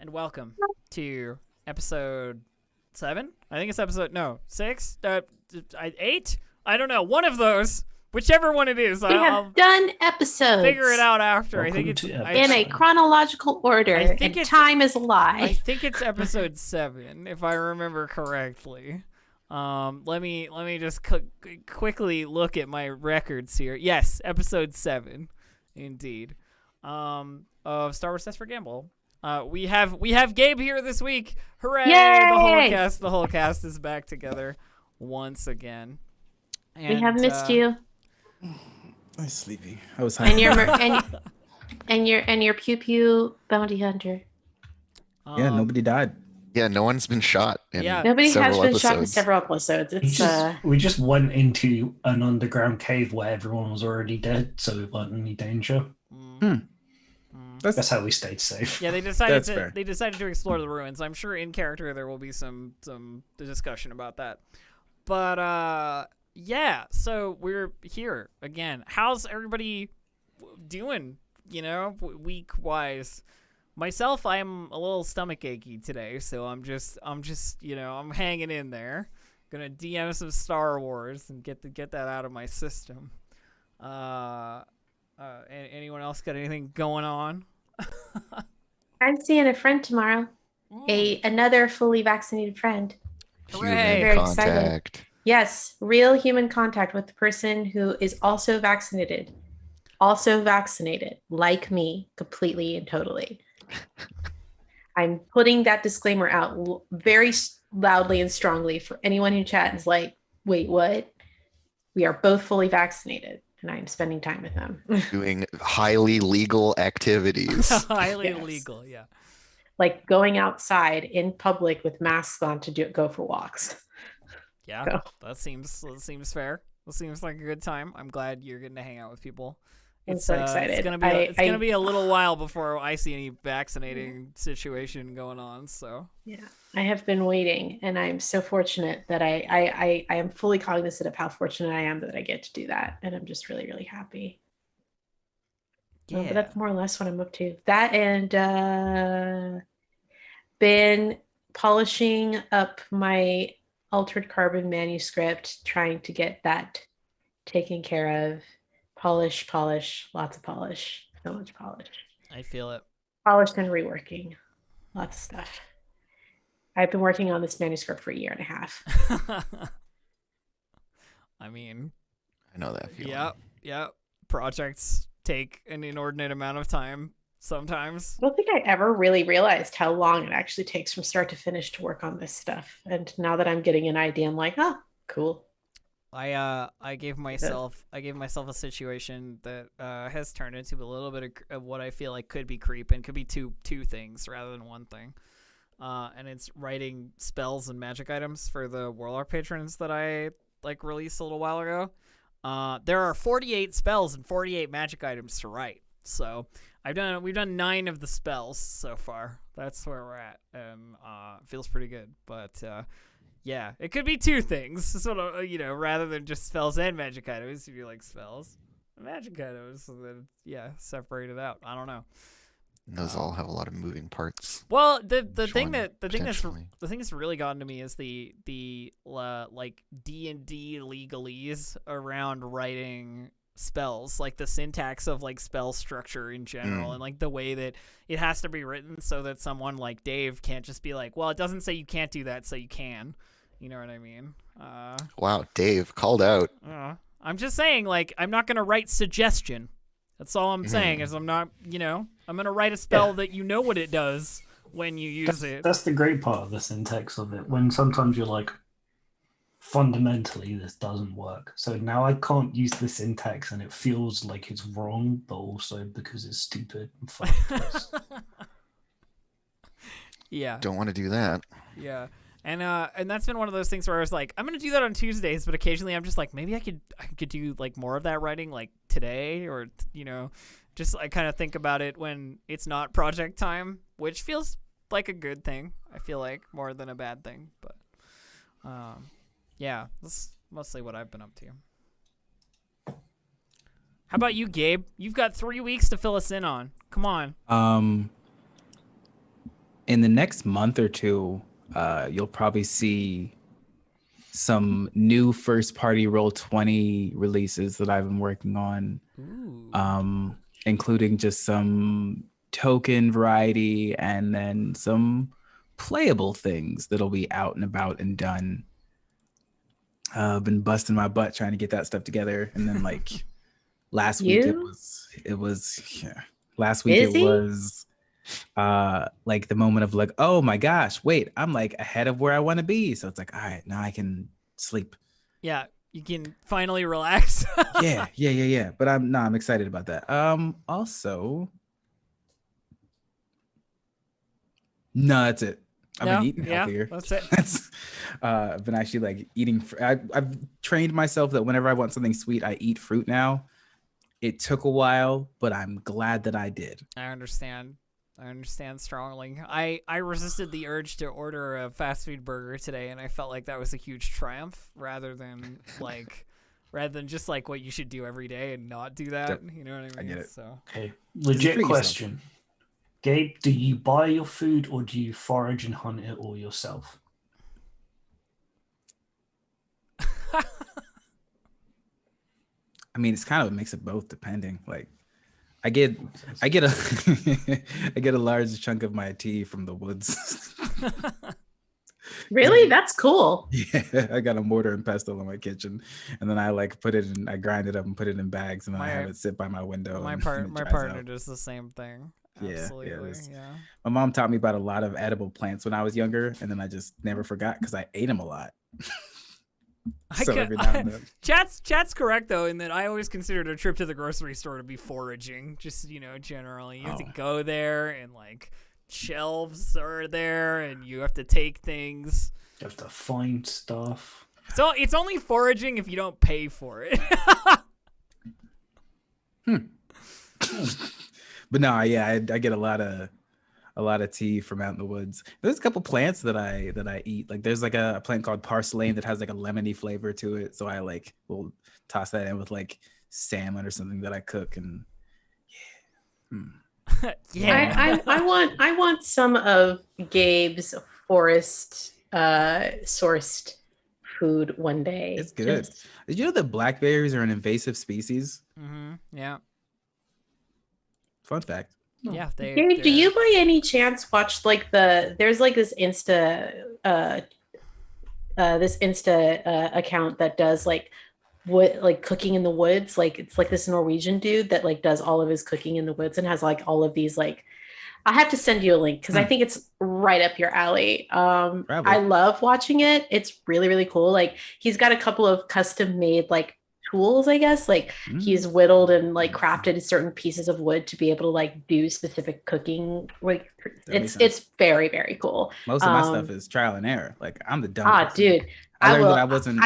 and welcome to episode 7. I think it's episode 6, 8. I don't know. One of those, whichever one it is. We have done episodes. Figure it out after. Welcome I think it's in a chronological order. I think and it's, time is a lie. I think it's episode 7, if I remember correctly. Let me just quickly look at my records here. Yes, episode 7, indeed. Of Star Wars Test for Gamble. We have Gabe here this week. Hooray! Yay! The whole cast is back together once again. And, we have missed you. I'm sleepy. I was And hungry. your and your pew pew bounty hunter. Yeah, nobody died. Yeah, no one's been shot. Nobody has been shot in several episodes. We just went into an underground cave where everyone was already dead, so we weren't in any danger. That's how we stayed safe. Yeah, they decided to explore the ruins. I'm sure in character there will be some discussion about that. But yeah, so we're here again. How's everybody doing? Week wise. Myself, I'm a little stomach achy today, so I'm just I'm hanging in there. Gonna DM some Star Wars and get that out of my system. Anyone else got anything going on? I'm seeing a friend tomorrow. Another fully vaccinated friend. Hooray. Very excited. Yes, real human contact with the person who is also vaccinated. Also vaccinated, like me, completely and totally. I'm putting that disclaimer out very loudly and strongly for anyone who chat is like, wait, what? We are both fully vaccinated, and I'm spending time with them. Doing highly legal activities. Highly legal, yeah. Like going outside in public with masks on to go for walks. Yeah, so. that seems fair. That seems like a good time. I'm glad you're getting to hang out with people. I'm so excited. It's gonna be a little while before I see any vaccinating situation going on. So yeah, I have been waiting, and I'm so fortunate that I am fully cognizant of how fortunate I am that I get to do that, and I'm just really, really happy. Yeah, but that's more or less what I'm up to. That and been polishing up my Altered Carbon manuscript, trying to get that taken care of. Polish, lots of polish, so much polish. I feel it. Polished and reworking, lots of stuff. I've been working on this manuscript for 1.5 years. I mean, I know that feeling. Yep. Projects take an inordinate amount of time sometimes. I don't think I ever really realized how long it actually takes from start to finish to work on this stuff. And now that I'm getting an idea, I'm like, oh, cool. I gave myself a situation that has turned into a little bit of what I feel like could be creep and could be two things rather than one thing. And it's writing spells and magic items for the Warlock patrons that I released a little while ago. There are 48 spells and 48 magic items to write. So we've done 9 of the spells so far. That's where we're at, and it feels pretty good. But yeah, it could be 2 things. Sort of, rather than just spells and magic items, if you like spells, and magic items, and then separate it out. I don't know. Those all have a lot of moving parts. Well, the thing that's really gotten to me is the like D&D legalese around writing spells, like the syntax of like spell structure in general, and like the way that it has to be written so that someone like Dave can't just be like, well, it doesn't say you can't do that, so you can. You know what I mean? Wow, Dave called out. I'm just saying, like, I'm not gonna write suggestion. That's all I'm saying is I'm not, I'm gonna write a spell that you know what it does when you use it. That's the great part of the syntax of it. When sometimes you're like, fundamentally this doesn't work, so now I can't use the syntax, and it feels like it's wrong, but also because it's stupid and fun. Yeah. Don't want to do that. Yeah. And that's been one of those things where I was like, I'm gonna do that on Tuesdays, but occasionally I'm just like, maybe I could do like more of that writing like today, or just I kind of think about it when it's not project time, which feels like a good thing. I feel like more than a bad thing, but yeah, that's mostly what I've been up to. How about you, Gabe? You've got 3 weeks to fill us in on. Come on. in the next month or two, you'll probably see some new first-party Roll20 releases that I've been working on, including just some token variety and then some playable things that'll be out and about and done. I've been busting my butt trying to get that stuff together, and then like last week it was last week Busy? it was like the moment of like, oh my gosh, wait, I'm like ahead of where I want to be, so it's like, all right, now I can sleep. Yeah, you can finally relax. yeah, but I'm excited about that. Also, no, that's it. I've been eating healthier. That's it. I've been actually like eating. I've trained myself that whenever I want something sweet, I eat fruit now. It took a while, but I'm glad that I did. I understand strongly. I resisted the urge to order a fast food burger today, and I felt like that was a huge triumph rather than just like what you should do every day and not do that. Yep. You know what I mean? I get it. So Okay, legit question. Gabe, do you buy your food or do you forage and hunt it all yourself? I mean, it's kind of a mix of both, depending. Like, I get a I get a large chunk of my tea from the woods. Really? That's cool. Yeah, I got a mortar and pestle in my kitchen, and then I like I grind it up and put it in bags, and then I have it sit by my window. My partner does the same thing. Absolutely. Yeah. My mom taught me about a lot of edible plants when I was younger, and then I just never forgot because I ate them a lot. Every now and then. Chat's correct though in that I always considered a trip to the grocery store to be foraging. Just generally you have to go there and like shelves are there and you have to take things. You have to find stuff. So it's only foraging if you don't pay for it. But no, yeah, I get a lot of tea from out in the woods. There's a couple plants that I eat. Like there's like a plant called parslane that has like a lemony flavor to it. So I like will toss that in with like salmon or something that I cook, and yeah. I want some of Gabe's forest sourced food one day. It's good. Did you know that blackberries are an invasive species? Mm-hmm. Yeah. Fun fact. Yeah. Gabe, do you by any chance watch like there's like this Insta account that does like cooking in the woods? Like it's like this Norwegian dude that like does all of his cooking in the woods and has like all of these like, I have to send you a link because I think it's right up your alley. I love watching it. It's really, really cool. Like he's got a couple of custom made like tools, I guess. Like he's whittled and like crafted certain pieces of wood to be able to like do specific cooking. Like it's very, very cool. Most of my stuff is trial and error. Like I'm the dumb. Dude, I learned that I wasn't.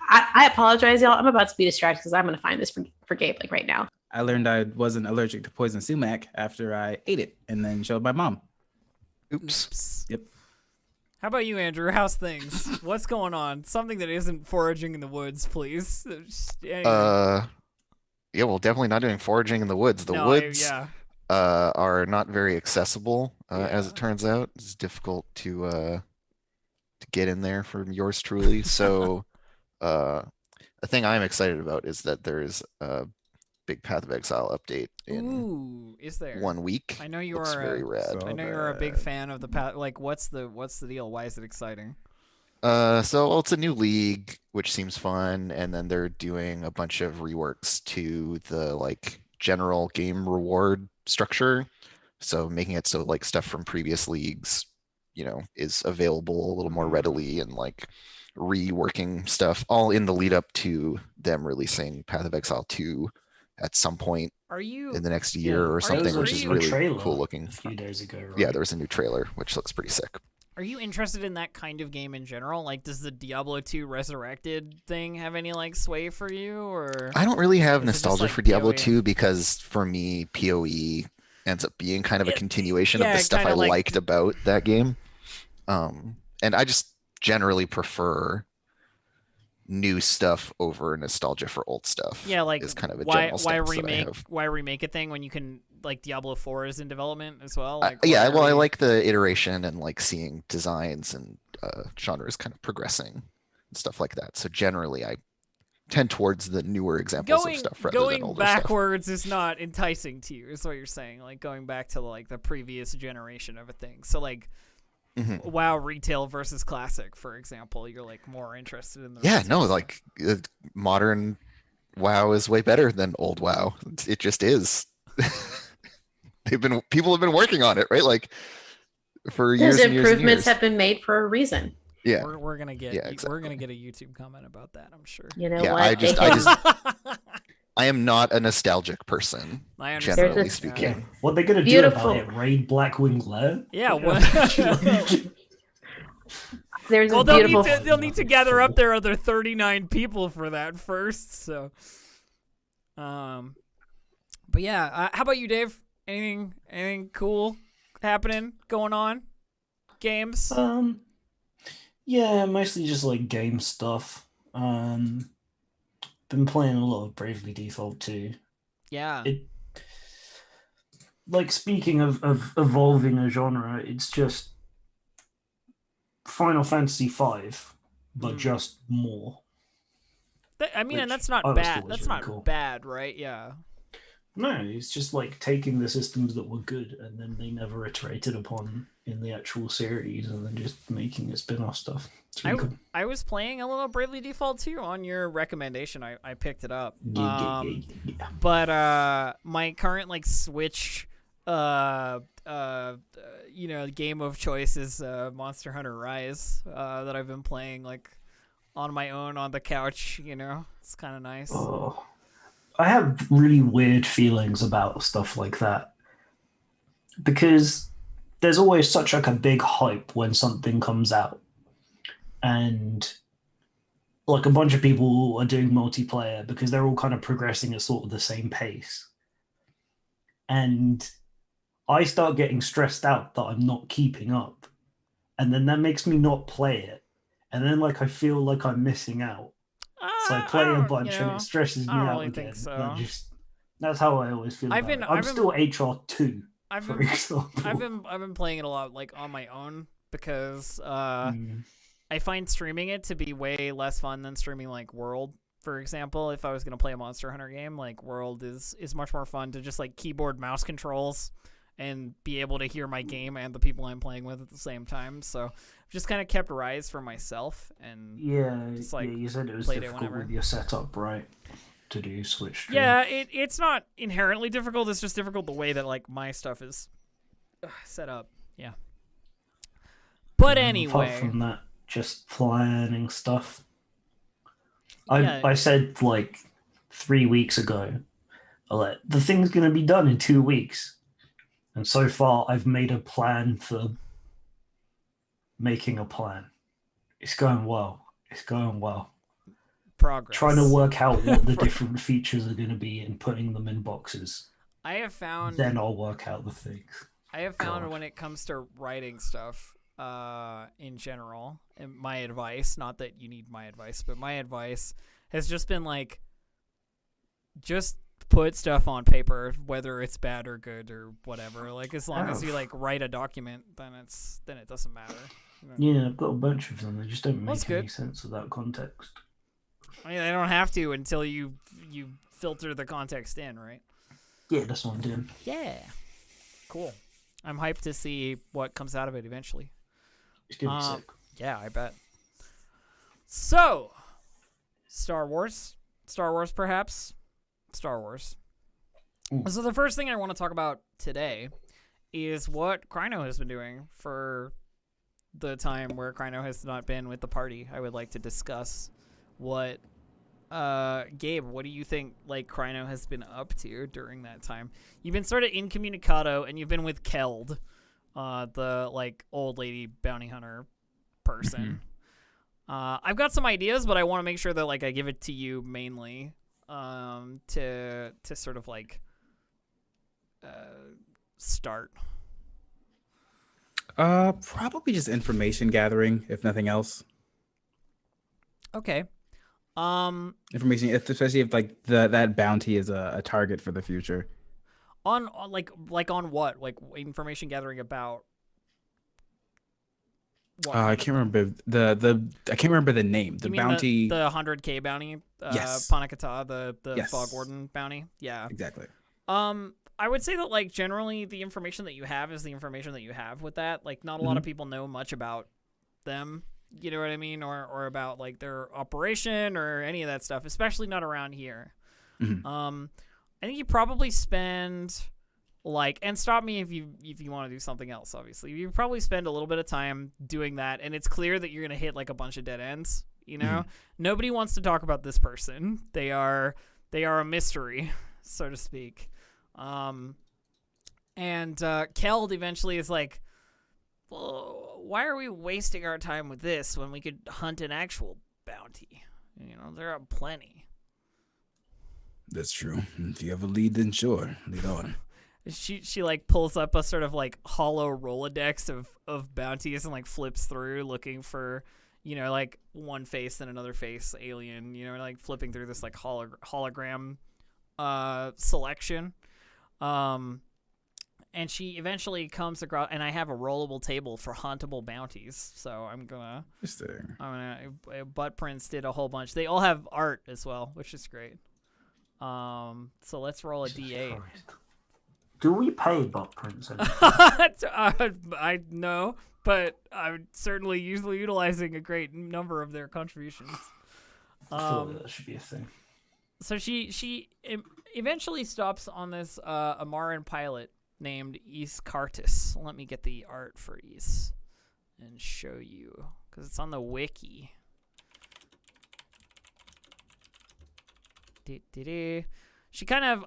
I apologize, y'all. I'm about to be distracted because I'm going to find this for Gabe like right now. I learned I wasn't allergic to poison sumac after I ate it and then showed my mom. Oops. Yep. How about you, Andrew? How's things? What's going on? Something that isn't foraging in the woods, please. Yeah, well, definitely not doing foraging in the woods. The woods are not very accessible, as it turns out. It's difficult to get in there for yours truly. So, a thing I'm excited about is that there's a big Path of Exile update in is there 1 week. I know you Looks are very rad. I know you're a big fan of the Path. Like, what's the deal? Why is it exciting? So it's a new league, which seems fun, and then they're doing a bunch of reworks to the like general game reward structure. So making it so like stuff from previous leagues, is available a little more readily, and like reworking stuff all in the lead up to them releasing Path of Exile 2 at some point in the next year or something, which is really cool looking. A few days ago, right? Yeah, there was a new trailer, which looks pretty sick. Are you interested in that kind of game in general? Like, does the Diablo 2 Resurrected thing have any like sway for you, or? I don't really have nostalgia for Diablo 2 because for me, PoE ends up being kind of a continuation of the stuff I liked about that game. And I just generally prefer new stuff over nostalgia for old stuff. Yeah, like is kind of a why general stance that I remake have. why remake a thing when you can, like, Diablo 4 is in development as well? Like, Yeah, why well, I re- like the iteration and like seeing designs and genres kind of progressing and stuff like that. So generally, I tend towards the newer examples of stuff rather than going older stuff. backwards is not enticing to you, is what you're saying. Like going back to like the previous generation of a thing. So like WoW retail versus classic, for example, you're like more interested in the Yeah, retail no, stuff. like modern WoW is way better than old WoW. It just is. People have been working on it, right? Like for years Those and years and improvements years. have been made for a reason. Yeah. We're gonna get exactly. we're gonna get a YouTube comment about that, I'm sure. You know Yeah, what? I am not a nostalgic person, I understand. generally There's a- speaking. Yeah. What they're gonna Beautiful. do about it? Raid Blackwing Lair? Yeah, what? There's Well, a beautiful. they'll need to gather up their other 39 people for that first. So, but yeah, how about you, Dave? Anything cool happening, going on? Games? Yeah, mostly just like game stuff. Been playing a lot of Bravely Default 2. Yeah. Like, speaking of evolving a genre, it's just Final Fantasy V, but just more. I mean, and which that's not I always bad. thought was That's really not cool. bad, right? Yeah. No, it's just like taking the systems that were good and then they never iterated upon in the actual series and then just making it spin-off stuff. It's really cool. I was playing a little Bravely Default 2 on your recommendation. I picked it up. Yeah. But my current like Switch game of choice is Monster Hunter Rise that I've been playing like on my own on the couch, It's kind of nice. Oh, I have really weird feelings about stuff like that because there's always such like a big hype when something comes out and like a bunch of people are doing multiplayer because they're all kind of progressing at sort of the same pace. And I start getting stressed out that I'm not keeping up. And then that makes me not play it. And then like I feel like I'm missing out. So I play a bunch and it stresses me I don't out really again. think so. That's how I always feel. I'm still HR2, for example. I've been playing it a lot like on my own because I find streaming it to be way less fun than streaming like World, for example. If I was gonna play a Monster Hunter game, like World is much more fun to just like keyboard mouse controls and be able to hear my game and the people I'm playing with at the same time. So I've just kind of kept Rise for myself and just like you said it was played difficult whenever. with your setup, right? To do Switch stream. Yeah, it's not inherently difficult. It's just difficult the way that like my stuff is set up. Yeah. But anyway, apart from that, just planning stuff. I said like 3 weeks ago, the thing's gonna be done in 2 weeks. And so far, I've made a plan for making a plan. It's going well. Progress. Trying to work out what the different features are going to be and putting them in boxes. I have found. Then I'll work out the things. I have found when it comes to writing stuff, in general, and my advice, not that you need my advice, but my advice has just been like, just put stuff on paper, whether it's bad or good or whatever. Like as long as you like write a document, then it doesn't matter. Yeah, I've got a bunch of them. They just don't make any good. sense without context. I mean, they don't have to until you filter the context in, right? Yeah, that's what I'm doing. Yeah. Cool. I'm hyped to see what comes out of it eventually. It's gonna be sick. Yeah, I bet. So, Star Wars perhaps. Star Wars. So the first thing I want to talk about today is what Kryno has been doing for the time where Kryno has not been with the party. I would like to discuss what Gabe, what do you think like Kryno has been up to during that time? You've been sort of incommunicado and you've been with Keld, the like old lady bounty hunter person. I've got some ideas, but I want to make sure that like I give it to you mainly to sort of like start. Probably just information gathering, if nothing else. Okay. Information, especially if like that bounty is a target for the future. On like on what? Like information gathering about what? I can't remember I can't remember the name. The You mean bounty. the 100K bounty? Yes. Panakata, the Yes. Fog Warden bounty. Yeah. Exactly. I would say that like generally the information that you have is the information that you have with that. Like not a lot of people know much about them. You know what I mean? Or about like their operation or any of that stuff, especially not around here. I think you probably spend like, and stop me if you want to do something else, obviously. You probably spend a little bit of time doing that, and it's clear that you're going to hit like a bunch of dead ends, you know? Nobody wants to talk about this person. They are a mystery, so to speak. And Keld eventually is like, well, why are we wasting our time with this when we could hunt an actual bounty? You know, there are plenty. That's true. If you have a lead, then sure, lead on. She like pulls up a sort of like hollow Rolodex of bounties and like flips through looking for, you know, like one face and another face alien, you know, like flipping through this like hologram selection. And she eventually comes across, and I have a rollable table for huntable bounties, so I'm gonna butt prints did a whole bunch. They all have art as well, which is great. So let's roll a D8. Do we pay butt prints? I know, but I'm certainly usually utilizing a great number of their contributions. I feel like that should be a thing. So she eventually stops on this Amaran pilot named Is Cartus. Let me get the art for Is and show you, because it's on the wiki. She kind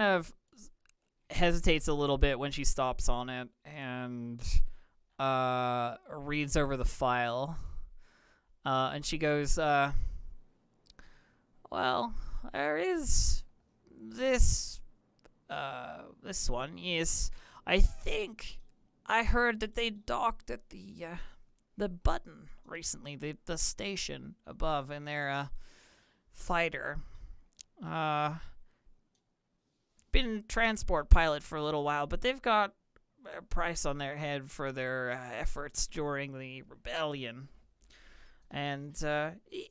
of hesitates a little bit when she stops on it and reads over the file. And she goes, well, there is this one. Yes, I think I heard that they docked at the button recently, the station above in their fighter. Been transport pilot for a little while, but they've got a price on their head for their efforts during the rebellion. And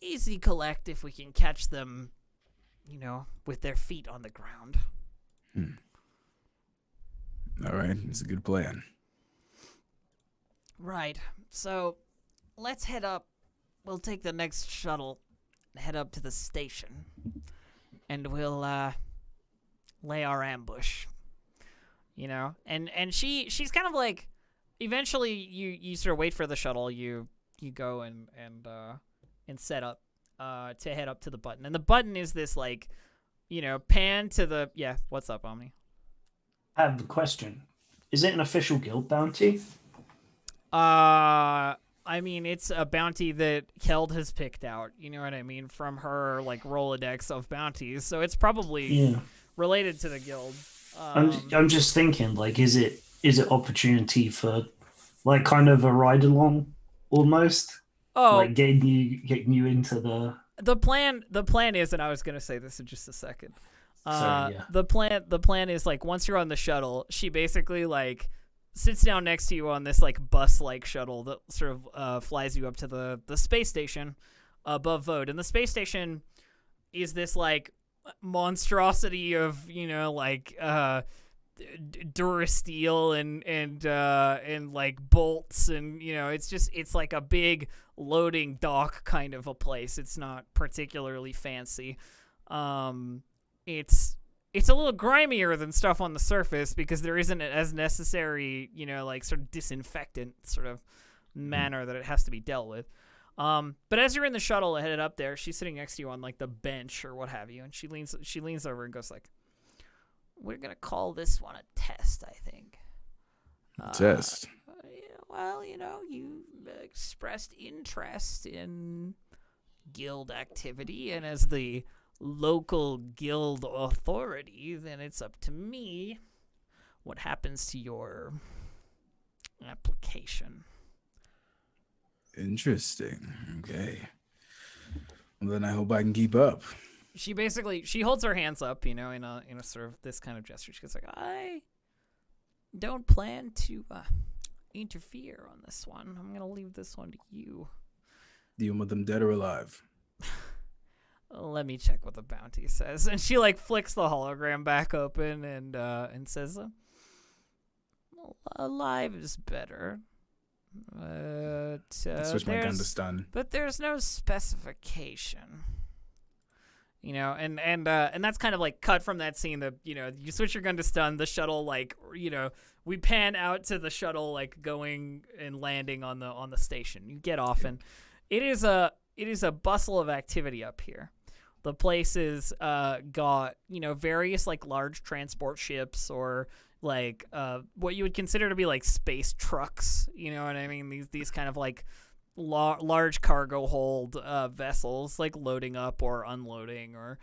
easy collect if we can catch them, you know, with their feet on the ground. All right, it's a good plan. Right. So let's head up. We'll take the next shuttle and head up to the station. And we'll lay our ambush. You know? And she's kind of like, eventually you sort of wait for the shuttle, you go and set up to head up to the button. And the button is this like, you know, pan to the what's up, Omni? I have a question. Is it an official guild bounty? I mean, it's a bounty that Keld has picked out, you know what I mean, from her like Rolodex of bounties. So it's probably related to the guild. I'm just thinking, like, is it opportunity for like kind of a ride along almost? Oh, like getting you into the plan is, and I was gonna say this in just a second. Sorry, yeah. The plan is like once you're on the shuttle, she basically like sits down next to you on this like bus-like shuttle that sort of flies you up to the space station above Vode. And the space station is this like monstrosity of, you know, like Durasteel and like bolts, and you know, it's like a big loading dock kind of a place. It's not particularly fancy. It's a little grimier than stuff on the surface because there isn't as necessary, you know, like sort of disinfectant sort of manner that it has to be dealt with. But as you're in the shuttle headed up there, she's sitting next to you on like the bench or what have you, and she leans over and goes like, "We're gonna call this one a test, I think." Test. Well, you know, you expressed interest in guild activity, and as the local guild authority, then it's up to me what happens to your application. Interesting. Okay. Well, then I hope I can keep up. She holds her hands up, in a sort of this kind of gesture. She goes like, I don't plan to interfere on this one. I'm gonna leave this one to you. Do you want them dead or alive? Let me check what the bounty says. And she like flicks the hologram back open and says, alive is better. Switch my gun to stun. But there's no specification. And that's kind of like cut from that scene that, you switch your gun to stun, the shuttle, like, we pan out to the shuttle, like going and landing on the station. You get off and it is a bustle of activity up here. The place is got, various like large transport ships or like what you would consider to be like space trucks, you know what I mean? These kind of like large cargo hold vessels like loading up or unloading or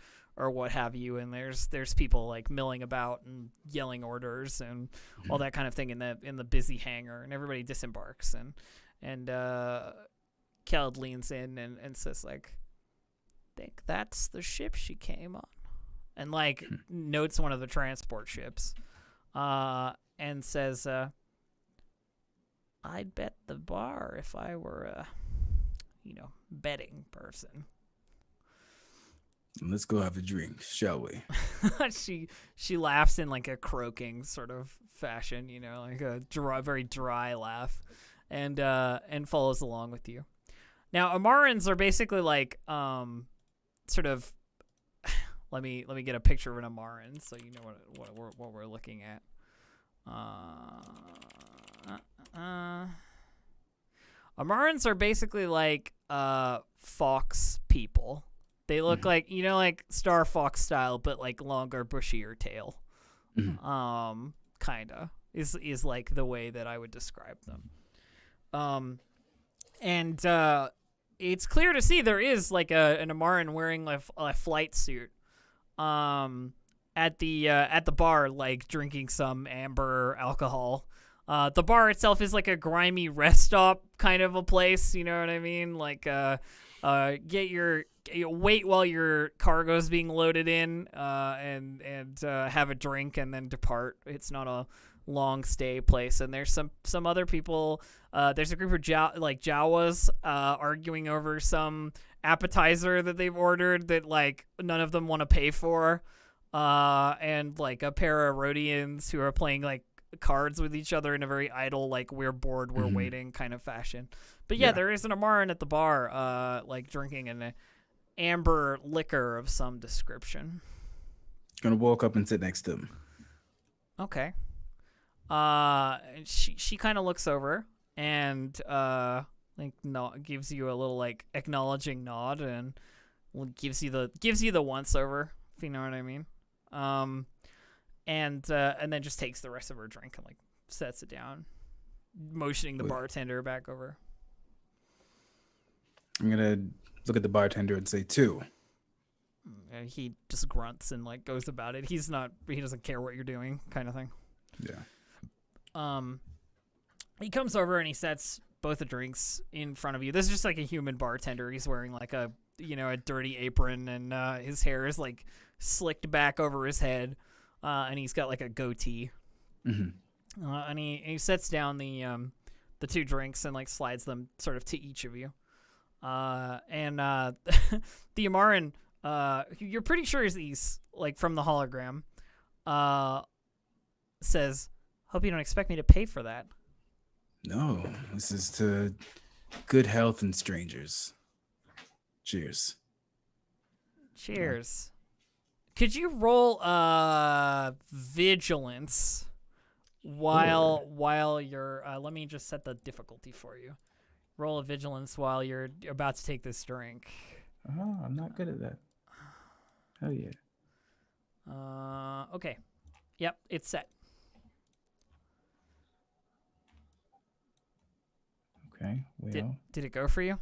what have you, and there's people like milling about and yelling orders and all that kind of thing in the busy hangar, and everybody disembarks and Keld leans in and says like, think that's the ship she came on, and like notes one of the transport ships and says I'd bet the bar if I were a, betting person. Let's go have a drink, shall we? She laughs in like a croaking sort of fashion, like a very dry laugh, and follows along with you. Now, Amarans are basically like sort of. Let me get a picture of an Amaran so you know what we're looking at. Amarans are basically like fox people. They look like like Star Fox style, but like longer, bushier tail. Kinda is like the way that I would describe them. And it's clear to see there is like an Amaran wearing a flight suit. At the bar, like drinking some amber alcohol. The bar itself is like a grimy rest stop kind of a place, you know what I mean? Like wait while your cargo's being loaded in, and have a drink and then depart. It's not a long stay place. And there's some other people. There's a group of Jawas arguing over some appetizer that they've ordered that like none of them want to pay for. And like a pair of Rhodians who are playing like cards with each other in a very idle, like we're bored, we're waiting kind of fashion. But yeah, there is an Amaran at the bar, like drinking an amber liquor of some description. Gonna walk up and sit next to him. Okay. She kind of looks over and gives you a little like acknowledging nod and gives you the once over, if you know what I mean. And then just takes the rest of her drink and like sets it down, motioning the bartender back over. I'm gonna look at the bartender and say 2. He just grunts and like goes about it. He doesn't care what you're doing, kind of thing. Yeah. He comes over and he sets both the drinks in front of you. This is just like a human bartender. He's wearing like a dirty apron, and his hair is like slicked back over his head, and he's got like a goatee. And he sets down the 2 drinks and like slides them sort of to each of you. And the Amaran, you're pretty sure he's like from the hologram, says, "Hope you don't expect me to pay for that." No, this is to good health and strangers. Cheers. Cheers. Could you roll vigilance while you're let me just set the difficulty for you. Roll a vigilance while you're about to take this drink. Oh, I'm not good at that. Hell yeah. Okay. Yep, it's set. Okay. Well, did it go for you?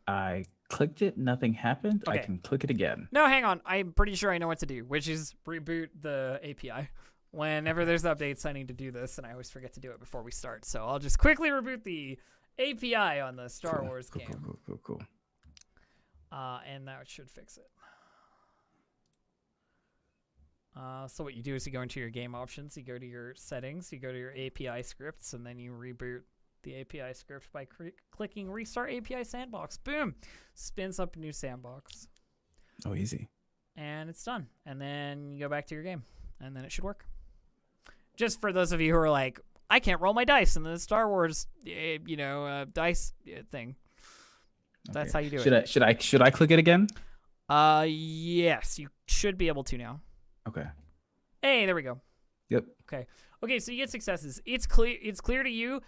I clicked it, nothing happened. Okay. I can click it again. No, hang on. I'm pretty sure I know what to do, which is reboot the API. Whenever there's updates, I need to do this, and I always forget to do it before we start. So I'll just quickly reboot the API on the Star Wars cool, game. Cool. And that should fix it. So what you do is you go into your game options, you go to your settings, you go to your API scripts, and then you reboot the API script by clicking Restart API Sandbox. Boom! Spins up a new sandbox. Oh, easy. And it's done. And then you go back to your game, and then it should work. Just for those of you who are like, I can't roll my dice in the Star Wars, dice thing. That's how you do it. Should I click it again? Yes, you should be able to now. Okay. Hey, there we go. Yep. Okay, so you get successes. It's clear to you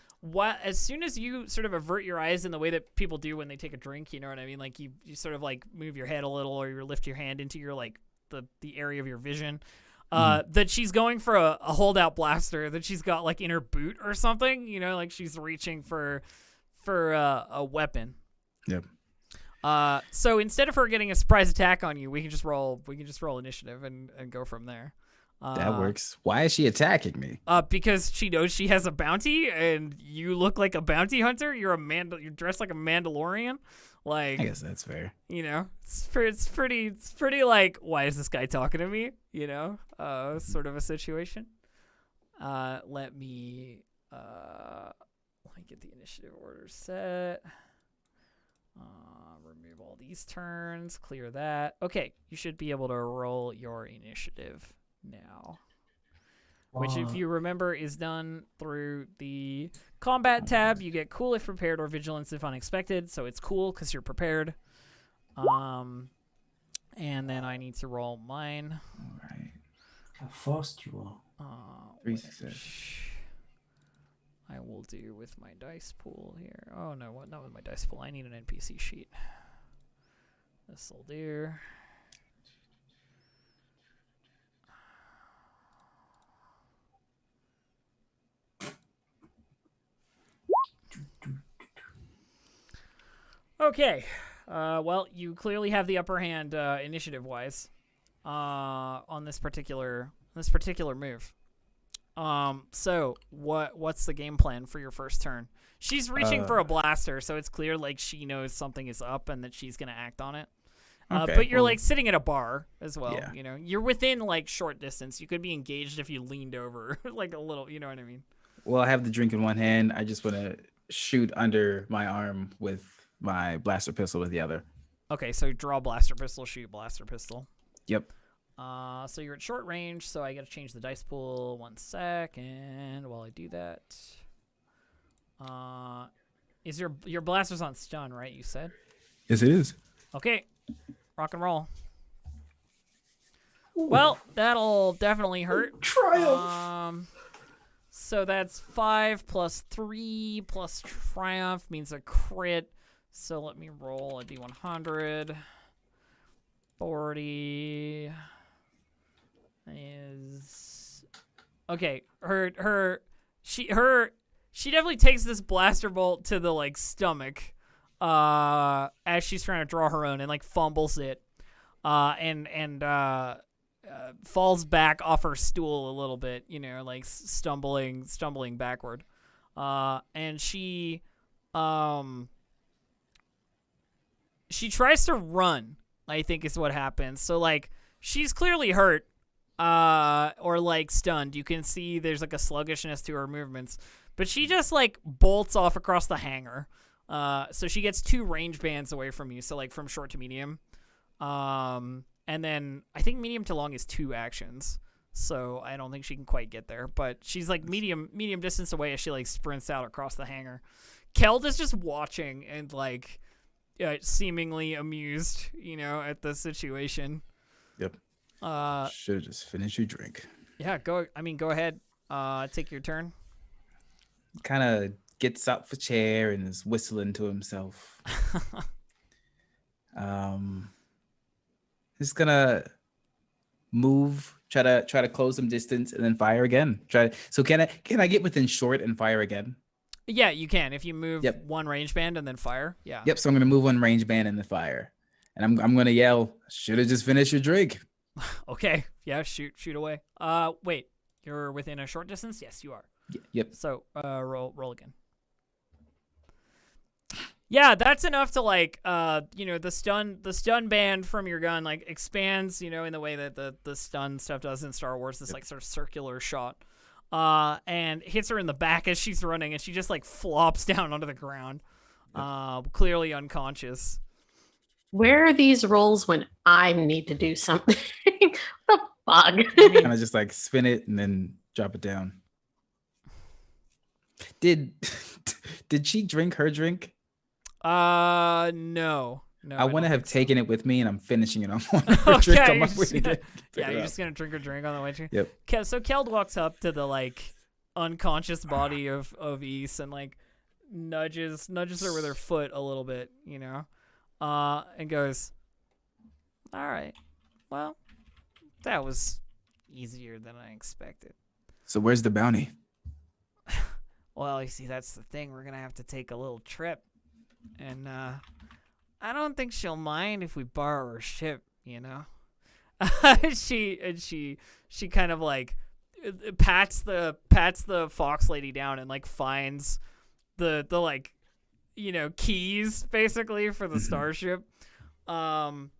as soon as you sort of avert your eyes in the way that people do when they take a drink, you know what I mean? Like you sort of like move your head a little, or you lift your hand into your like the area of your vision. That she's going for a holdout blaster that she's got like in her boot or something, you know, like she's reaching for a weapon. Yep. So instead of her getting a surprise attack on you, we can just roll initiative and go from there. That works. Why is she attacking me? Because she knows she has a bounty, and you look like a bounty hunter. You're dressed like a Mandalorian. Like, I guess that's fair. You know, it's pretty like, why is this guy talking to me? You know, sort of a situation. Let me get the initiative order set. Remove all these turns. Clear that. Okay, you should be able to roll your initiative now, which, if you remember, is done through the combat tab. You get cool if prepared or vigilance if unexpected, so it's cool because you're prepared. And then I need to roll mine. All right. How fast you are. 3 success. I will do with my dice pool here. Oh no, what? Not with my dice pool. I need an NPC sheet. This'll do. Okay. Well, you clearly have the upper hand initiative-wise on this particular move. So what's the game plan for your first turn? She's reaching for a blaster, so it's clear like she knows something is up and that she's gonna act on it. Okay, but you're like sitting at a bar as well. Yeah. You know, you're within like short distance. You could be engaged if you leaned over like a little. You know what I mean? Well, I have the drink in one hand. I just want to shoot under my arm with my blaster pistol with the other. Okay, so draw blaster pistol, shoot blaster pistol. Yep. So you're at short range, so I got to change the dice pool. 1 second while I do that. Is your blaster's on stun, right? You said. Yes, it is. Okay, rock and roll. Ooh. Well, that'll definitely hurt. Triumph. So that's 5 plus 3 plus triumph means a crit. So let me roll a d100. 40 is okay. She definitely takes this blaster bolt to the like stomach as she's trying to draw her own and like fumbles it and falls back off her stool a little bit, you know, like stumbling backward. And she tries to run, I think is what happens. So like she's clearly hurt or like stunned. You can see there's like a sluggishness to her movements, but she just like bolts off across the hangar. So she gets 2 range bands away from you. So like from short to medium. And then I think medium to long is 2 actions. So I don't think she can quite get there, but she's like medium distance away as she like sprints out across the hangar. Keld is just watching and like seemingly amused, you know, at the situation. Yep. Should have just finished your drink. Yeah, go ahead. Take your turn. Kind of gets up for chair and is whistling to himself. Just gonna move, try to close some distance and then fire again. So can I get within short and fire again? Yeah, you can if you move Yep. 1 range band and then fire. Yeah. Yep. So I'm gonna move 1 range band and then fire, and I'm gonna yell, "Should have just finished your drink." Okay. Yeah. Shoot away. Wait. You're within a short distance. Yes, you are. Yep. So roll again. Yeah, that's enough to like the stun band from your gun like expands, in the way that the stun stuff does in Star Wars, this like sort of circular shot. And hits her in the back as she's running, and she just like flops down onto the ground. Clearly unconscious. Where are these rolls when I need to do something? What the fuck? Kind of just like spin it and then drop it down. Did she drink her drink? No. I want to have taken it with me, and I'm finishing it on one Okay, drink on my you're way just to gonna- get. Yeah, you're just gonna drink a drink on the way to. Yep. So Keld walks up to the like unconscious body of Ys and like nudges her with her foot a little bit, and goes, "All right, well, that was easier than I expected." So where's the bounty? Well, you see, that's the thing. We're gonna have to take a little trip, and I don't think she'll mind if we borrow her ship. She kind of like pats the fox lady down and like finds the like keys basically for the starship, and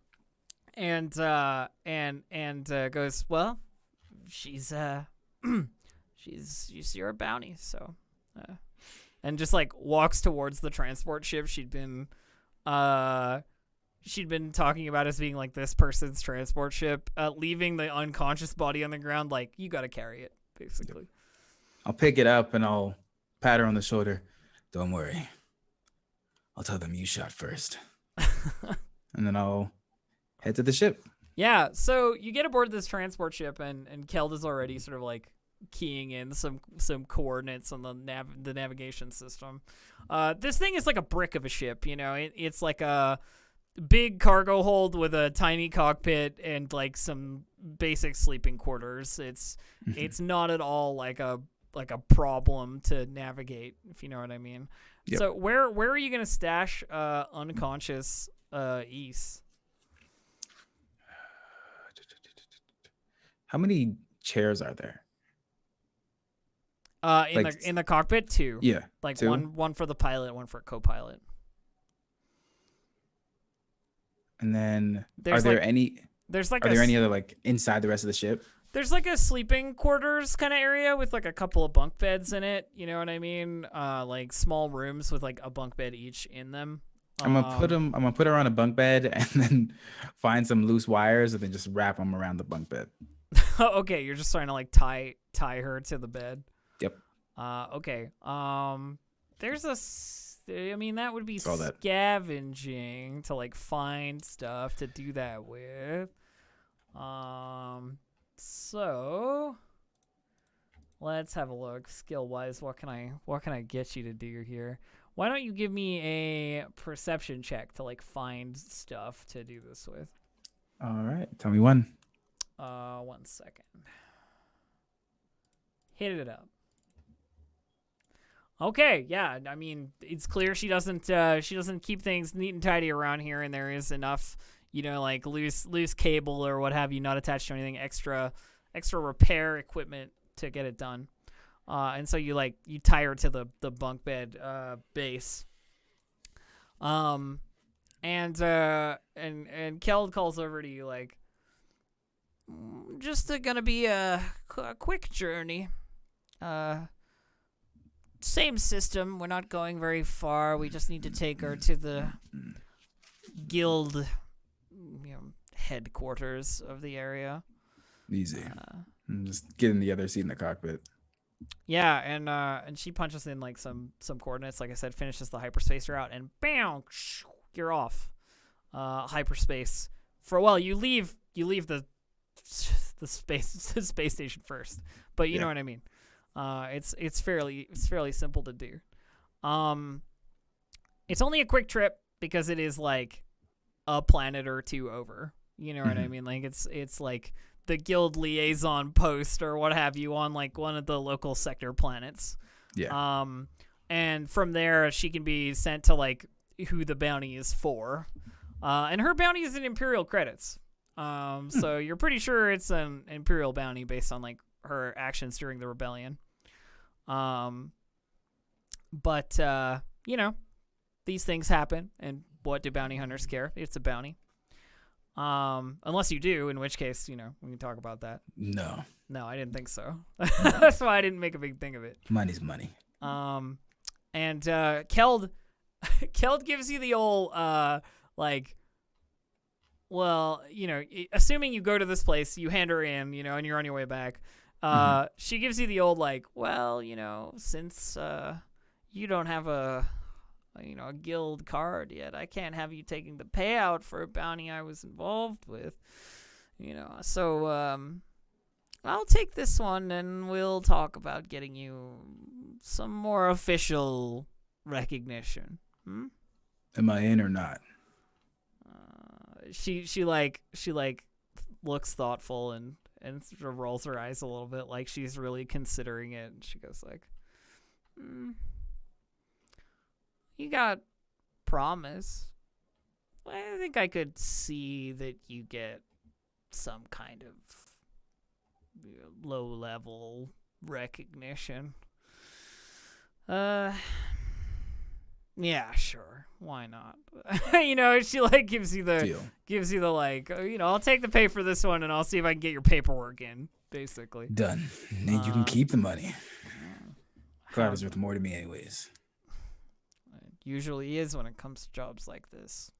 goes, well, she's your bounty, so and just like walks towards the transport ship she'd been talking about as being like this person's transport ship, leaving the unconscious body on the ground. Like, you got to carry it, basically. I'll pick it up and I'll pat her on the shoulder. Don't worry. I'll tell them you shot first. And then I'll head to the ship. Yeah, so you get aboard this transport ship, and Keld is already sort of like keying in some coordinates on the navigation system. This thing is like a brick of a ship, it's like a big cargo hold with a tiny cockpit and like some basic sleeping quarters. It's not at all like a problem to navigate, if you know what I mean. Yep. So where are you gonna stash unconscious Ys? How many chairs are there? In the cockpit, 2. Yeah. Like 2? one for the pilot, one for a co-pilot. And then There's are there like- any There's like are there any other like inside the rest of the ship? There's like a sleeping quarters kind of area with like a couple of bunk beds in it. You know what I mean? Like small rooms with like a bunk bed each in them. I'm gonna put her on a bunk bed and then find some loose wires and then just wrap them around the bunk bed. Okay, you're just trying to like tie her to the bed. Yep. Okay. There's that would be All that. scavenging to like find stuff to do that with. So let's have a look. Skill wise, what can I get you to do here? Why don't you give me a perception check to like find stuff to do this with? All right. Tell me when. 1 second. Hit it up. Okay, yeah. I mean, it's clear she doesn't keep things neat and tidy around here, and there is enough, like loose cable or what have you, not attached to anything, extra repair equipment to get it done. And so you tie her to the bunk bed base. And Keld calls over to you like, just gonna be a quick journey. Same system. We're not going very far. We just need to take her to the guild, headquarters of the area. Easy. And just get in the other seat in the cockpit. Yeah, and she punches in like some coordinates. Like I said, finishes the hyperspace route, and bam, you're off. Hyperspace. You leave the space station first, but you know what I mean. It's fairly simple to do. It's only a quick trip because it is like a planet or two over. You know what I mean? Like it's like the guild liaison post or what have you on like one of the local sector planets. Yeah. And from there she can be sent to like who the bounty is for. And her bounty is in Imperial credits. So you're pretty sure it's an Imperial bounty based on like her actions during the rebellion. But these things happen, and what do bounty hunters care? It's a bounty. Unless you do, in which case, we can talk about that. No, I didn't think so. That's why I didn't make a big thing of it. money's money. And Keld gives you the old well, assuming you go to this place, you hand her in, and you're on your way back. She gives you the old well, since you don't have a guild card yet, I can't have you taking the payout for a bounty I was involved with. So I'll take this one, and we'll talk about getting you some more official recognition. Am I in or not? She looks thoughtful and sort of rolls her eyes a little bit, like she's really considering it. And she goes you got promise. I think I could see that you get some kind of low-level recognition. Yeah, sure. Why not? She gives you the Deal. I'll take the pay for this one, and I'll see if I can get your paperwork in, basically. Done. And you can keep the money. Card is worth more to me anyways. It usually is when it comes to jobs like this.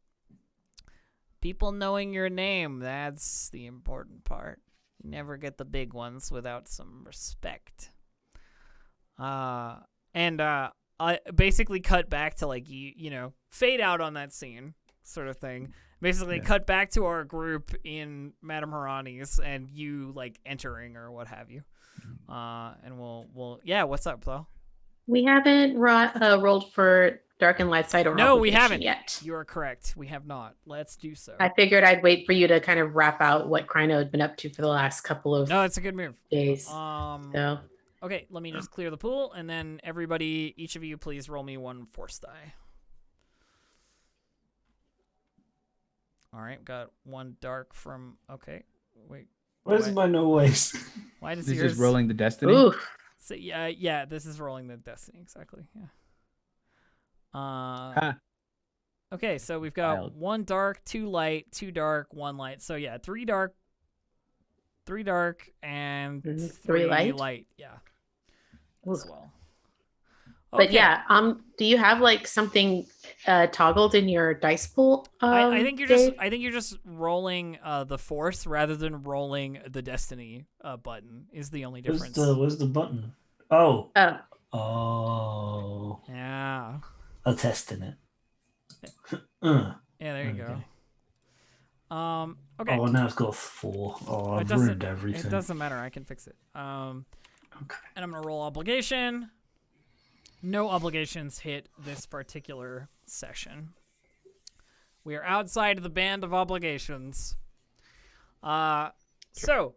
People knowing your name, that's the important part. You never get the big ones without some respect. I basically cut back to fade out on that scene sort of thing. Basically cut back to our group in Madame Harani's and you entering or what have you. And we'll what's up, though? We haven't rolled for Dark and Light Side or no, we Obligation haven't yet. You are correct. We have not. Let's do so. I figured I'd wait for you to kind of wrap out what Kryno had been up to for the last couple of No, it's a good move. days. So. Okay, let me just clear the pool, and then everybody, each of you, please roll me one force die. All right, got one dark from. Okay, wait. Where's my noise? Why does This yours? is rolling the destiny. Ooh. So, yeah, this is rolling the destiny exactly. Yeah. Okay, so we've got Wild. 1 dark, 2 light, 2 dark, 1 light. So yeah, 3 dark, and 3 light. Yeah. As well. But yeah, do you have something toggled in your dice pool? I think you're Dave? just rolling the force rather than rolling the destiny button is the only difference. Where's the button? Oh. Oh. Oh. Yeah. I'm testing it. Yeah, there you go. Okay. Oh, now it's got 4. Oh, I've ruined everything. It doesn't matter. I can fix it. Okay. And I'm gonna roll obligation. No obligations hit this particular session. We are outside of the band of obligations. So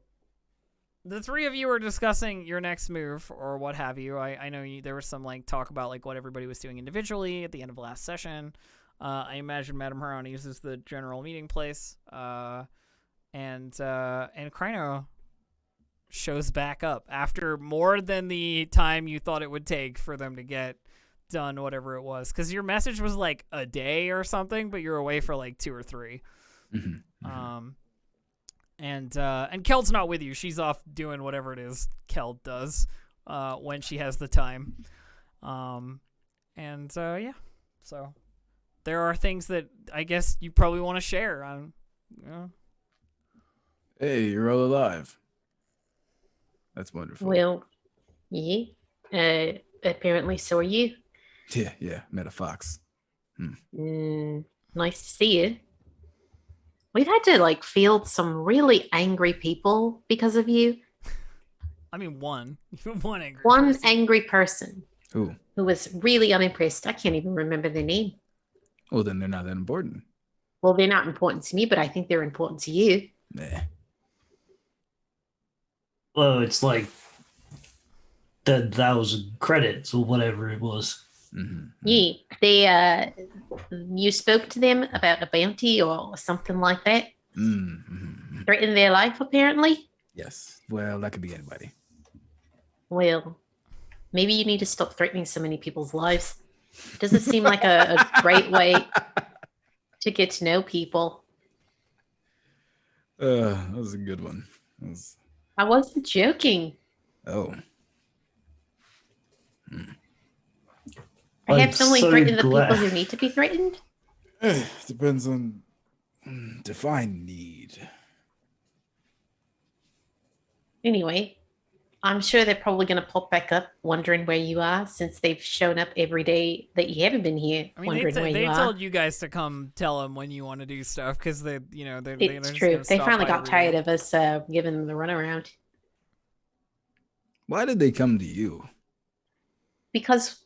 the 3 of you are discussing your next move or what have you. I know there was some talk about what everybody was doing individually at the end of last session. I imagine Madame Harani's is the general meeting place. And Kryno shows back up after more than the time you thought it would take for them to get done whatever it was, because your message was a day or something, but you're away for 2 or 3. And Keld's not with you. She's off doing whatever it is Keld does when she has the time. Yeah, so there are things that I guess you probably want to share on. Hey, you're all alive. That's wonderful. Well, yeah. Apparently, so are you. Yeah. Met a fox. Nice to see you. We've had to field some really angry people because of you. I mean, one angry One person. angry person. Who? Who was really unimpressed. I can't even remember their name. Well, then they're not that important. Well, they're not important to me, but I think they're important to you. Nah. Well, it's 10,000 credits or whatever it was. Yeah, they you spoke to them about a bounty or something like that. Threatened their life, apparently. Yes. Well, that could be anybody. Well, maybe you need to stop threatening so many people's lives. Doesn't seem like a great way to get to know people. That was a good one. I wasn't joking. Oh. Perhaps I'm only so threaten the glad. people who need to be threatened. Depends on define need. Anyway, I'm sure they're probably going to pop back up wondering where you are since they've shown up every day that you haven't been here. I mean, wondering where they you are. told you guys to come tell them when you want to do stuff because they're It's just true. gonna They stop finally by got every tired day. of us giving them the runaround. Why did they come to you? Because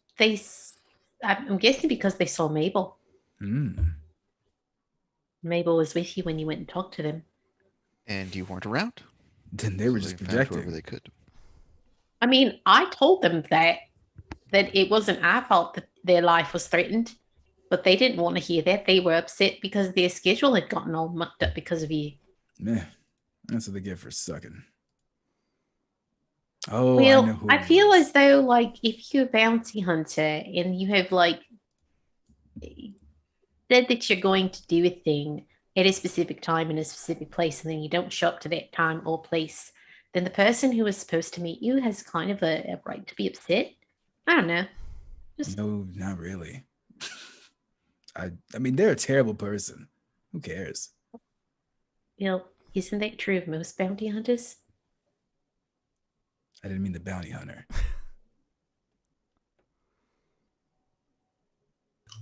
I'm guessing because they saw Mabel. Mabel was with you when you went and talked to them. And you weren't around? Then they were So just they found whoever projecting. they could. I mean, I told them that it wasn't our fault that their life was threatened, but they didn't want to hear that. They were upset because their schedule had gotten all mucked up because of you. Meh. That's what they get for sucking. Oh, Well, I know who I it feel was. as though, like, if you're a bounty hunter and you have, like, said that you're going to do a thing at a specific time in a specific place, and then you don't show up to that time or place, then the person who was supposed to meet you has kind of a right to be upset. I don't know. Just No, not really. I mean, they're a terrible person. Who cares? Isn't that true of most bounty hunters? I didn't mean the bounty hunter.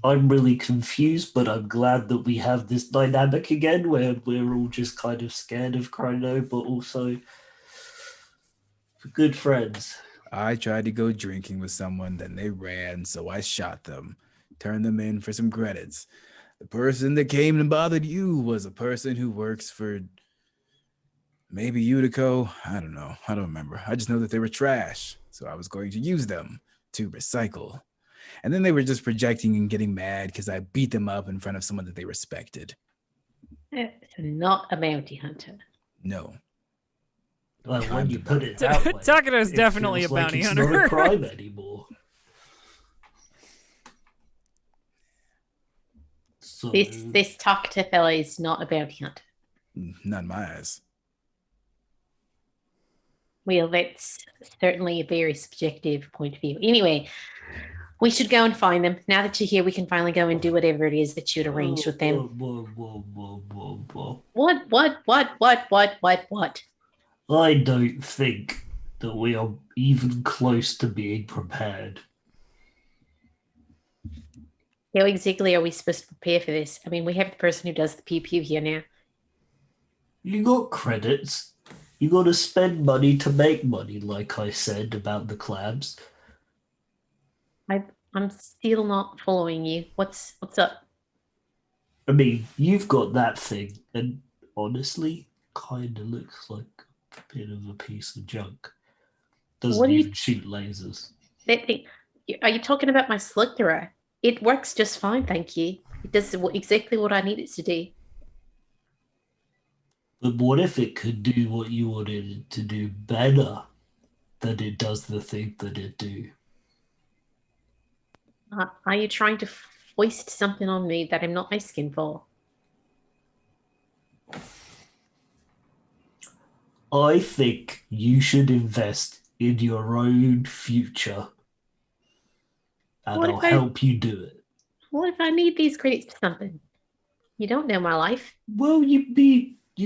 I'm really confused, but I'm glad that we have this dynamic again where we're all just kind of scared of Chrono, but also good friends. I tried to go drinking with someone, then they ran, so I shot them, turned them in for some credits. The person that came and bothered you was a person who works for maybe Utico. I don't know. I don't remember. I just know that they were trash, so I was going to use them to recycle. And then they were just projecting and getting mad because I beat them up in front of someone that they respected. Not a bounty hunter. No. Well, Kind when you of put it bounty. that way, Takedo's it definitely feels a like bounty it's hunter. not a crime anymore. So, This talkative fella is not a bounty hunter. Not in my eyes. Well, that's certainly a very subjective point of view. Anyway, we should go and find them. Now that you're here, we can finally go and do whatever it is that you'd arranged with them. Whoa. What? I don't think that we are even close to being prepared. How exactly are we supposed to prepare for this? I mean, we have the person who does the pew-pew here now. You got credits. You got to spend money to make money, like I said about the collabs. I'm still not following you. What's up? I mean, you've got that thing, and honestly, kind of looks like a bit of a piece of junk. Doesn't What do you- even shoot lasers. That thing? Are you talking about my select array? It works just fine, thank you. It does exactly what I need it to do. But what if it could do what you wanted it to do better than it does the thing that it do? Are you trying to foist something on me that I'm not asking for? I think you should invest in your own future, and What I'll if I- help you do it. What if I need these credits for something? You don't know my life. Well, you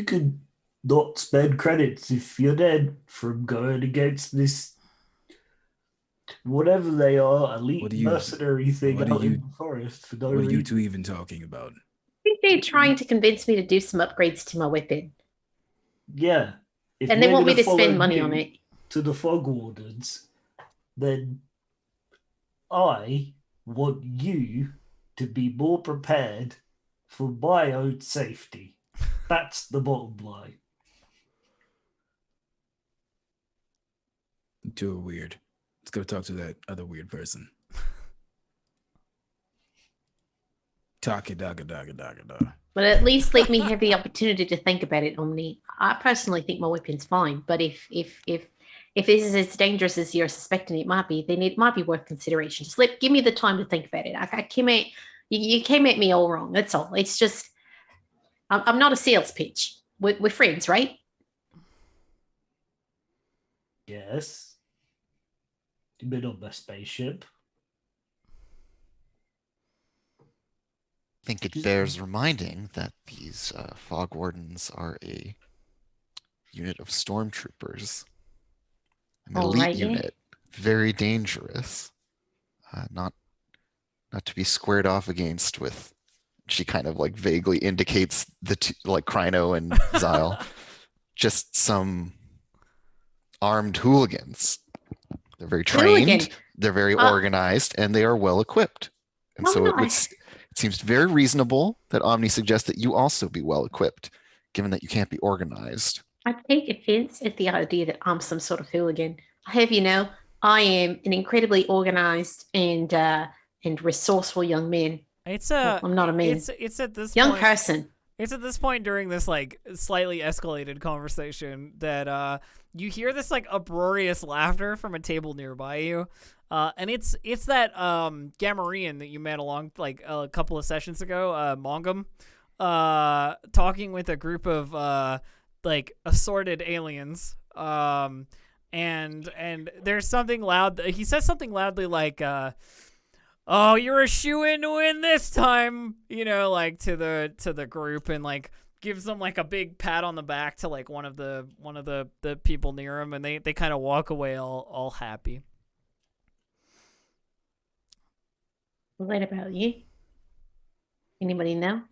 could not spend credits if you're dead from going against this, whatever they are, elite mercenary thing out in the forest for no What are you reason. two even talking about? I think they're trying to convince me to do some upgrades to my weapon. Yeah. If And they we're want me gonna to spend follow money you on it. to the Fog Wardens, then I want you to be more prepared for my own safety. That's the bottom line. You two are weird. Let's go talk to that other weird person. Talk it, dog. But at least let me have the opportunity to think about it, Omni. I personally think my weapon's fine, but if if this is as dangerous as you're suspecting it might be, then it might be worth consideration. Just give me the time to think about it. You came at me all wrong. That's all. It's just, I'm not a sales pitch. We're friends, right? Yes. You've been on my spaceship. I think it bears reminding that these fog wardens are a unit of stormtroopers. An elite unit. Very dangerous. Not to be squared off against with. She kind of like vaguely indicates the two, like Kryno and Zyle, just some armed hooligans. They're very trained, they're very organized, and they are well equipped. And so it seems very reasonable that Omni suggests that you also be well equipped, given that you can't be organized. I take offense at the idea that I'm some sort of hooligan. I have you know, I am an incredibly organized and resourceful young man. I'm not a man. It's at this young point, person. It's at this point during this like slightly escalated conversation that you hear this like uproarious laughter from a table nearby you, and it's that Gamorrean that you met along like a couple of sessions ago, Mongum, talking with a group of like assorted aliens, and there's something loud. He says something loudly like oh, you're a shoo-in to win this time, you know, like to the group, and like gives them like a big pat on the back to like one of the people near him, and they kind of walk away all happy. What about you? Anybody know?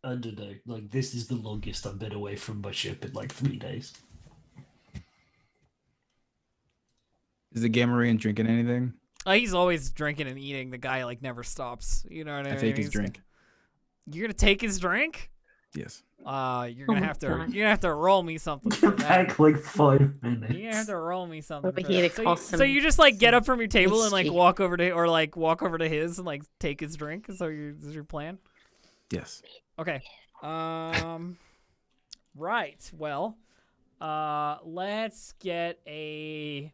I don't know. Like, this is the longest I've been away from my ship in like 3 days. Is the Gamorrean drinking anything? He's always drinking and eating. The guy like never stops. You know what I mean? I take his drink. You're gonna take his drink? Yes. You're gonna have to roll me something for that. Back like 5 minutes. You're gonna have to roll me something. Over For here that. to So you just like get up from your table and like whiskey. walk over to his and like take his drink. So this is your plan? Yes. Okay. Right. Well, let's get a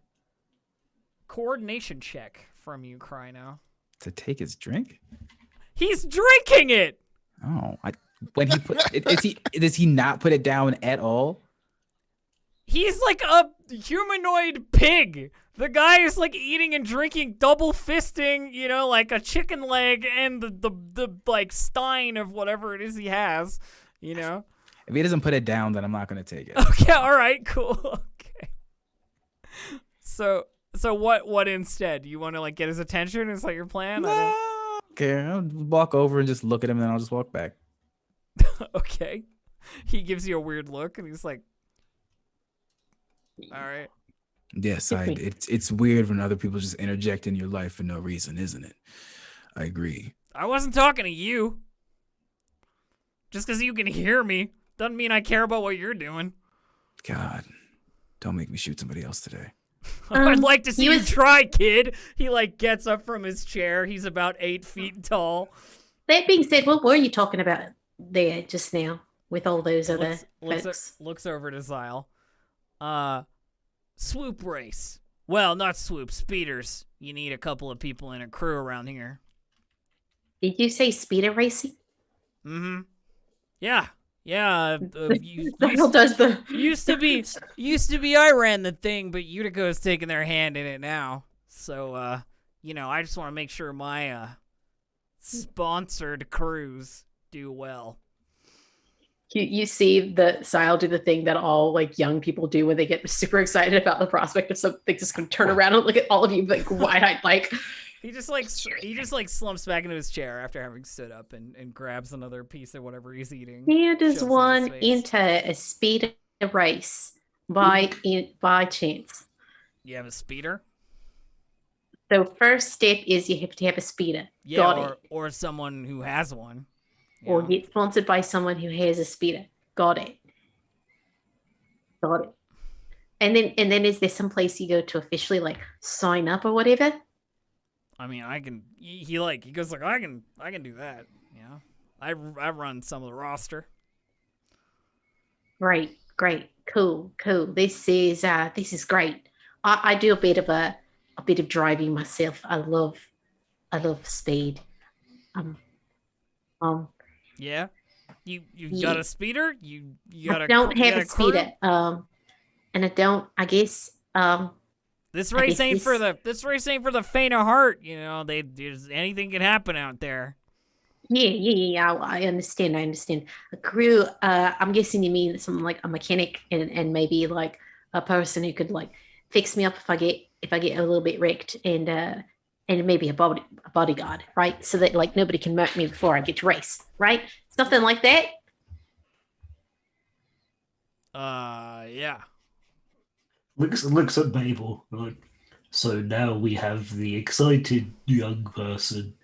coordination check from you, Kryno. To take his drink? He's drinking it. Oh, when he put does he not put it down at all? He's like a humanoid pig. The guy is like eating and drinking, double fisting, you know, like a chicken leg and the like stein of whatever it is he has, you know. If he doesn't put it down, then I'm not gonna take it. Okay, all right, cool. Okay. So what instead? You want to like get his attention? Is that your plan? No. Okay, I'll walk over and just look at him, and then I'll just walk back. Okay. He gives you a weird look, and he's like, "All right." Yes, it's weird when other people just interject in your life for no reason, isn't it? I agree. I wasn't talking to you. Just because you can hear me doesn't mean I care about what you're doing. God, don't make me shoot somebody else today. I'd like to see you try, kid. He like gets up from his chair. He's about 8 feet tall. That being said, what were you talking about there just now with all those other folks? Looks over to Zyle. Swoop race. Well, not swoop, speeders. You need a couple of people in a crew around here. Did you say speeder racing? Mm-hmm. Yeah. Yeah. Used to be I ran the thing, but Utico's taking their hand in it now. So, you know, I just want to make sure my sponsored crews do well. You see the Zyle do the thing that all like young people do when they get super excited about the prospect of something, just gonna turn around and look at all of you like wide-eyed, like. He just slumps back into his chair after having stood up and grabs another piece of whatever he's eating. How does one enter a speeder race by chance? You have a speeder? So first step is you have to have a speeder. Yeah, Got it. Or someone who has one. Or get sponsored by someone who has a speeder. Got it. And then is there some place you go to officially like sign up or whatever? I mean, I can. He goes like, I can do that. Yeah, I run some of the roster. Great, great, cool, cool. This is great. I do a bit of driving myself. I love speed. Um um Yeah. You got yeah. a speeder? You I got a don't you have got a a crew? speeder. And I don't. This I race guess ain't for this. the faint of heart. You know, there's anything can happen out there. Yeah. I understand. I understand. A crew. I'm guessing you mean something like a mechanic and maybe like a person who could like fix me up if I get a little bit wrecked and maybe a bodyguard, right? So that like nobody can murk me before I get to race, right? Something like that. Yeah. Looks at Mabel. Like, so now we have the excited young person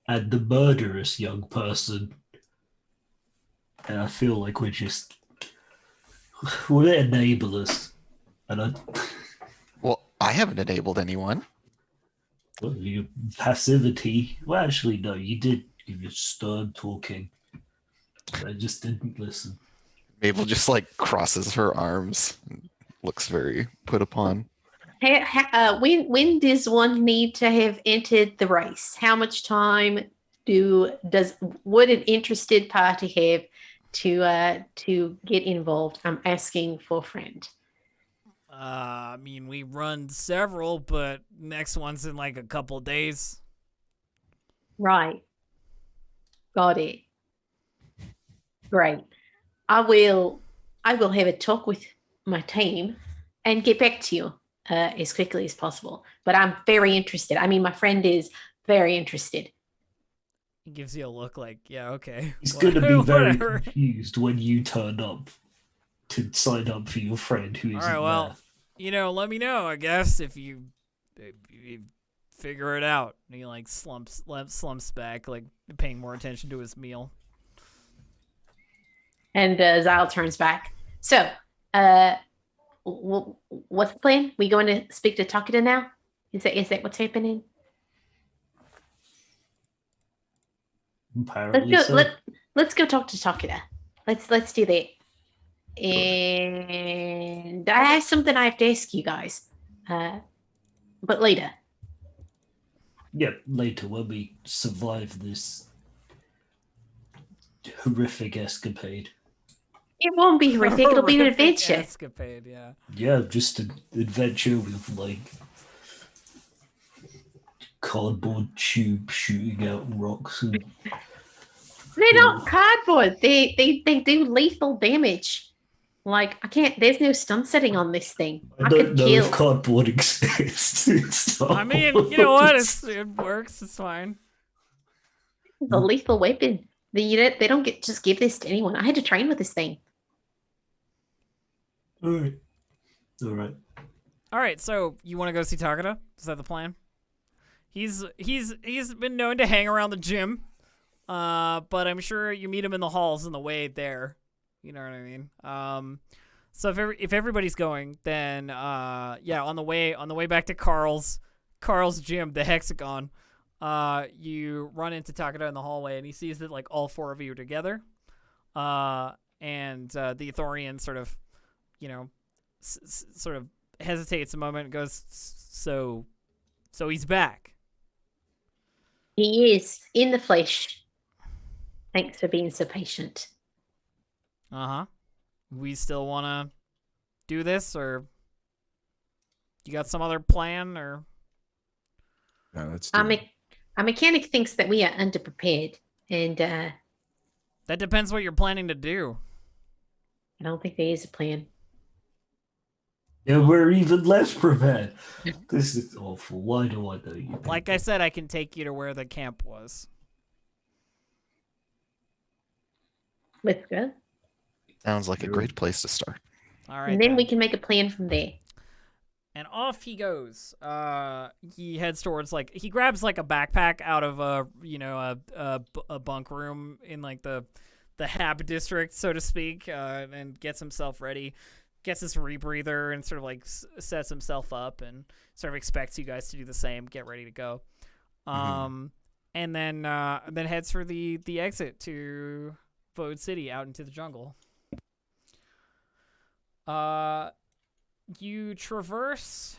and the murderous young person. And I feel like we're enablers. And Well, I haven't enabled anyone. well, your passivity. Well, actually, no, you did give your stern talking. I just didn't listen. Mabel just like crosses her arms and looks very put upon. When does one need to have entered the race? How much time would an interested party have to get involved? I'm asking for a friend. I mean, we run several, but next one's in like a couple days. Right. Got it. Great. I will have a talk with my team and get back to you as quickly as possible. But I'm very interested. I mean, my friend is very interested. He gives you a look like, yeah, okay. He's going to be very Whatever. confused when you turn up to sign up for your friend who All isn't right, well, there. let me know, I guess, if you figure it out. And he like slumps back, like paying more attention to his meal. And Zyle turns back. So, what's the plan? We going to speak to Takeda now? Is that what's happening? Apparently Let's go. so. Let's go talk to Takeda. Let's do that. And I have something I have to ask you guys, but later. Yeah, later when we survive this horrific escapade. It won't be horrific. It'll be an adventure. Escapade, yeah. Yeah, just an adventure with like cardboard tube shooting out rocks. And They're not cardboard. They do lethal damage. Like I can't. There's no stun setting on this thing. I don't know if cardboard exists. I mean, you know what? It works. It's fine. It's a lethal weapon. They don't just give this to anyone. I had to train with this thing. All right. So you want to go see Takeda? Is that the plan? He's been known to hang around the gym, but I'm sure you meet him in the halls on the way there. You know what I mean? So if everybody's going, then yeah, on the way back to Carl's gym, the Hexagon, you run into Takeda in the hallway, and he sees that like all four of you are together, and the Ithorian sort of, sort of hesitates a moment and goes, so he's back. He is in the flesh. Thanks for being so patient. We still want to do this, or you got some other plan, or? No, let's do it. Our mechanic thinks that we are underprepared, and that depends what you're planning to do. I don't think there is a plan. Yeah, we're even less prepared. This is awful. Why do I know you? Like I said, I can take you to where the camp was. Let's go. Sounds like a great place to start. All right. And then we can make a plan from there. And off he goes. He heads towards he grabs like a backpack out of a bunk room in like the Hab district, so to speak, and gets himself ready. Gets his rebreather and sort of like sets himself up and sort of expects you guys to do the same. Get ready to go. And then heads for the exit to Bode City out into the jungle. You traverse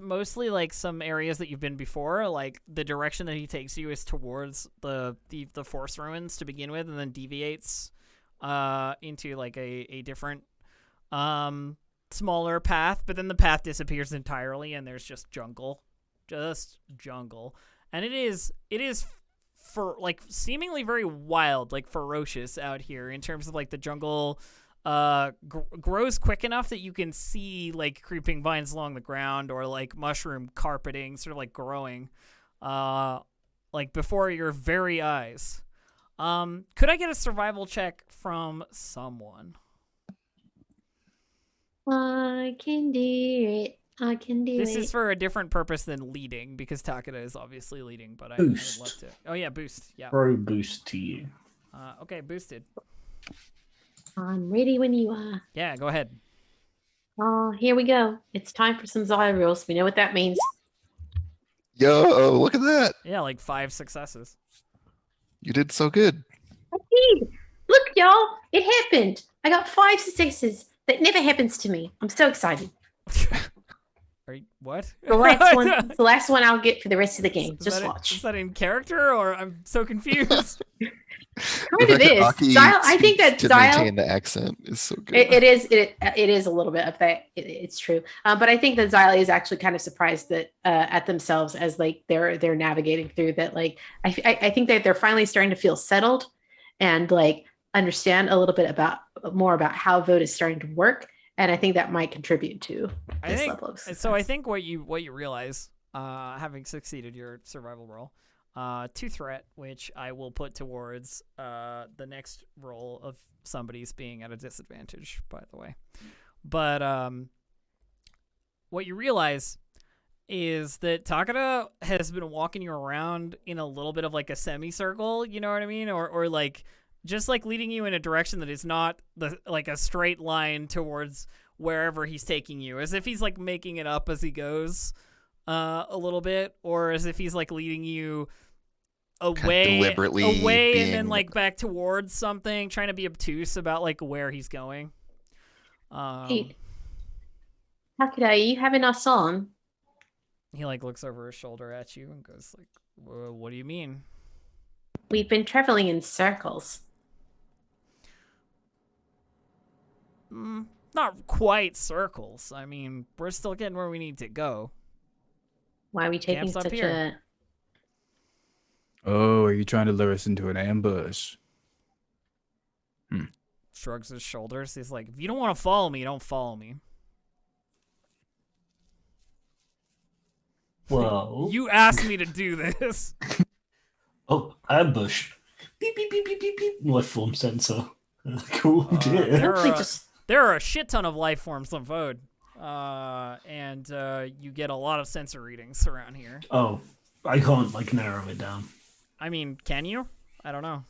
mostly like some areas that you've been before. Like the direction that he takes you is towards the forest ruins to begin with, and then deviates into like a different smaller path, but then the path disappears entirely and there's just jungle. And it is for like seemingly very wild, like ferocious out here in terms of like the jungle grows quick enough that you can see like creeping vines along the ground or like mushroom carpeting sort of like growing like before your very eyes. Could I get a survival check from someone? I can do it. I can do it. This is for a different purpose than leading, because Takeda is obviously leading, but I would love to. Oh yeah, boost. Yeah. Throw boost to you. Okay, boosted. I'm ready when you are. Yeah, go ahead. Oh, here we go. It's time for some Xyl rules. We know what that means. Yo, look at that. Yeah, like 5 successes. You did so good. I did. Look, y'all. It happened. I got 5 successes. That never happens to me. I'm so excited. Are you, what? The last one I'll get for the rest of the game. Just watch. Is that in character, or I'm so confused? Kind of is. Xyl, I think that to Xyl, maintain the accent is so good. it is a little bit of that. It's true, but I think that Xyl is actually kind of surprised that at themselves as like they're navigating through that. Like I think that they're finally starting to feel settled and like understand a little bit more about how vote is starting to work, and I think that might contribute to this level of success. So I think what you realize, having succeeded your survival roll, 2 threat, which I will put towards the next roll of somebody's being at a disadvantage, by the way. But what you realize is that Takeda has been walking you around in a little bit of like a semicircle, you know what I mean? Or like just like leading you in a direction that is not like a straight line towards wherever he's taking you, as if he's like making it up as he goes a little bit, or as if he's like leading you away and then like back towards something, trying to be obtuse about like where he's going. Hey, Takeda, you having us on? He like looks over his shoulder at you and goes like, what do you mean? We've been traveling in circles. Not quite circles. I mean, we're still getting where we need to go. Why are we taking Camp's up such here. Oh, are you trying to lure us into an ambush? Shrugs his shoulders. He's like, if you don't want to follow me, don't follow me. Well, You asked me to do this. oh, ambush. Beep beep beep beep beep beep. Life form sensor. Cool. There are a shit ton of life forms on Vode. And you get a lot of sensor readings around here. Oh, I can't like narrow it down. I mean, can you? I don't know.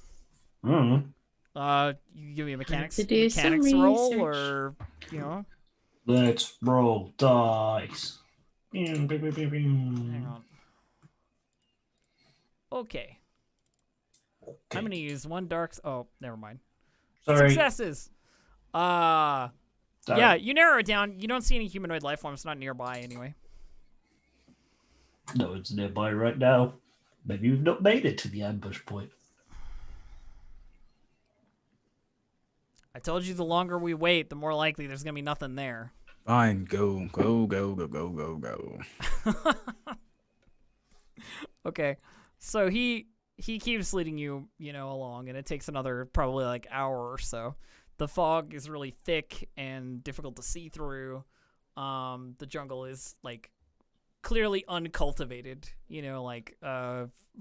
I don't know. You give me a mechanics some roll, research. or you know? Let's roll dice. Hang on. Okay. I'm gonna use one dark. Oh, never mind. Sorry. Successes. Sorry. Yeah, you narrow it down. You don't see any humanoid life forms. Not nearby, anyway. No, it's nearby right now. Maybe we've not made it to the ambush point. I told you the longer we wait, the more likely there's gonna be nothing there. Fine, go. Okay, so he keeps leading you, along, and it takes another probably like hour or so. The fog is really thick and difficult to see through. The jungle is like clearly uncultivated,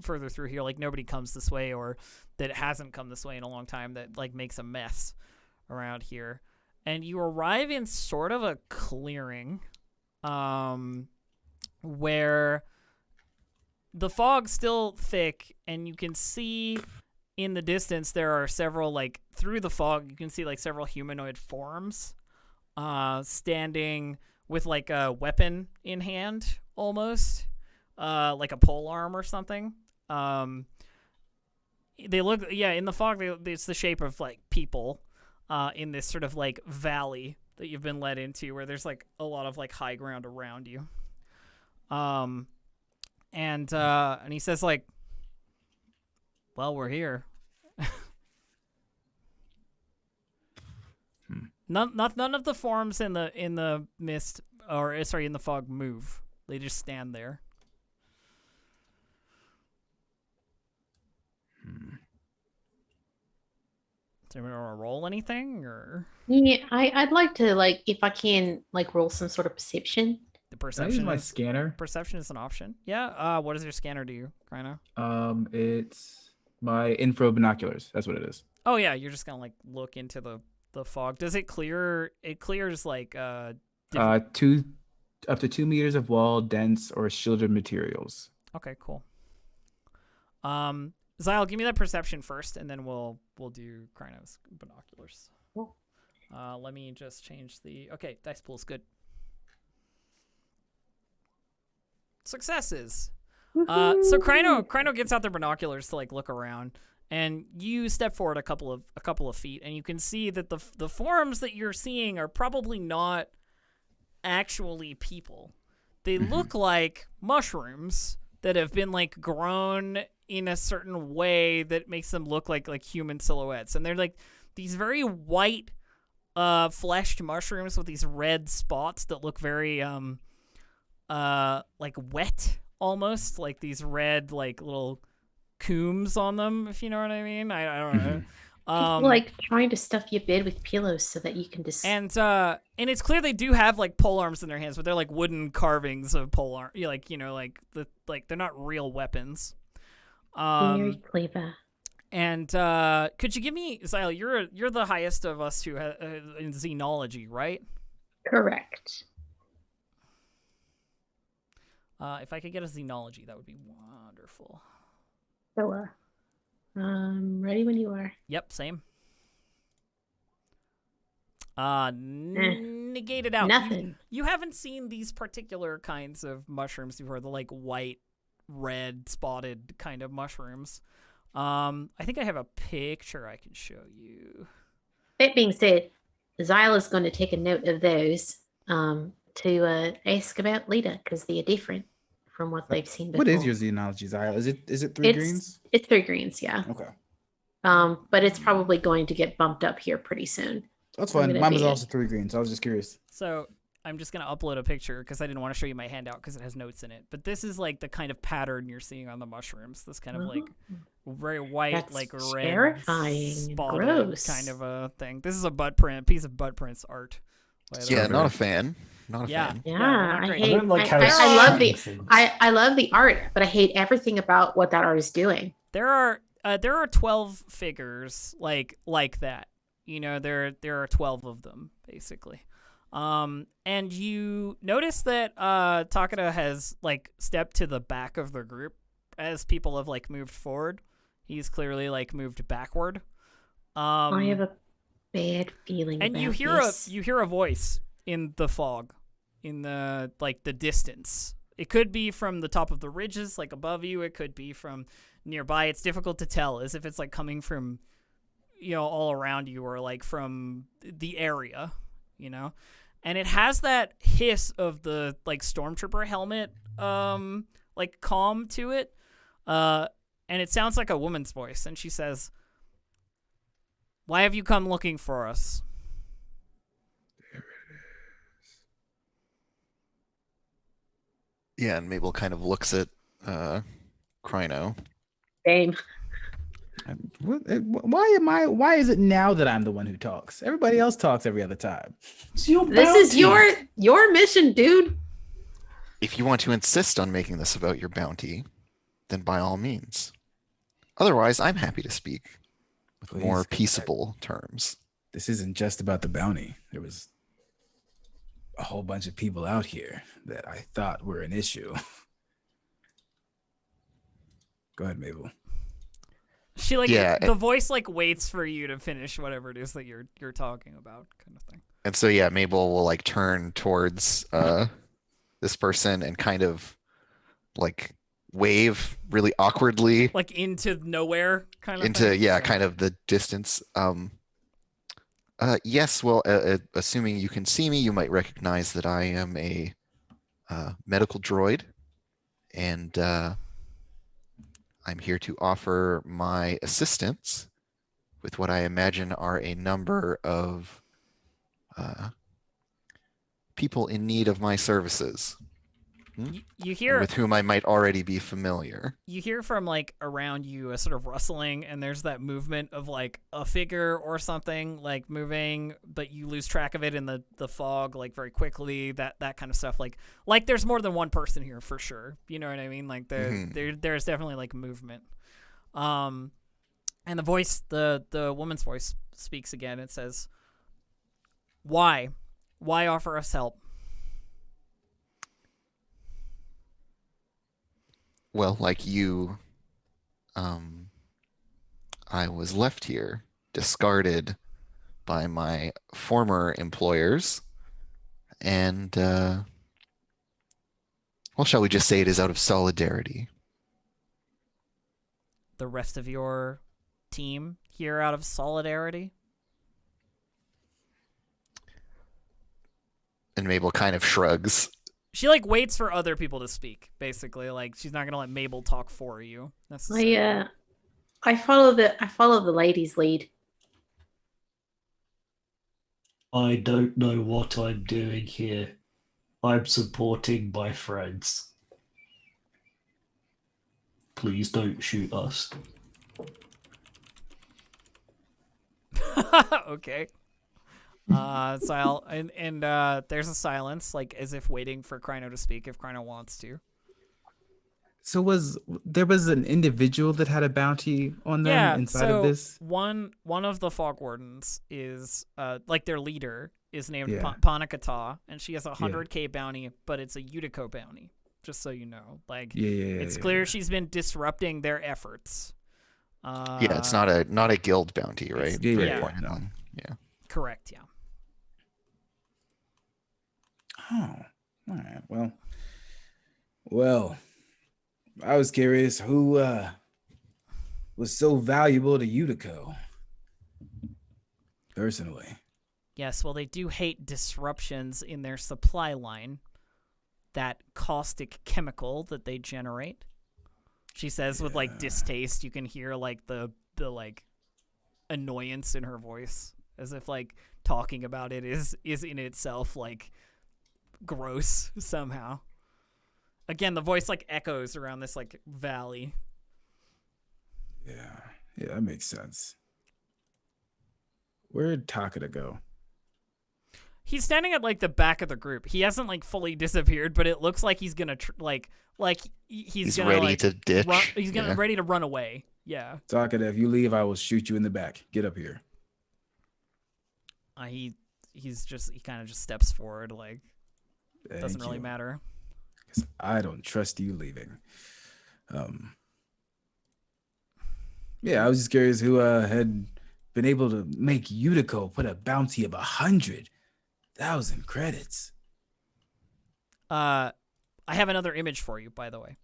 further through here, like nobody comes this way, or that hasn't come this way in a long time, that like makes a mess around here. And you arrive in sort of a clearing, where the fog's still thick, and you can see in the distance there are several, like, through the fog, you can see like several humanoid forms standing with like a weapon in hand, almost like a pole arm or something. They look, in the fog, it's the shape of like people. in this sort of like valley that you've been led into, where there's like a lot of like high ground around you. And he says like, well, we're here. None of the forms in the mist, or sorry, in the fog move. They just stand there. Do you want to roll anything, or Yeah, I'd like to, like, if I can, like, roll some sort of perception. the Can I use perception? my scanner? Perception is an option. Yeah. What does your scanner do, Rhino? It's my infrared binoculars. That's what it is. Oh yeah, you're just gonna like look into the fog. Does it clear? It clears like Up to 2 meters of wall, dense or shielded materials. Okay, cool. Zyle, give me that perception first, and then we'll do Krynos binoculars. Cool. Let me just change the. Okay, dice pool's good. Successes. So Kryno gets out their binoculars to like look around, and you step forward a couple of feet, and you can see that the forms that you're seeing are probably not actually people. They look like mushrooms that have been like grown in a certain way that makes them look like human silhouettes, and they're like these very white fleshed mushrooms with these red spots that look very like wet, almost like these red like little combs on them, if you know what I mean. I don't know. People like trying to stuff your bed with pillows so that you can just and it's clear they do have like pole arms in their hands, but they're like wooden carvings of pole arm, like, you know, like they're not real weapons. very clever. And could you give me, Zyle, you're the highest of us who in xenology, right? Correct. If I could get a xenology, that would be wonderful. So, ready when you are. Yep, same. Negate it out. Nothing. You haven't seen these particular kinds of mushrooms before, the like white, red, spotted kind of mushrooms. I think I have a picture I can show you. That being said, Zyle is going to take a note of those to ask about later, because they are different from what they've seen before. What is your xenology, Zyle? Is it 3 greens? It's 3 greens, yeah. Okay. But it's probably going to get bumped up here pretty soon. That's fine. Mine was also 3 greens. I was just curious. So I'm just going to upload a picture because I didn't want to show you my handout because it has notes in it. But this is like the kind of pattern you're seeing on the mushrooms. This kind of like very white, That's like red, terrifying. spotted Gross. kind of a thing. This is a piece of butt prints art. by the Yeah, way. not a fan. Not a Yeah. fan. Yeah, they're not I great. hate. I don't like how it's I love the. things. I love the art, but I hate everything about what that art is doing. There are 12 figures like that. You know, there are 12 of them basically. And you notice that Takeda has like stepped to the back of the group as people have like moved forward. He's clearly like moved backward. I have a bad feeling. And about you hear a voice in the fog, in the like the distance. It could be from the top of the ridges, like above you. It could be from nearby. It's difficult to tell, as if it's like coming from, you know, all around you, or like from the area, you know. And it has that hiss of the like stormtrooper helmet, like calm to it. And it sounds like a woman's voice, and she says, "Why have you come looking for us?" Yeah, and Mabel kind of looks at Kryno. Same. Why is it now that I'm the one who talks? Everybody else talks every other time. It's your This is bounty. your mission, dude. If you want to insist on making this about your bounty, then by all means. Otherwise, I'm happy to speak with Please. more peaceable terms. This isn't just about the bounty. There was a whole bunch of people out here that I thought were an issue. Go ahead, Mabel. She like Yeah, the voice like waits for you to finish whatever it is that you're talking about, kind of thing. And so, yeah, Mabel will like turn towards this person and kind of like wave really awkwardly Like into nowhere, kind of into thing. kind of the distance. Yes, well, assuming you can see me, you might recognize that I am a medical droid, and I'm here to offer my assistance with what I imagine are a number of people in need of my services. You And hear with whom I might already be familiar. you hear from like around you a sort of rustling, and there's that movement of like a figure or something like moving, but you lose track of it in the fog like very quickly. That kind of stuff. Like there's more than one person here for sure. You know what I mean? Like there's definitely like movement. And the voice, the woman's voice speaks again. It says, "Why offer us help?" Well, like you, I was left here, discarded by my former employers, and, well, shall we just say it is out of solidarity? The rest of your team here out of solidarity? And Mabel kind of shrugs. She like waits for other people to speak, basically. Like she's not gonna let Mabel talk for you necessarily. I follow the lady's lead. I don't know what I'm doing here. I'm supporting my friends. Please don't shoot us. Okay. So there's a silence, like as if waiting for Kryno to speak if Kryno wants to. So there was an individual that had a bounty on them inside of this? One of the Fog Wardens is like their leader is named Yeah. Panakata, and she has a 100K bounty, but it's a Utico bounty. Just so you know, like it's clear she's been disrupting their efforts. Yeah, it's not a guild bounty, right? Yeah. Important on. Yeah. Correct. Yeah. Oh, all right. Well, I was curious who was so valuable to Utico, personally. Yes, well, they do hate disruptions in their supply line, that caustic chemical that they generate. She says with like distaste. You can hear like the like annoyance in her voice, as if like talking about it is in itself like gross somehow. Again, the voice like echoes around this like valley. Yeah, that makes sense. Where'd Takeda go? He's standing at like the back of the group. He hasn't like fully disappeared, but it looks like he's gonna he's gonna ready like, to ditch. he's gonna ready to run away. Yeah. Takeda, if you leave, I will shoot you in the back. Get up here. He kind of just steps forward, like Thank doesn't really you. matter. 'Cause I don't trust you leaving. Yeah, I was just curious who had been able to make Utico put a bounty of 100,000 credits. I have another image for you, by the way.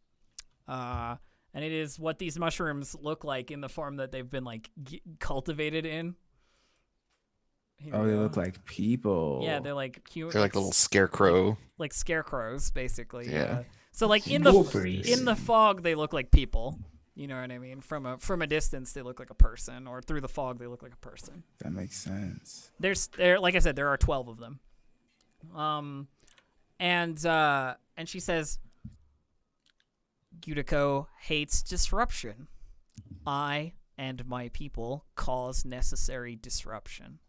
And it is what these mushrooms look like in the form that they've been like cultivated in. Here Oh, we they go. look like people. Yeah, they're like cute. They're like little scarecrow. like scarecrows, basically. Yeah. So like in the fog, they look like people. You know what I mean? From a distance, they look like a person, or through the fog, they look like a person. That makes sense. There, like I said, there are 12 of them. And she says, Utico hates disruption. I and my people cause necessary disruption.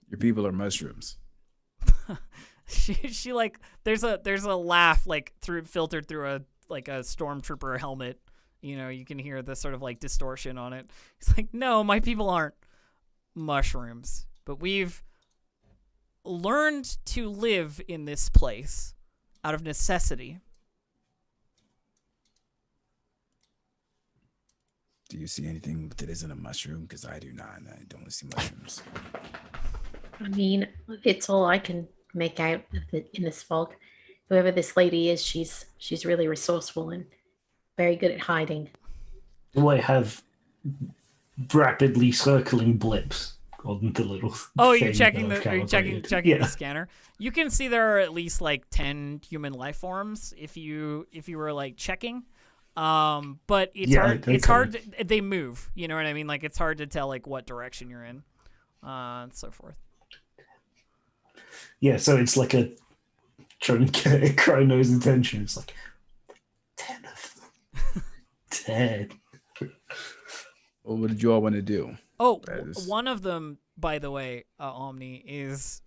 Your people are mushrooms. she like there's a laugh like filtered through a stormtrooper helmet. You know, you can hear the sort of like distortion on it. It's like, no, my people aren't mushrooms, but we've learned to live in this place out of necessity. Do you see anything that isn't a mushroom? Because I do not, and I don't see mushrooms. I mean, it's all I can make out in this fog. Whoever this lady is, she's really resourceful and very good at hiding. Do I have rapidly circling blips on the little. Oh, you're thing checking that I've the calibrated. checking the Yeah. scanner. You can see there are at least like 10 human life forms if you were like checking. But it's hard. It's okay. hard. They move. You know what I mean? Like it's hard to tell like what direction you're in, and so forth. Yeah, so it's like a trying to get Chrono's attention. It's like 10 of them. 10. Well, what did you all want to do? Oh, That one of them, by the way, Omni is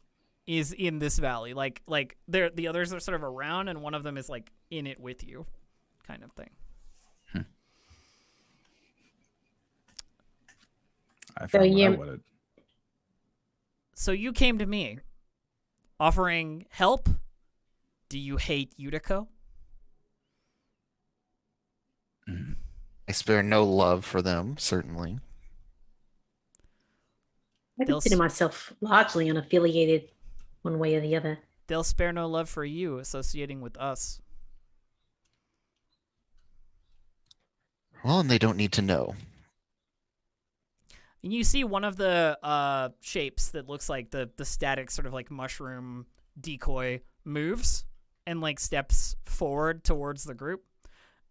in this valley. Like the others are sort of around, and one of them is like in it with you, kind of thing. I found what I you- wanted. So you came to me, offering help. Do you hate Utico? I spare no love for them, certainly. I They'll consider s- myself largely unaffiliated, one way or the other. They'll spare no love for you associating with us. Well, and they don't need to know. And you see one of the shapes that looks like the static sort of like mushroom decoy moves and like steps forward towards the group.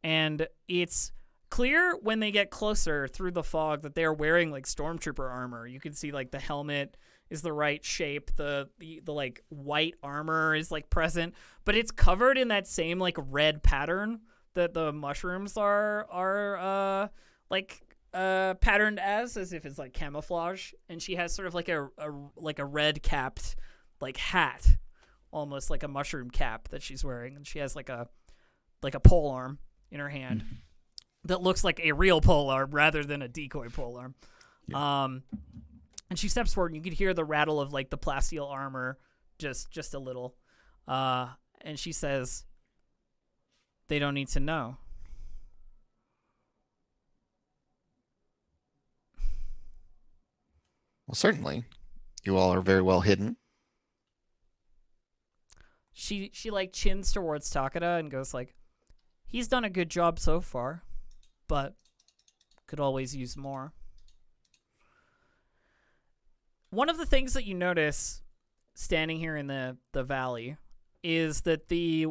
And it's clear when they get closer through the fog that they're wearing like stormtrooper armor. You can see like the helmet is the right shape, the like white armor is like present, but it's covered in that same like red pattern that the mushrooms are patterned as if it's like camouflage. And she has sort of like a red capped like hat, almost like a mushroom cap that she's wearing, and she has like a pole arm in her hand that looks like a real pole arm rather than a decoy pole arm. Yeah. And she steps forward, and you can hear the rattle of like the plasteel armor just a little. And she says, "They don't need to know." Well, certainly. You all are very well hidden. She like chins towards Takeda and goes like, "He's done a good job so far, but could always use more." One of the things that you notice standing here in the valley is that the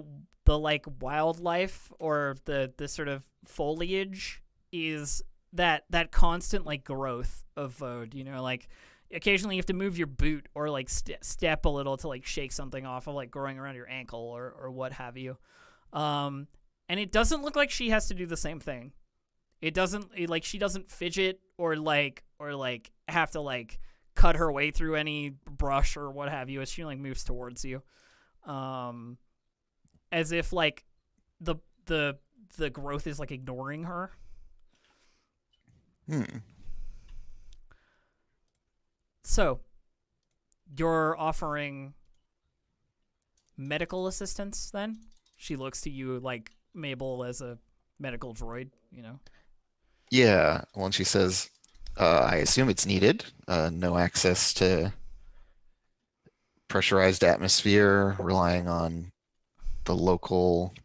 like wildlife or the sort of foliage is that constant like growth of Vode, you know, like occasionally you have to move your boot or like step a little to like shake something off of like growing around your ankle or what have you. And it doesn't look like she has to do the same thing. She doesn't fidget or have to like cut her way through any brush or what have you as she like moves towards you. As if like the growth is like ignoring her. So, you're offering medical assistance then? She looks to you like Mabel as a medical droid, you know? Yeah, well, and she says, I assume it's needed. No access to pressurized atmosphere, relying on the local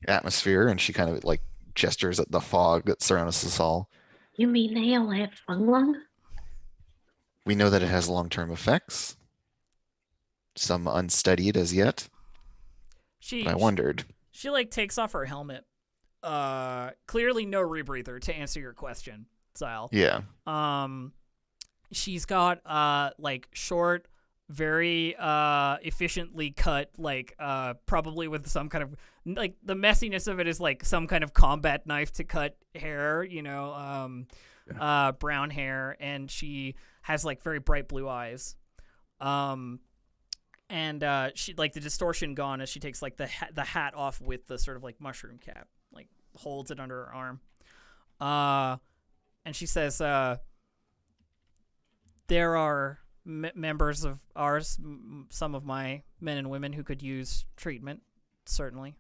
atmosphere. And she kind of like gestures at the fog that surrounds us all. You mean they all have fung lung? We know that it has long-term effects, some unstudied as yet. But I wondered. She like takes off her helmet. Clearly no rebreather to answer your question, Zyle. Yeah. She's got like short, very efficiently cut, like probably with some kind of like the messiness of it is like some kind of combat knife to cut hair, you know, brown hair, and she has like very bright blue eyes. And she like the distortion gone as she takes like the hat off with the sort of like mushroom cap, like holds it under her arm. And she says, there are members of ours, some of my men and women who could use treatment, certainly.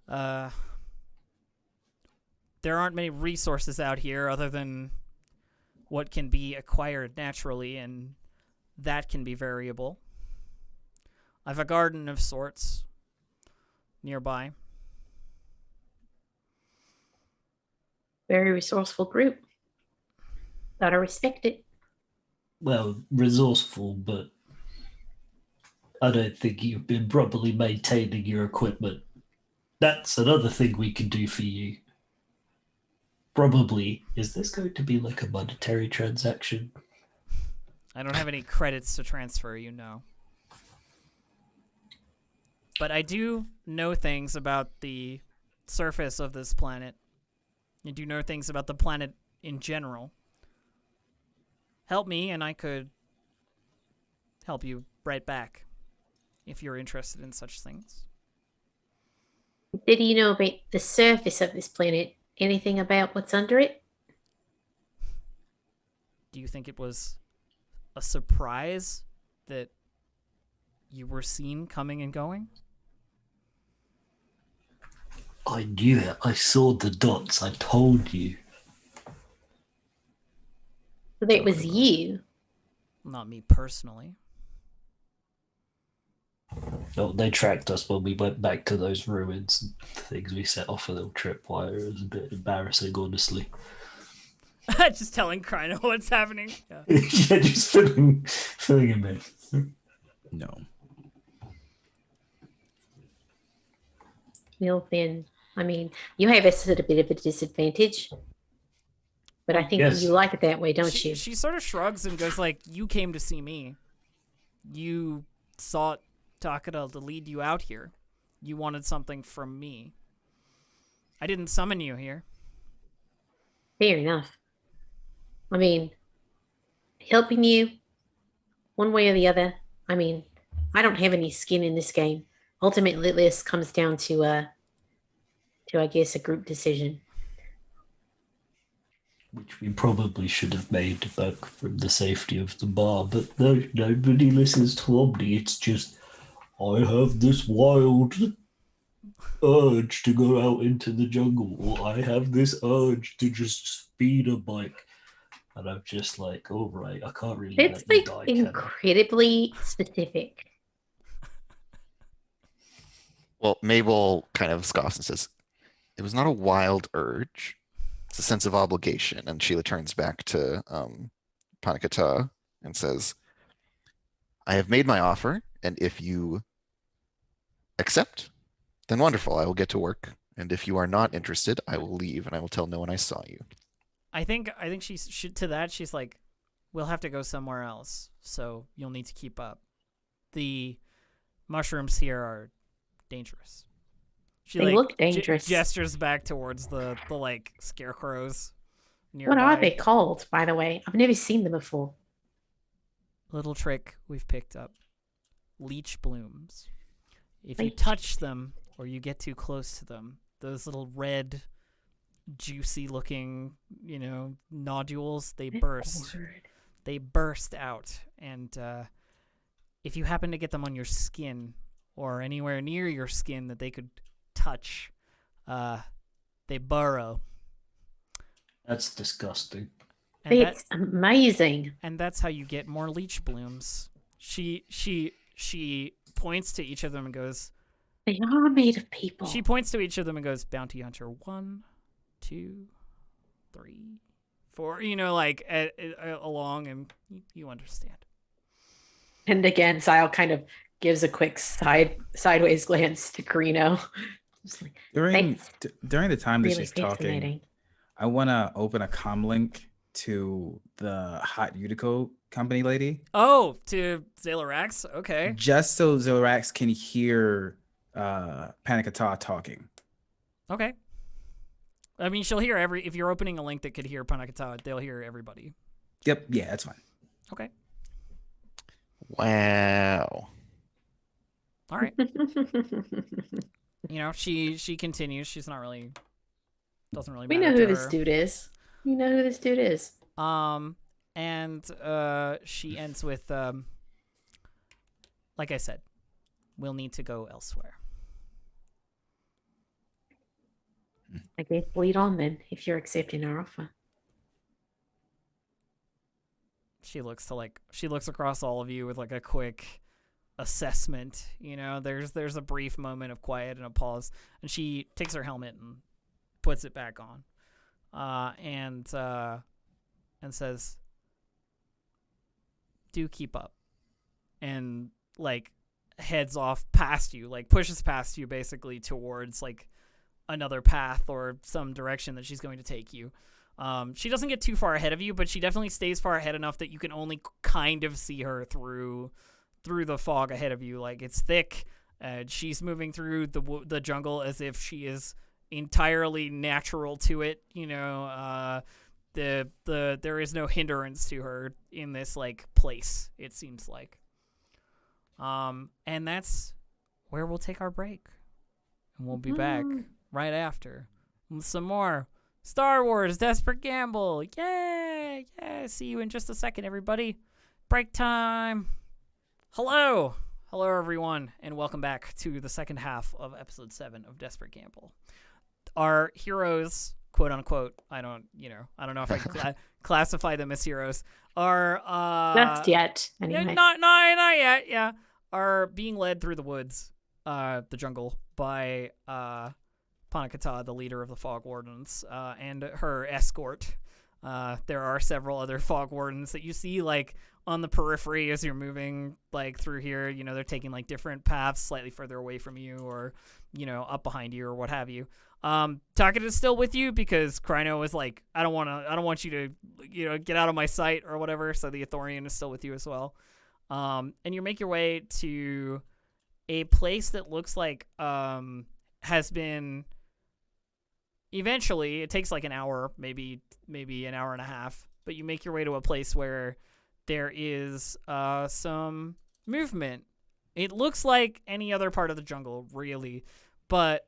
There aren't many resources out here other than what can be acquired naturally, and that can be variable. I have a garden of sorts nearby. Very resourceful group. Gotta respect it. well, resourceful, but I don't think you've been properly maintaining your equipment. That's another thing we can do for you. Probably, is this going to be like a monetary transaction? I don't have any credits to transfer, you know. But I do know things about the surface of this planet. I do know things about the planet in general. Help me, and I could help you right back if you're interested in such things. Did you know about the surface of this planet? Anything about what's under it? Do you think it was a surprise that you were seen coming and going? I knew it. I saw the dots. I told you. So that was you. Not me personally. No, they tracked us when we went back to those ruins and things. We set off a little tripwire. It was a bit embarrassing, honestly. Just telling Kryno what's happening. Yeah. Yeah, just filling him in. No. Well, then, I mean, you have us at a bit of a disadvantage. But I think Yes. you like it that way, don't you? She sort of shrugs and goes like, you came to see me. You sought Takada to lead you out here. You wanted something from me. I didn't summon you here. Fair enough. I mean, helping you one way or the other. I mean, I don't have any skin in this game. Ultimately, this comes down to I guess, a group decision. Which we probably should have made back from the safety of the bar, but no, nobody listens to Omni. It's just, I have this wild urge to go out into the jungle, or I have this urge to just speed a bike. And I'm just like, all right, I can't really It's let you like die, can I? incredibly specific. Well, Mabel kind of scoffs and says, it was not a wild urge. It's a sense of obligation. And Sheila turns back to Panakata and says, I have made my offer, and if you accept, then wonderful, I will get to work. And if you are not interested, I will leave and I will tell no one I saw you. I think to that she's like, we'll have to go somewhere else, so you'll need to keep up. The mushrooms here are dangerous. They look dangerous. Gestures back towards the like scarecrows nearby. What are they called, by the way? I've never seen them before. Little trick we've picked up. Leech blooms. If you Leech. touch them or you get too close to them, those little red, juicy looking, nodules, they burst. Lord. They burst out. And if you happen to get them on your skin or anywhere near your skin that they could touch, they burrow. That's disgusting. And It's amazing. And that's how you get more leech blooms. She points to each of them and goes, They are made of people. She points to each of them and goes, bounty hunter 1, 2, 3, 4, along, and you understand. And again, Zyle kind of gives a quick sideways glance to Greeno. Just like, During "That's the time that really she's talking, fascinating." I want to open a comm link to the hot Utico company lady. Oh, to Zaylorax? Okay. Just so Zorax can hear Panakata talking. Okay. I mean, she'll hear if you're opening a link that could hear Panakata, they'll hear everybody. Yep, yeah, that's fine. Okay. Wow. All right. She continues. She's not really, doesn't really We matter know to who this her. dude is. You know who this dude is. And she ends with, like I said, we'll need to go elsewhere. I guess lead on then, if you're accepting our offer. She looks across all of you with like a quick assessment. There's a brief moment of quiet and a pause, and she takes her helmet and puts it back on, and says, do keep up and like heads off past you, like pushes past you basically towards like another path or some direction that she's going to take you. She doesn't get too far ahead of you, but she definitely stays far ahead enough that you can only kind of see her through the fog ahead of you. Like, it's thick, and she's moving through the jungle as if she is entirely natural to it. You know, there is no hindrance to her in this like place, it seems like. And that's where we'll take our break, and we'll be back right after with some more Star Wars Desperate Gamble. Yay! Yeah, see you in just a second, everybody. Break time. Hello, everyone, and welcome back to the second half of episode 7 of Desperate Gamble. Our heroes, quote unquote, I don't know if I can classify them as heroes, are not yet. Anyway. Not yet. Yeah, are being led through the woods, the jungle, by Panakata, the leader of the Fog Wardens, and her escort. There are several other Fog Wardens that you see like on the periphery as you're moving like through here. You know, they're taking like different paths slightly further away from you, or you know, up behind you, or what have you. Takeda is still with you because Kryno was like, I don't want you to, you know, get out of my sight or whatever. So the Ithorian is still with you as well. And you make your way to a place that looks like has been eventually, it takes like an hour, maybe an hour and a half, but you make your way to a place where there is some movement. It looks like any other part of the jungle, really, but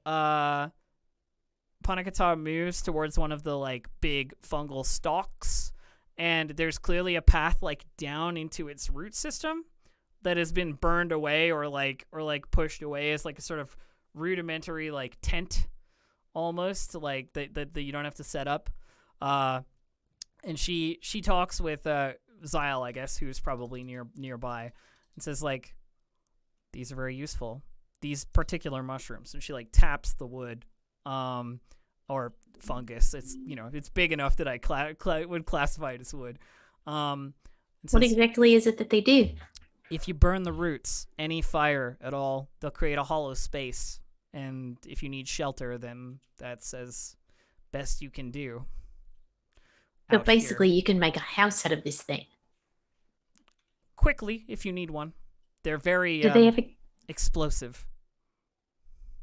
Panakata moves towards one of the like big fungal stalks, and there's clearly a path like down into its root system that has been burned away or pushed away as like a sort of rudimentary like tent, almost like that you don't have to set up. And she talks with Zyle, I guess, who's probably nearby, and says like, these are very useful, these particular mushrooms. And she like taps the wood, or fungus. It's, you know, it's big enough that I would classify it as wood. What exactly is it that they do? If you burn the roots, any fire at all, they'll create a hollow space. And if you need shelter, then that's as best you can do. So basically, you can make a house out of this thing. Quickly, if you need one. They're very explosive.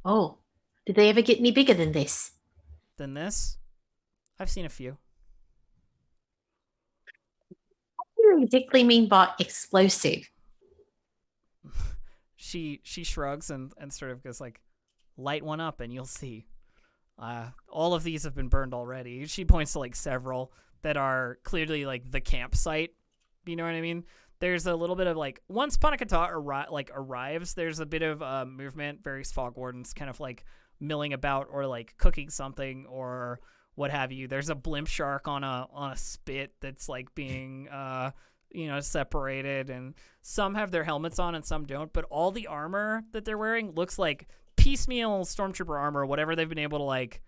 Oh, did they ever get any bigger than this? Than this? I've seen a few. What do you exactly mean by explosive? She shrugs and sort of goes like, light one up and you'll see. All of these have been burned already. She points to like several that are clearly like the campsite. You know what I mean? There's a little bit of like, once Panakata arrives, there's a bit of movement. Various Fog Wardens kind of like milling about or like cooking something or what have you. There's a blimp shark on a spit that's like being separated, and some have their helmets on and some don't, but all the armor that they're wearing looks like piecemeal stormtrooper armor, whatever they've been able to like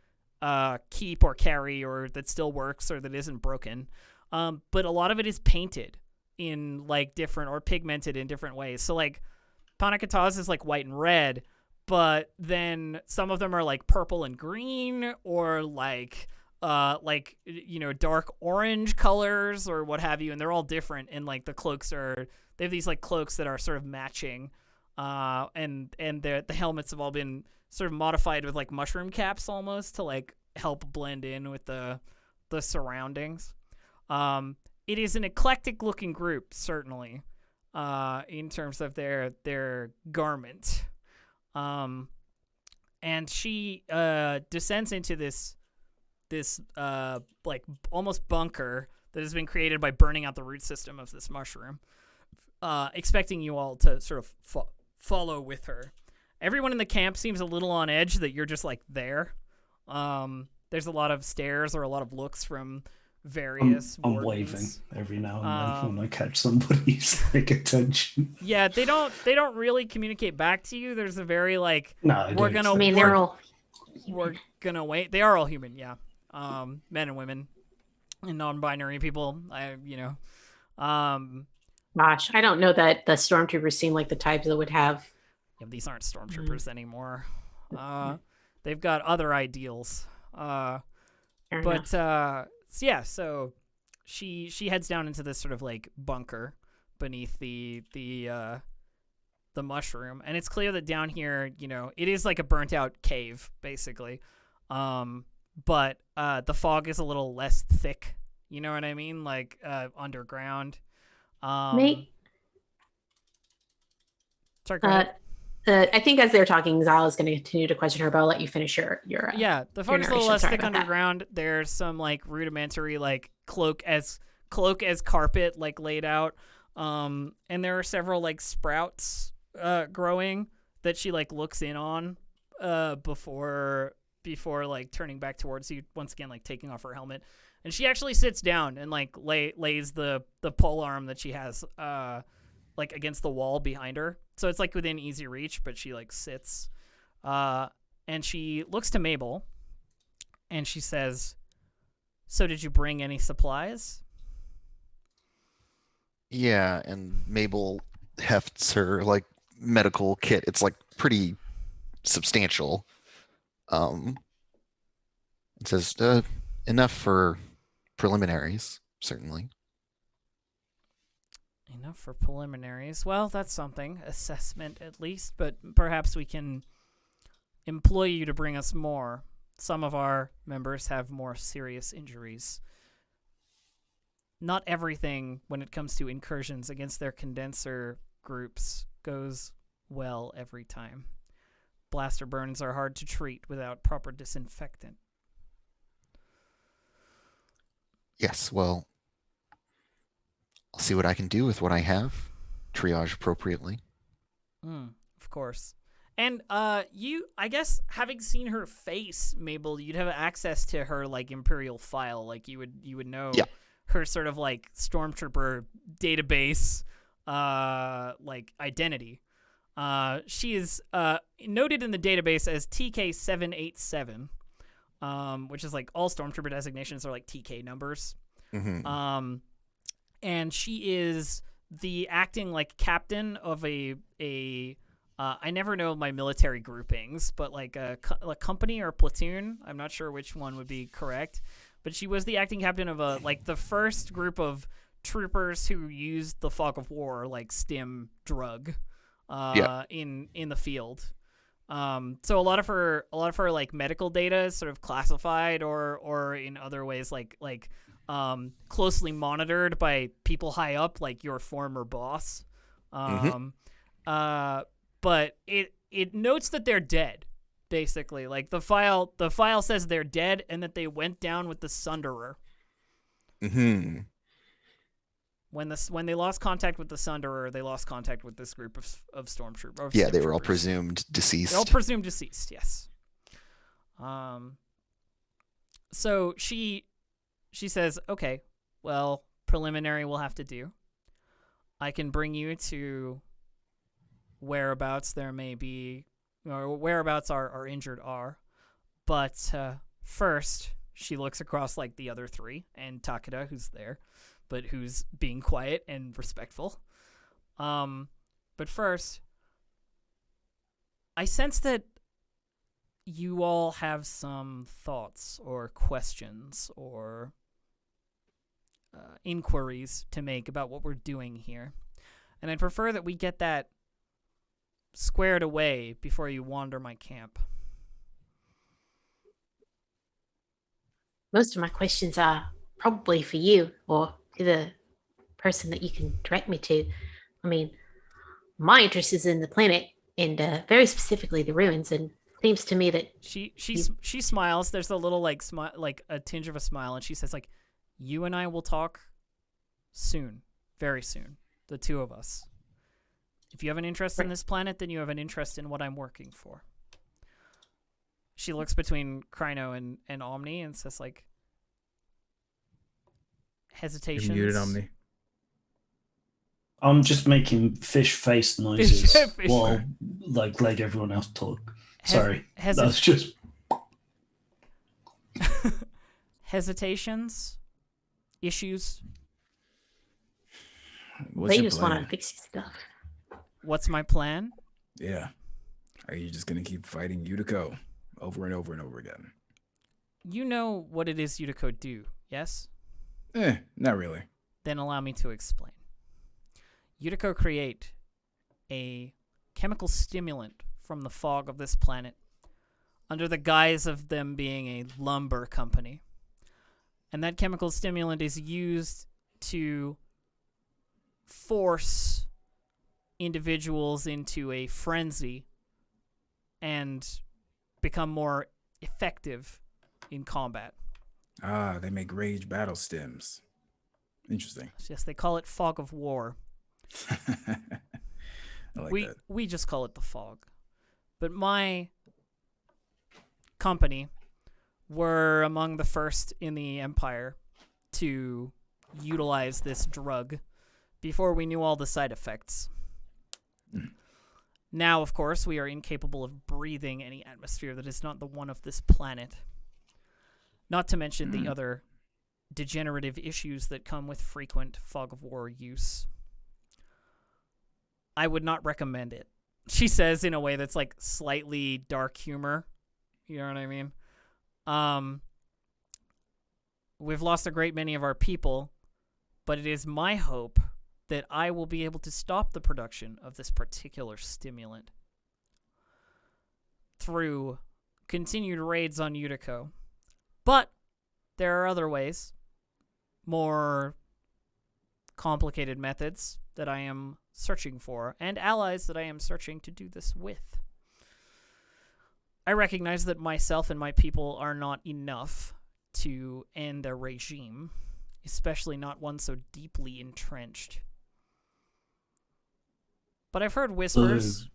keep or carry, or that still works or that isn't broken. But a lot of it is painted in like different, or pigmented in different ways. So like Panakata's is like white and red, but then some of them are like purple and green, or like dark orange colors or what have you, and they're all different. And like the cloaks they have these like cloaks that are sort of matching, and the helmets have all been sort of modified with like mushroom caps almost to like help blend in with the surroundings. It is an eclectic looking group, certainly, in terms of their garment. And she descends into this like almost bunker that has been created by burning out the root system of this mushroom, expecting you all to sort of follow with her. Everyone in the camp seems a little on edge that you're just like there. There's a lot of stares or a lot of looks from various I'm wardens. waving every now and then when I catch somebody's like attention. Yeah, they don't really communicate back to you. There's a very like, No, we're gonna wait. They are all human, yeah. Men and women and non-binary people. Gosh, I don't know that the stormtroopers seem like the types that would have. Yeah, these aren't stormtroopers anymore. They've got other ideals. Fair But enough. yeah, so she heads down into this sort of like bunker beneath the mushroom, and it's clear that down here, it is like a burnt out cave basically. But the fog is a little less thick. You know what I mean? Like underground. Mate, Sorry, go ahead. I think as they're talking, Zal is going to continue to question her, but I'll let you finish your Yeah, the fog is a little narration. less Sorry thick about that. underground. There's some like rudimentary like cloak as carpet like laid out. And there are several like sprouts growing that she like looks in on before like turning back towards you once again, like taking off her helmet. And she actually sits down and like lays the pole arm that she has like against the wall behind her. So it's like within easy reach, but she like sits. And she looks to Mabel and she says, "So did you bring any supplies?" Yeah, and Mabel hefts her like medical kit. It's like pretty substantial. It says enough for preliminaries, certainly. Enough for preliminaries. Well, that's something. Assessment at least, but perhaps we can employ you to bring us more. Some of our members have more serious injuries. Not everything, when it comes to incursions against their condenser groups, goes well every time. Blaster burns are hard to treat without proper disinfectant. Yes, well, I'll see what I can do with what I have. Triage appropriately. Of course. And you, I guess, having seen her face, Mabel, you'd have access to her like Imperial file. Like you would know her sort of like Stormtrooper database like identity. She is noted in the database as TK787, which is like all Stormtrooper designations are like TK numbers. Mm-hmm. And she is the acting like captain of a I never know my military groupings, but like a company or a platoon. I'm not sure which one would be correct, but she was the acting captain of the first group of troopers who used the fog of war like stim drug in the field. So a lot of her like medical data is sort of classified or in other ways like closely monitored by people high up, like your former boss. But it notes that they're dead, basically. Like the file says they're dead and that they went down with the Sunderer. Mm-hmm. When they lost contact with the Sunderer, they lost contact with this group of stormtroopers. Yeah, they were all presumed deceased. They're all presumed deceased, yes. So she says, "Okay, well, preliminary will have to do. I can bring you to whereabouts there may be, or whereabouts our injured are. But first," she looks across like the other three and Takeda, who's there, but who's being quiet and respectful. But first, I sense that you all have some thoughts or questions or inquiries to make about what we're doing here. And I'd prefer that we get that squared away before you wander my camp. Most of my questions are probably for you or to the person that you can direct me to. I mean, my interest is in the planet and very specifically the ruins, and it seems to me that she smiles. There's a little like a tinge of a smile, and she says like, "You and I will talk soon, very soon, the two of us. If you have an interest in this planet, then you have an interest in what I'm working for." She looks between Kryno and Omni and says like, hesitations. You're muted, Omni. I'm just making fish face noises Fish. while like everyone else talk. Sorry, that's just hesitations, issues. What's They your just want plan? to fix stuff. What's my plan? Yeah. Are you just gonna keep fighting Yutiko over and over and over again? You know what it is Yutiko do, yes? Not really. Then allow me to explain. Yutiko create a chemical stimulant from the fog of this planet under the guise of them being a lumber company. And that chemical stimulant is used to force individuals into a frenzy and become more effective in combat. Ah, they make rage battle stems. Interesting. Yes, they call it fog of war. I like that. We just call it the fog. But my company were among the first in the Empire to utilize this drug before we knew all the side effects. Now, of course, we are incapable of breathing any atmosphere that is not the one of this planet. Not to mention the other degenerative issues that come with frequent fog of war use. I would not recommend it. She says in a way that's like slightly dark humor. You know what I mean? We've lost a great many of our people, but it is my hope that I will be able to stop the production of this particular stimulant through continued raids on Yutiko. But there are other ways, more complicated methods that I am searching for, and allies that I am searching to do this with. I recognize that myself and my people are not enough to end a regime, especially not one so deeply entrenched. But I've heard whispers.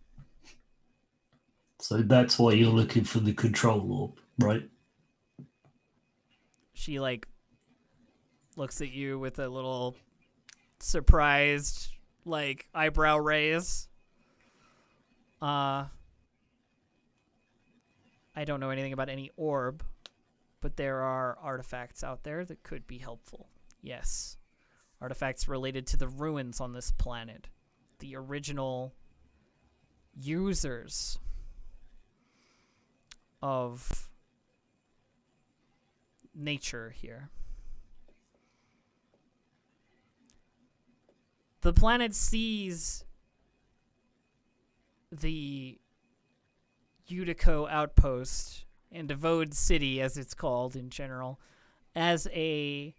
So that's why you're looking for the control orb, right? She, like, looks at you with a little surprised, like, eyebrow raise. I don't know anything about any orb, but there are artifacts out there that could be helpful. Yes. Artifacts related to the ruins on this planet. The original users of nature here. The planet sees the Yutiko outpost and Devode City, as it's called in general, as a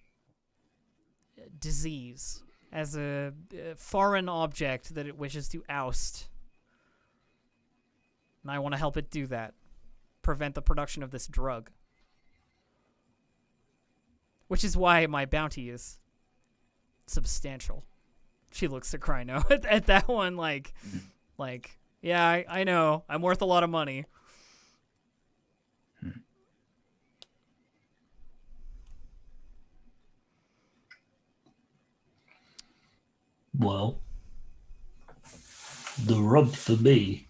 disease, as a foreign object that it wishes to oust. And I want to help it do that. Prevent the production of this drug. Which is why my bounty is substantial. She looks to Kryno at that one like, yeah, I know. I'm worth a lot of money. Well, the rub for me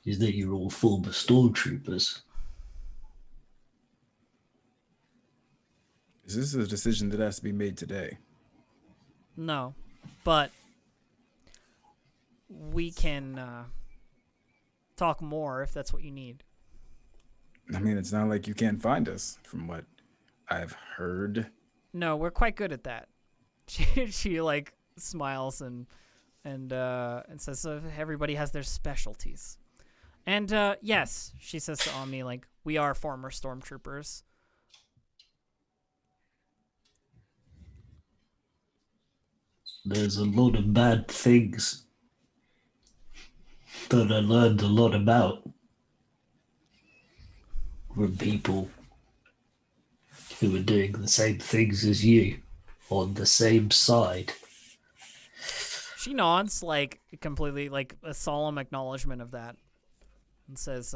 is that you're all former stormtroopers. Is this a decision that has to be made today? No, but we can talk more if that's what you need. I mean, it's not like you can't find us, from what I've heard. No, we're quite good at that. She like smiles and says everybody has their specialties. And yes, she says to Omni, like, we are former stormtroopers. There's a lot of bad things that I learned a lot about from people who are doing the same things as you on the same side. She nods, like, completely, like, a solemn acknowledgement of that. And says,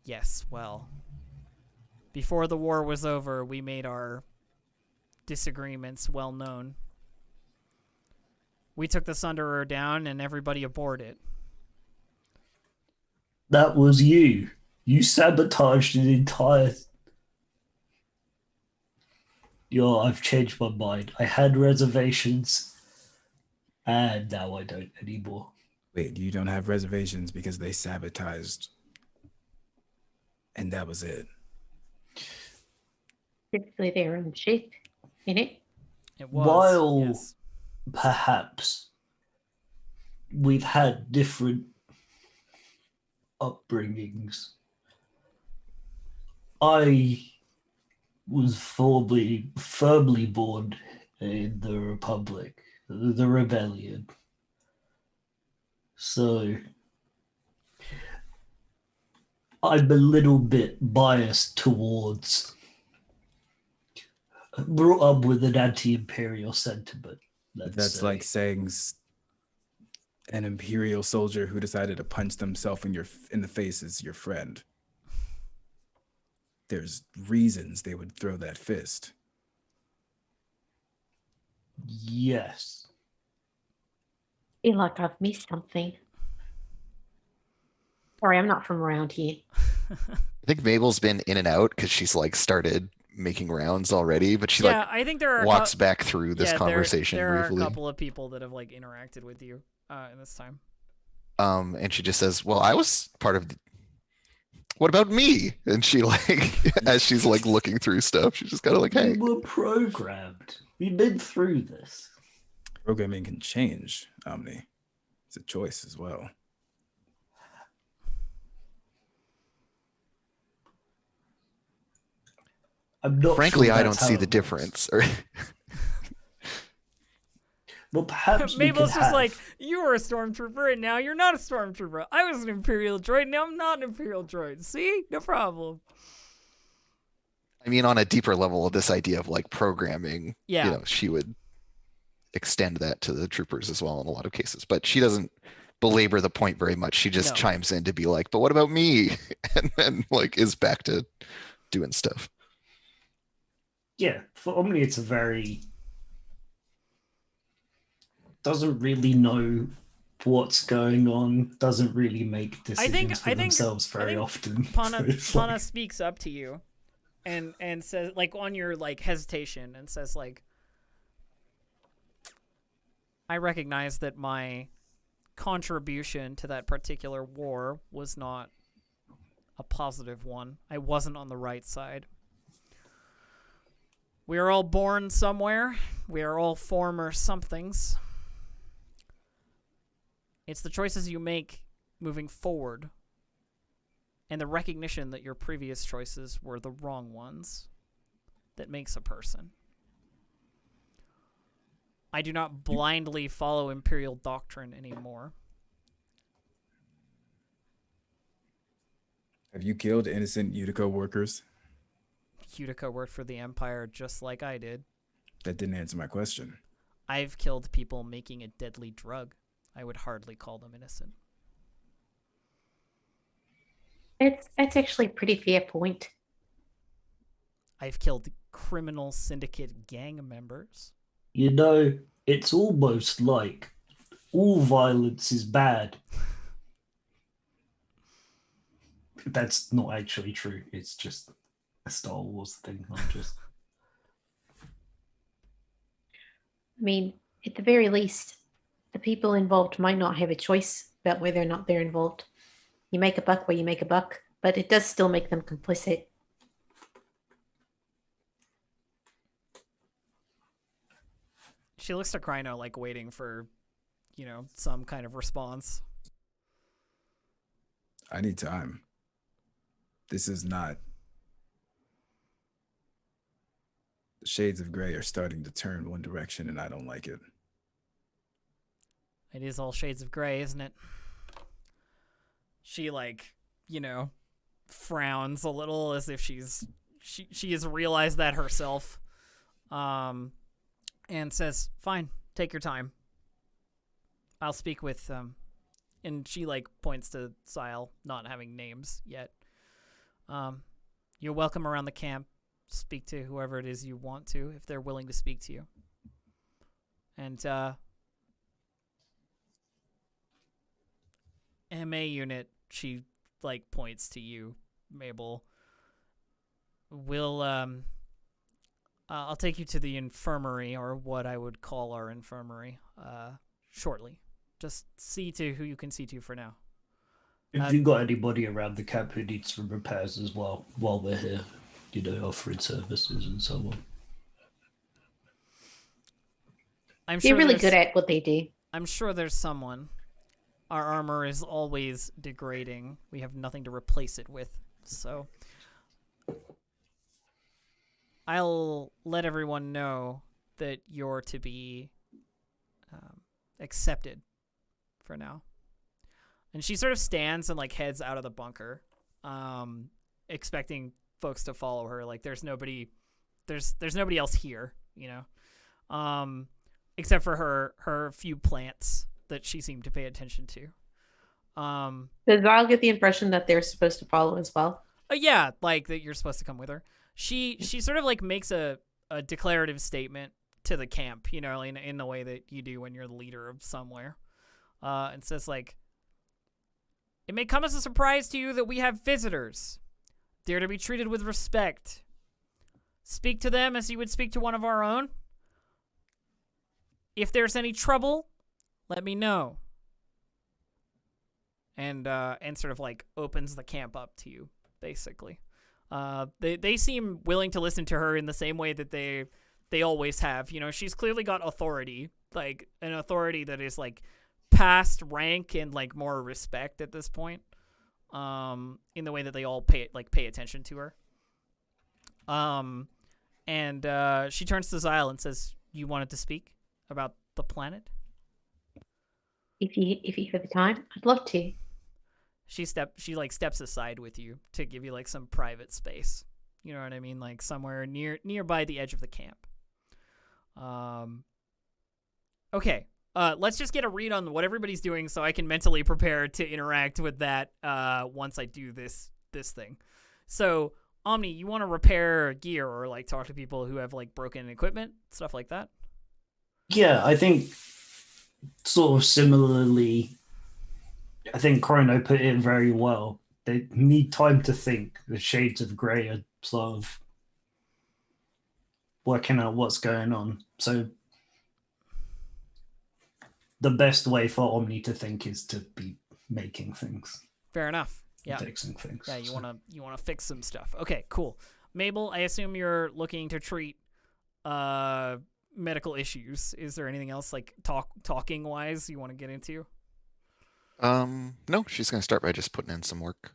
yes, well, before the war was over, we made our disagreements well known. We took the Sunderer down and everybody aboard it. That was you. You sabotaged an entire... I've changed my mind. I had reservations, and now I don't anymore. Wait, you don't have reservations because they sabotaged, and that was it. Typically their own shape in it. It was. While Yes. perhaps we've had different upbringings, I was firmly born in the Republic, the Rebellion. So I'm a little bit biased towards, brought up with an anti-imperial sentiment. That's like saying an imperial soldier who decided to punch themselves in the face is your friend. There's reasons they would throw that fist. Yes. I feel like I've missed something. Sorry, I'm not from around here. I think Mabel's been in and out because she's like started making rounds already, but she Yeah, like I think there are walks back through this conversation there briefly. are a couple of people that have like interacted with you in this time. And she just says, "Well, I was part of. What about me?" And she like, as she's like looking through stuff, she's just kind of like, "Hey, We were programmed. We've been through this. Programming can change, Omni. It's a choice as well. I'm not frankly, sure I don't that's how see it the works. difference." Or Well, perhaps Mabel's just like, you were a stormtrooper and now you're not a stormtrooper. I was an Imperial droid, now I'm not an Imperial droid. See? No problem. I mean, on a deeper level, this idea of like programming, Yeah. she would extend that to the troopers as well in a lot of cases, but she doesn't belabor the point very much. She just chimes in to be like, "But what about me?" And then like is back to doing stuff. Yeah, for Omni, it's a very doesn't really know what's going on, doesn't really make decisions for themselves very often. Pana speaks up to you and says, like, on your like hesitation, and says like, I recognize that my contribution to that particular war was not a positive one. I wasn't on the right side. We are all born somewhere. We are all former somethings. It's the choices you make moving forward and the recognition that your previous choices were the wrong ones that makes a person. I do not blindly follow Imperial doctrine anymore. Have you killed innocent Utica workers? Utica worked for the Empire just like I did. That didn't answer my question. I've killed people making a deadly drug. I would hardly call them innocent. That's actually a pretty fair point. I've killed criminal syndicate gang members. It's almost like all violence is bad. That's not actually true. It's just a Star Wars thing. I mean, at the very least, the people involved might not have a choice about whether or not they're involved. You make a buck where you make a buck, but it does still make them complicit. She looks to Kryno like waiting for, some kind of response. I need time. This is not... The shades of gray are starting to turn one direction and I don't like it. It is all shades of gray, isn't it? She frowns a little as if she has realized that herself. And says, "Fine, take your time. I'll speak with and she points to Sile, not having names yet. You're welcome around the camp. Speak to whoever it is you want to, if they're willing to speak to you. And MA unit," she points to you, Mabel, will I'll take you to the infirmary, or what I would call our infirmary, shortly. Just see to who you can see to for now. If you got anybody around the camp who needs some repairs as well while we're here, offering services and so on. They're really good at what they do. I'm sure there's someone. Our armor is always degrading. We have nothing to replace it with, so I'll let everyone know that you're to be accepted for now. And she sort of stands and like heads out of the bunker, expecting folks to follow her. Like there's nobody else here, you know, except for her few plants that she seemed to pay attention to. Does Val get the impression that they're supposed to follow as well? Yeah, like that you're supposed to come with her. She sort of like makes a declarative statement to the camp, you know, in the way that you do when you're the leader of somewhere, and says like, "It may come as a surprise to you that we have visitors. They're to be treated with respect. Speak to them as you would speak to one of our own. If there's any trouble, let me know." And sort of like opens the camp up to you, basically. They seem willing to listen to her in the same way that they always have. You know, she's clearly got authority, like an authority that is like past rank and like more respect at this point. In the way that they all pay attention to her. And she turns to Xyle and says, "You wanted to speak about the planet?" If you have the time, I'd love to. She steps aside with you to give you like some private space. You know what I mean? Like somewhere nearby the edge of the camp. Okay. Let's just get a read on what everybody's doing so I can mentally prepare to interact with that once I do this thing. So, Omni, you want to repair gear or like talk to people who have like broken equipment, stuff like that? Yeah, I think sort of similarly, I think Chrono put it very well. They need time to think. The shades of grey are sort of working out what's going on. So the best way for Omni to think is to be making things. Fair enough. Yeah. Fixing things. Yeah, you wanna fix some stuff. Okay, cool. Mabel, I assume you're looking to treat medical issues. Is there anything else like talking wise you want to get into? No, she's gonna start by just putting in some work.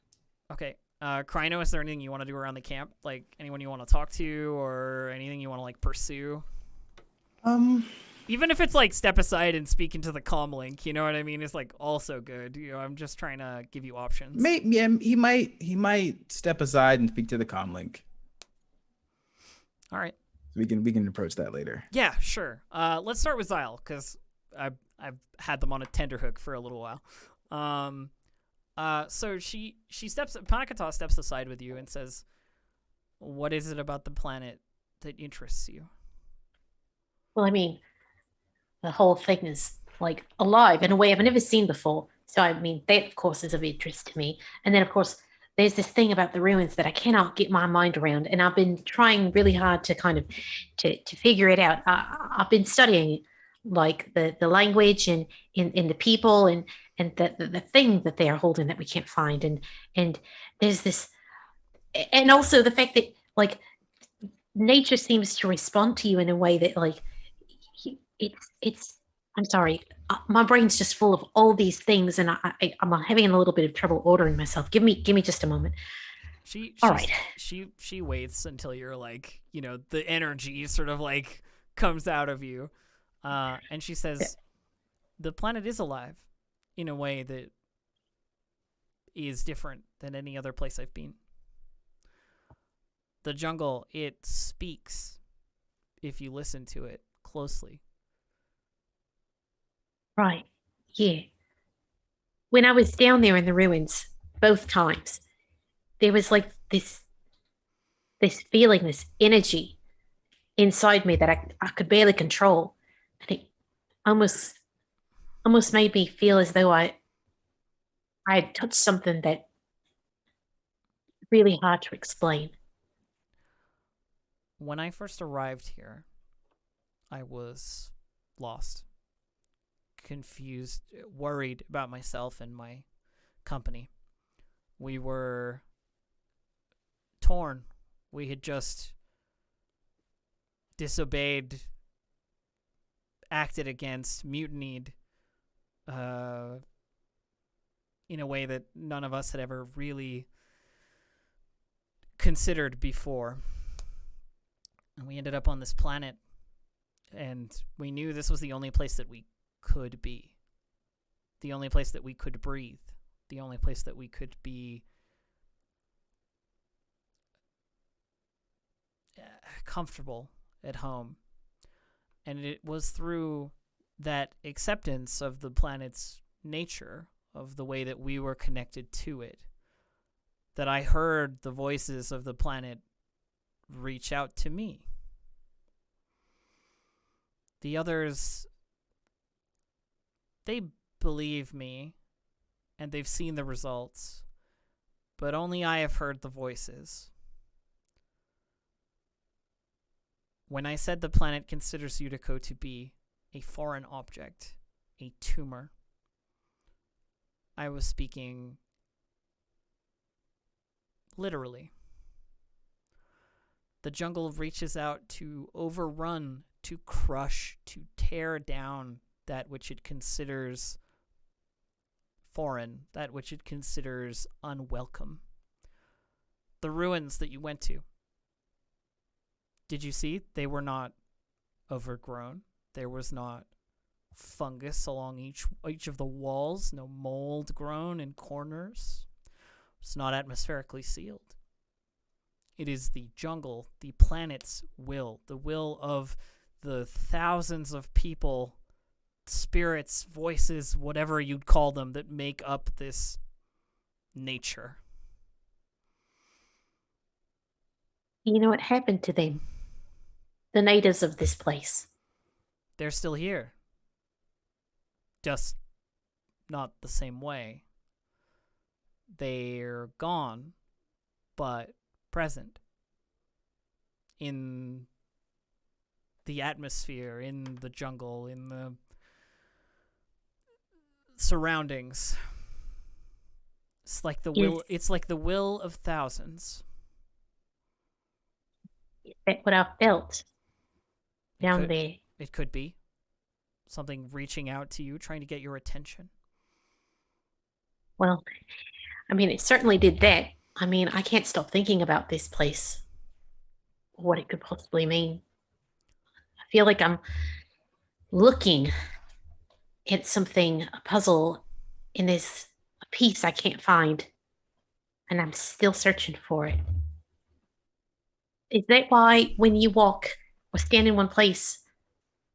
Okay. Kryno, is there anything you want to do around the camp? Like anyone you want to talk to or anything you want to like pursue? Even if it's like step aside and speak into the comm link, you know what I mean? It's like also good. You know, I'm just trying to give you options. Yeah, he might step aside and speak to the comm link. All right. We can approach that later. Yeah, sure. Let's start with Xyle because I've had them on a tenterhook for a little while. So Panakata steps aside with you and says, "What is it about the planet that interests you?" Well, I mean, the whole thing is like alive in a way I've never seen before. So, I mean, that of course is of interest to me. And then, of course, there's this thing about the ruins that I cannot get my mind around. And I've been trying really hard to kind of to figure it out. I've been studying like the language and in the people and the thing that they are holding that we can't find. And there's this, and also the fact that like nature seems to respond to you in a way that like, it's I'm sorry, my brain's just full of all these things, and I'm having a little bit of trouble ordering myself. Give me just a moment. All right. She waits until you're like, you know, the energy sort of like comes out of you, and she says, "The planet is alive in a way that is different than any other place I've been. The jungle, it speaks if you listen to it closely." Right. Yeah. When I was down there in the ruins, both times, there was like this feeling, this energy inside me that I could barely control. And it almost made me feel as though I had touched something that really hard to explain. when I first arrived here, I was lost, confused, worried about myself and my company. We were torn. We had just disobeyed, acted against, mutinied in a way that none of us had ever really considered before. And we ended up on this planet, and we knew this was the only place that we could be, the only place that we could breathe, the only place that we could be comfortable at home. And it was through that acceptance of the planet's nature, of the way that we were connected to it, that I heard the voices of the planet reach out to me. The others, they believe me, and they've seen the results, but only I have heard the voices. When I said the planet considers Yutiko to be a foreign object, a tumor, I was speaking literally. The jungle reaches out to overrun, to crush, to tear down that which it considers foreign, that which it considers unwelcome. The ruins that you went to, did you see? They were not overgrown. There was not fungus along each of the walls, no mold grown in corners. It's not atmospherically sealed. It is the jungle, the planet's will, the will of the thousands of people, spirits, voices, whatever you'd call them, that make up this nature. You know what happened to them? The natives of this place. They're still here. Just not the same way. They're gone, but present in the atmosphere, in the jungle, in the surroundings. It's like the will. It's like the will of thousands. Is that what I felt down there? It could be something reaching out to you, trying to get your attention. Well, I mean, it certainly did that. I mean, I can't stop thinking about this place, what it could possibly mean. I feel like I'm looking at something, a puzzle, and there's a piece I can't find, and I'm still searching for it. Is that why when you walk or stand in one place,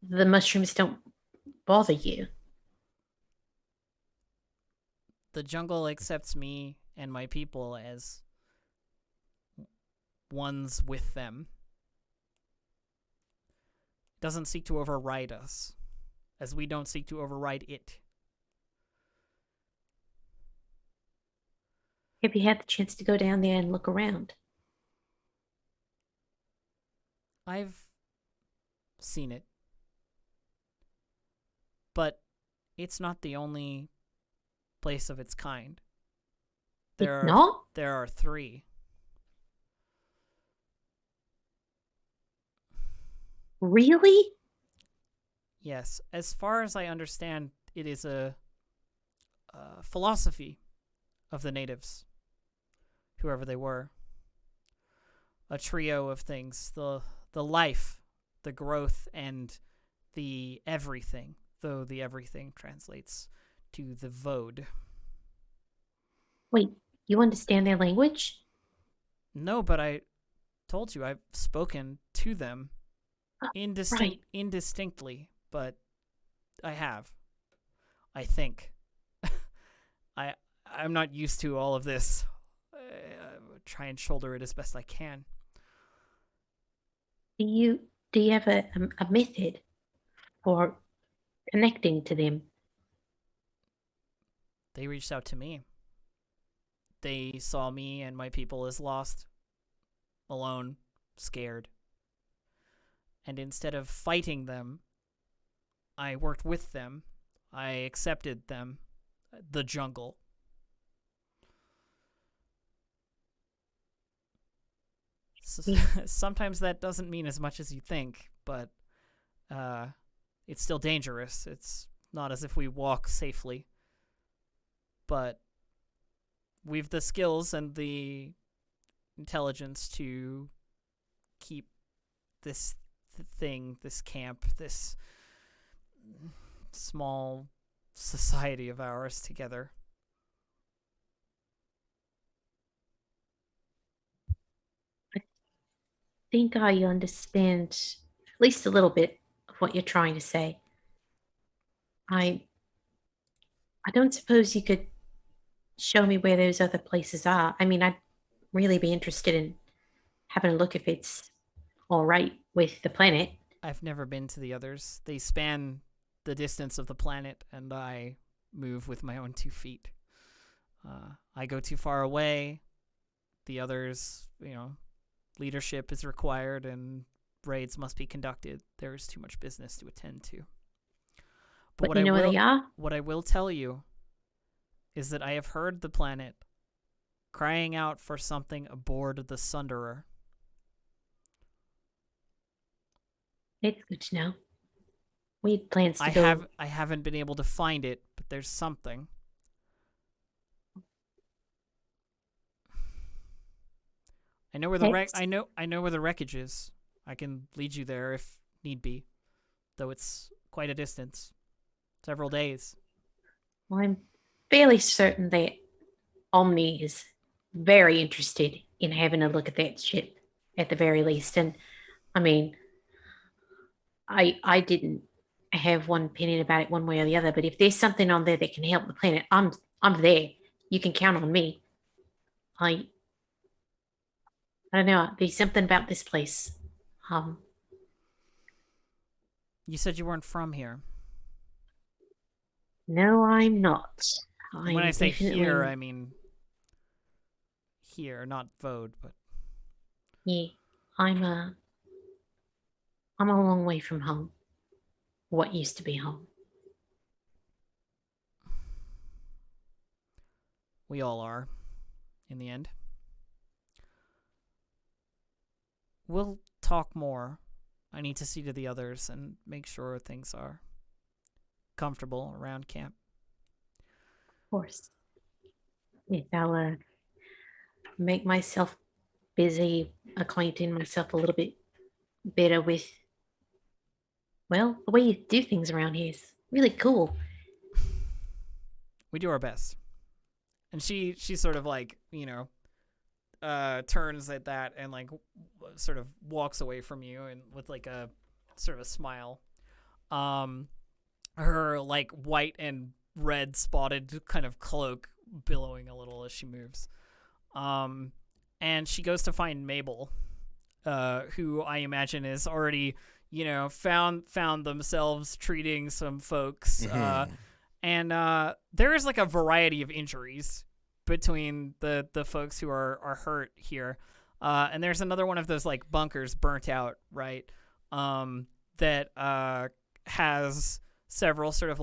the mushrooms don't bother you? The jungle accepts me and my people as ones with them. It doesn't seek to override us, as we don't seek to override it. Have you had the chance to go down there and look around? I've seen it. But it's not the only place of its kind. There are 3. Really? Yes. As far as I understand, it is a philosophy of the natives, whoever they were. A trio of things. The life, the growth, and the everything, though the everything translates to the Vode. Wait, you understand their language? No, but I told you I've spoken to them Right. indistinctly, but I have. I think. I'm not used to all of this. I try and shoulder it as best I can. Do you have a method for connecting to them? They reached out to me. They saw me and my people as lost, alone, scared, And instead of fighting them, I worked with them. I accepted them, the jungle. Sometimes that doesn't mean as much as you think, but it's still dangerous. It's not as if we walk safely. But we've the skills and the intelligence to keep this thing, this camp, this small society of ours together. I think I understand at least a little bit of what you're trying to say. I don't suppose you could show me where those other places are. I mean, I'd really be interested in having a look if it's all right with the planet. I've never been to the others. They span the distance of the planet, and I move with my own 2 feet. I go too far away. The others, leadership is required, and raids must be conducted. There is too much business to attend to. But you know where they are? What I will tell you is that I have heard the planet crying out for something aboard the Sunderer. It's good to know. We had plans to go. I haven't been able to find it, but there's something. I know where the I know where the wreckage is. I can lead you there if need be, though it's quite a distance. Several days. Well, I'm fairly certain that Omni is very interested in having a look at that ship at the very least. And I mean, I didn't have one opinion about it one way or the other, but if there's something on there that can help the planet, I'm there. You can count on me. I don't know. There's something about this place. You said you weren't from here. No, I'm not. When I say here, I mean here, not Vode, but yeah, I'm a long way from home. What used to be home. We all are, in the end. We'll talk more. I need to see to the others and make sure things are comfortable around camp. Of course. Yes, I'll make myself busy acquainting myself a little bit better with, well, the way you do things around here is really cool. We do our best. And she sort of like, turns at that and like sort of walks away from you and with like a sort of a smile. Her like white and red spotted kind of cloak billowing a little as she moves. And she goes to find Mabel, who I imagine is already, found themselves treating some folks. And there is like a variety of injuries between the folks who are hurt here. And there's another one of those like bunkers burnt out, right? That has several sort of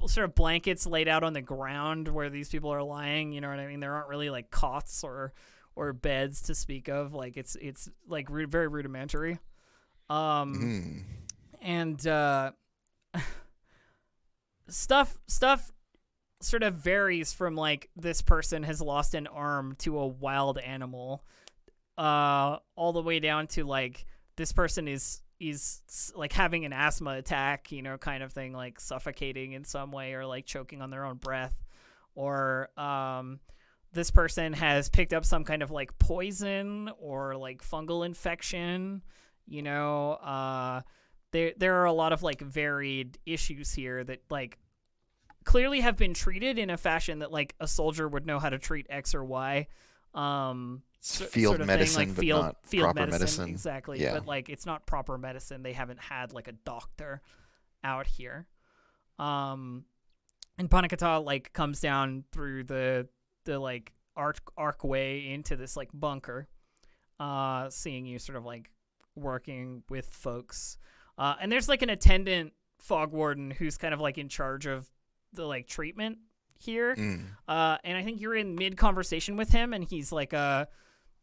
sort of blankets laid out on the ground where these people are lying. You know what I mean? There aren't really like cots or beds to speak of. Like it's like very rudimentary. And stuff sort of varies from like this person has lost an arm to a wild animal, all the way down to like this person is like having an asthma attack, kind of thing, like suffocating in some way or like choking on their own breath, or this person has picked up some kind of like poison or like fungal infection. There are a lot of like varied issues here that like clearly have been treated in a fashion that like a soldier would know how to treat X or Y. Field sort of medicine, thing, like but field proper medicine. Exactly. Yeah. But like it's not proper medicine. They haven't had like a doctor out here. And Panakata like comes down through the like archway into this like bunker. seeing you sort of like working with folks. And there's like an attendant fog warden who's kind of like in charge of the like treatment here. And I think you're in mid conversation with him, and he's like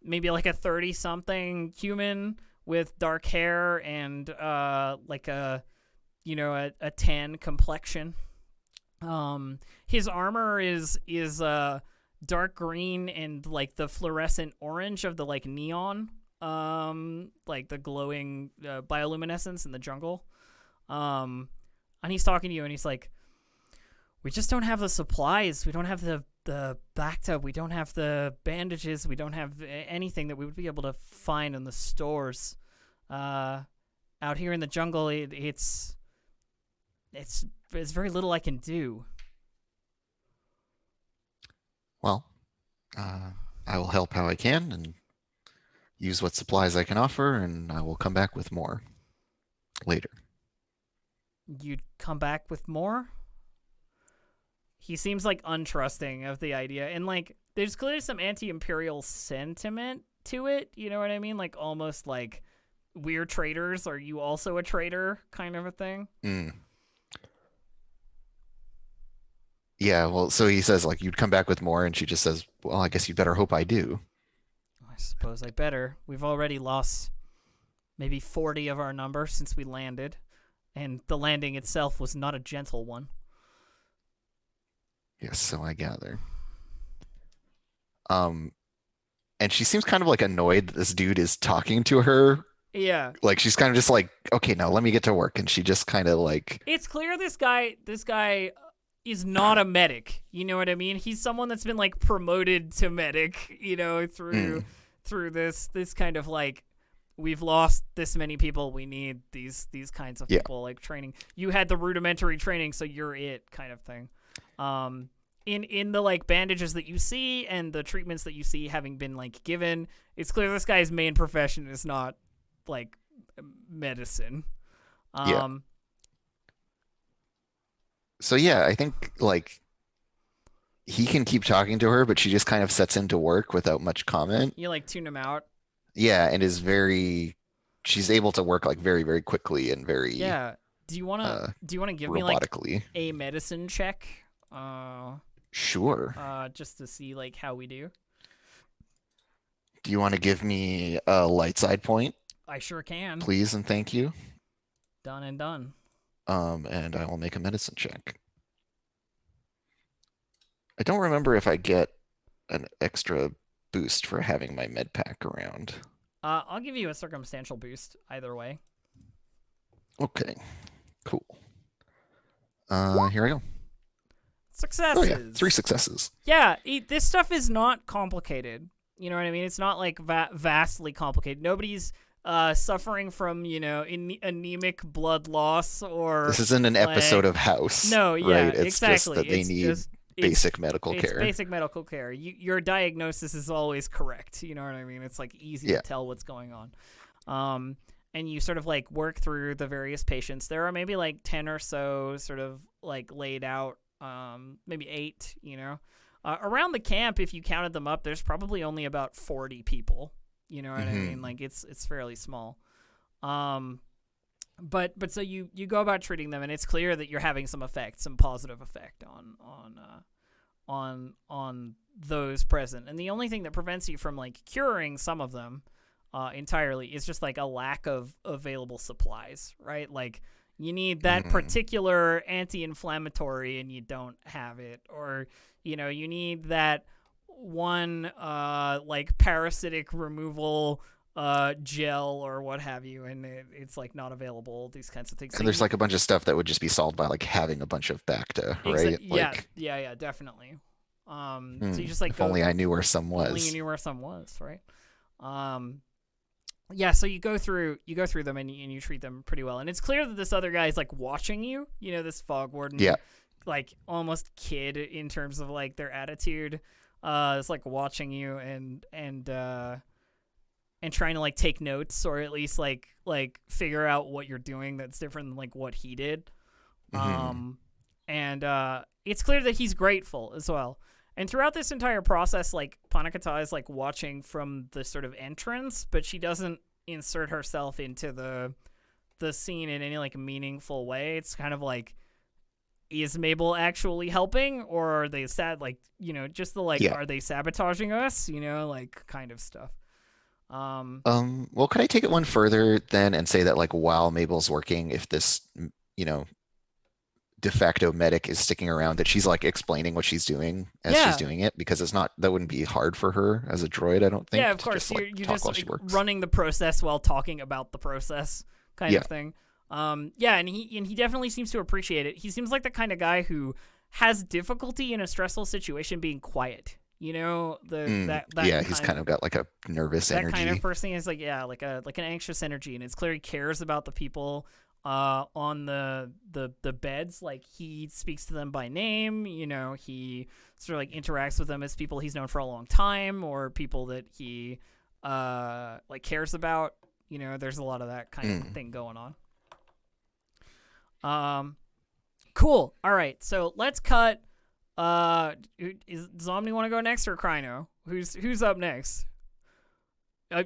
maybe like a 30-something human with dark hair and like a tan complexion. His armor is dark green and like the fluorescent orange of the like neon, like the glowing bioluminescence in the jungle. And he's talking to you, and he's like, we just don't have the supplies. We don't have the backup. We don't have the bandages. We don't have anything that we would be able to find in the stores. Out here in the jungle, it's very little I can do. Well, I will help how I can and use what supplies I can offer, and I will come back with more later. You'd come back with more? He seems like untrusting of the idea, and like there's clearly some anti-imperial sentiment to it, you know what I mean? Like almost like we're traitors, are you also a traitor kind of a thing? Yeah, well, so he says like you'd come back with more, and she just says, well, I guess you better hope I do. I suppose I better. We've already lost maybe 40 of our number since we landed, and the landing itself was not a gentle one. Yes, so I gather. And she seems kind of like annoyed that this dude is talking to her. Yeah. Like she's kind of just like, okay, now let me get to work. And she just kind of like, it's clear this guy is not a medic. You know what I mean? He's someone that's been like promoted to medic, you know, through this kind of like, we've lost this many people. We need these kinds of people, like training. You had the rudimentary training, so you're it kind of thing. In the like bandages that you see and the treatments that you see having been like given, it's clear this guy's main profession is not like medicine. So yeah, I think like he can keep talking to her, but she just kind of sets into work without much comment. You like tune him out. Yeah, and she's able to work like very, very quickly and very Do you wanna give me like a medicine check? Sure. Just to see like how we do. Do you want to give me a light side point? I sure can. Please and thank you. Done and done. And I will make a medicine check. I don't remember if I get an extra boost for having my med pack around. I'll give you a circumstantial boost either way. Okay, cool. Here I go. Successes. Oh yeah, 3 successes. Yeah, this stuff is not complicated. You know what I mean? It's not like vastly complicated. Nobody's suffering from, you know, anemic blood loss or. This isn't an episode of House. No, yeah, right? It's exactly. Just that they need basic medical care. It's basic medical care. Your diagnosis is always correct. You know what I mean? It's like easy to tell what's going on. And you sort of like work through the various patients. There are maybe like 10 or so sort of like laid out, maybe 8, you know. Around the camp, if you counted them up, there's probably only about 40 people. You know what I mean? Like it's fairly small. But so you go about treating them, and it's clear that you're having some effect, some positive effect on those present. And the only thing that prevents you from like curing some of them entirely is just like a lack of available supplies, right? Like you need that particular anti-inflammatory and you don't have it, or you know, you need that one like parasitic removal gel or what have you, and it's like not available, these kinds of things. And there's like a bunch of stuff that would just be solved by like having a bunch of Bacta, right? Yeah, definitely. So you just like if only I knew where some was. Only you knew where some was, right? Yeah, so you go through them and you treat them pretty well. And it's clear that this other guy is like watching you, you know, this fog warden. Yeah. Like almost kid in terms of like their attitude. It's like watching you and trying to like take notes, or at least like figure out what you're doing that's different than like what he did. And it's clear that he's grateful as well. And throughout this entire process, like, Panakata is, like, watching from the sort of entrance, but she doesn't insert herself into the scene in any, like, meaningful way. It's kind of like, is Mabel actually helping, or are they just the, like, Yeah. are they sabotaging us, like, kind of stuff. Well, could I take it one further then and say that, like, while Mabel's working, if this, you know, de facto medic is sticking around, that she's like explaining what she's doing as she's doing it, because that wouldn't be hard for her as a droid, I don't think. Yeah, of to course. just, like, You're talk just while like she works. running the process while talking about the process kind of thing. And he definitely seems to appreciate it. He seems like the kind of guy who has difficulty in a stressful situation being quiet. He's kind of got like a nervous that energy. kind of person is like an anxious energy, and it's clear he cares about the people on the beds. Like, he speaks to them by name. He sort of like interacts with them as people he's known for a long time, or people that he like cares about. There's a lot of that kind of thing going on. Cool. All right, so let's cut. Does Omni want to go next, or Kryno? Who's up next?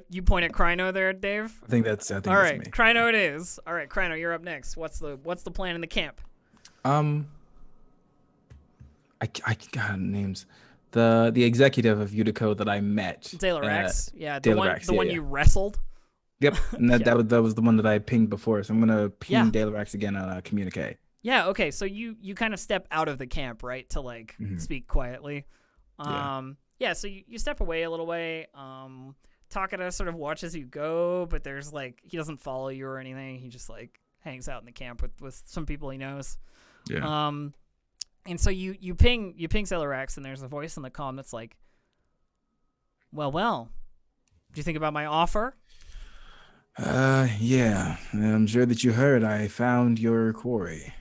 You point at Kryno there, Dave? I think that's All right, me. Kryno it is. All right, Kryno, you're up next. What's the plan in the camp? I got names. The executive of Utico that I met. Dalarex. Dalarex, the one you wrestled. Yep, and that was the one that I pinged before. So I'm gonna ping Dalarex again on communicate. Yeah, okay, so you kind of step out of the camp, right, to like speak quietly. So you step away a little way. Takada sort of watches you go, but there's like, he doesn't follow you or anything. He just like hangs out in the camp with some people he knows. Yeah. And so you ping Celerex, and there's a voice in the comm that's like, well, do you think about my offer? Yeah. I'm sure that you heard I found your quarry.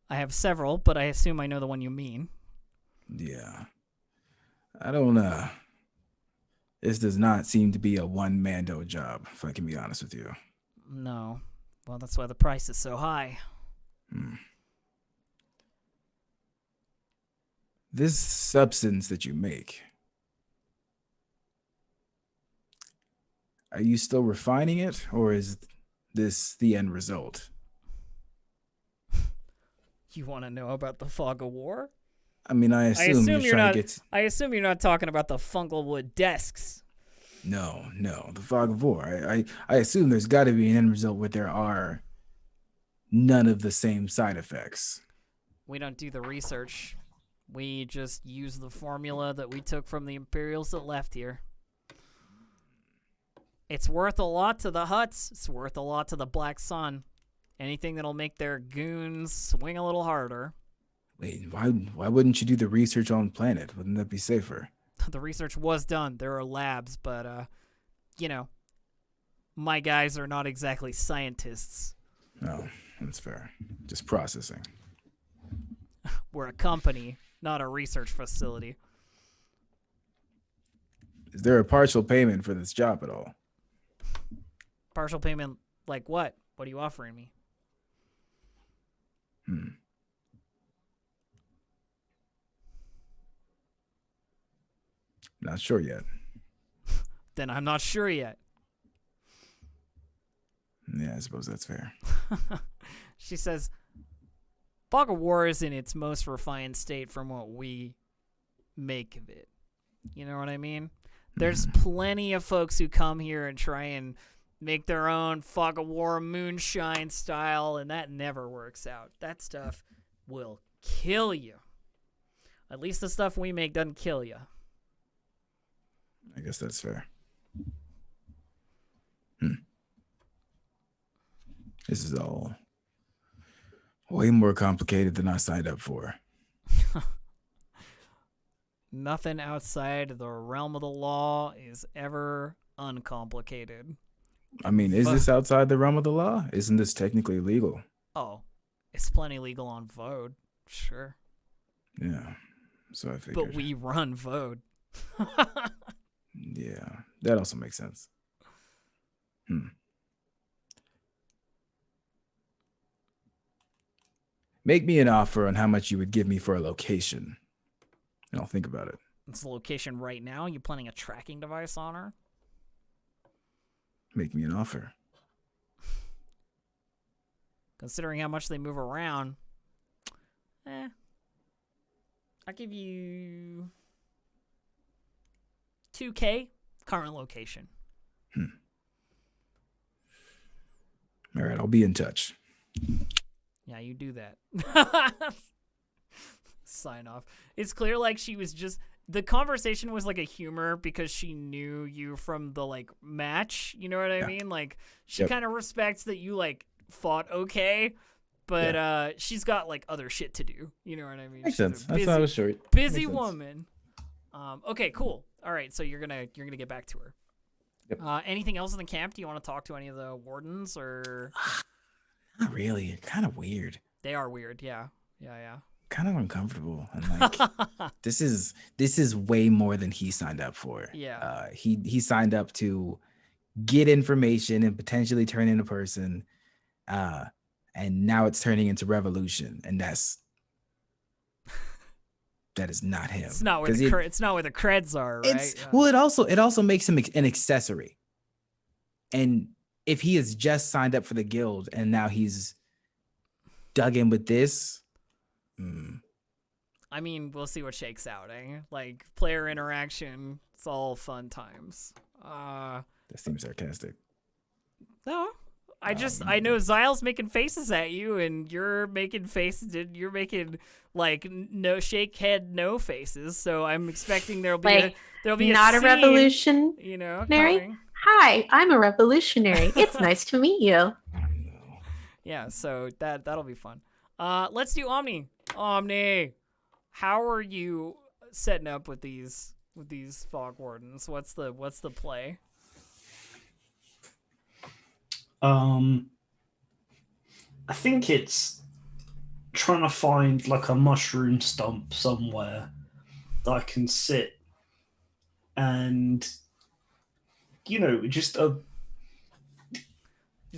I have several, but I assume I know the one you mean. Yeah. I don't know. This does not seem to be a one-man-do job, if I can be honest with you. No. Well, that's why the price is so high. This substance that you make, are you still refining it, or is this the end result? You want to know about the Fog of War? I mean, I assume you're trying to get... I assume you're not talking about the Fungalwood desks. No, the Fog of War. I assume there's got to be an end result where there are none of the same side effects. We don't do the research. We just use the formula that we took from the Imperials that left here. It's worth a lot to the Hutts. It's worth a lot to the Black Sun. Anything that'll make their goons swing a little harder. Wait, why wouldn't you do the research on planet? Wouldn't that be safer? The research was done. There are labs, but, my guys are not exactly scientists. No, that's fair. Just processing. We're a company, not a research facility. Is there a partial payment for this job at all? Partial payment, like what? What are you offering me? Not sure yet. Then I'm not sure yet. Yeah, I suppose that's fair. She says, Fog of War is in its most refined state from what we make of it. You know what I mean? There's plenty of folks who come here and try and make their own Fog of War moonshine style, and that never works out. That stuff will kill you. At least the stuff we make doesn't kill you. I guess that's fair. This is all way more complicated than I signed up for. Nothing outside the realm of the law is ever uncomplicated. I mean, is this outside the realm of the law? Isn't this technically legal? Oh, it's plenty legal on Vode. Sure. Yeah, so I figured. But we run Vode. Yeah, that also makes sense. Make me an offer on how much you would give me for a location. I'll think about it. It's the location right now. You planning a tracking device on her? Make me an offer. Considering how much they move around, I'll give you 2K current location. All right, I'll be in touch. Yeah, you do that. Sign off. It's clear like she was just the conversation was like a humor because she knew you from the like match, you know what I mean? Like she kind of respects that you like fought okay, but she's got like other shit to do, you know what I mean? Makes She's sense. a That's why I was short. busy woman. Okay, cool. All right, so you're gonna get back to her. Yep. Anything else in the camp? Do you want to talk to any of the wardens or? Not really. Kind of weird. They are weird. Yeah. Kind of uncomfortable. And like, this is way more than he signed up for. Yeah. He signed up to get information and potentially turn into person. And now it's turning into revolution, and that is not him. It's not where it's not where the creds are, right? Well, it also makes him an accessory. And if he has just signed up for the guild and now he's dug in with this, I mean, we'll see what shakes out, eh? Like player interaction, it's all fun times. That seems sarcastic. No. I know Zyle's making faces at you, and you're making faces. You're making like no shake head, no faces. So I'm expecting there'll be not a scene, revolution. You know, coming. Hi, I'm a revolutionary. It's nice to meet you. Yeah, so that'll be fun. Let's do Omni. Omni, how are you setting up with these fog wardens? What's the play? I think it's trying to find like a mushroom stump somewhere that I can sit and, just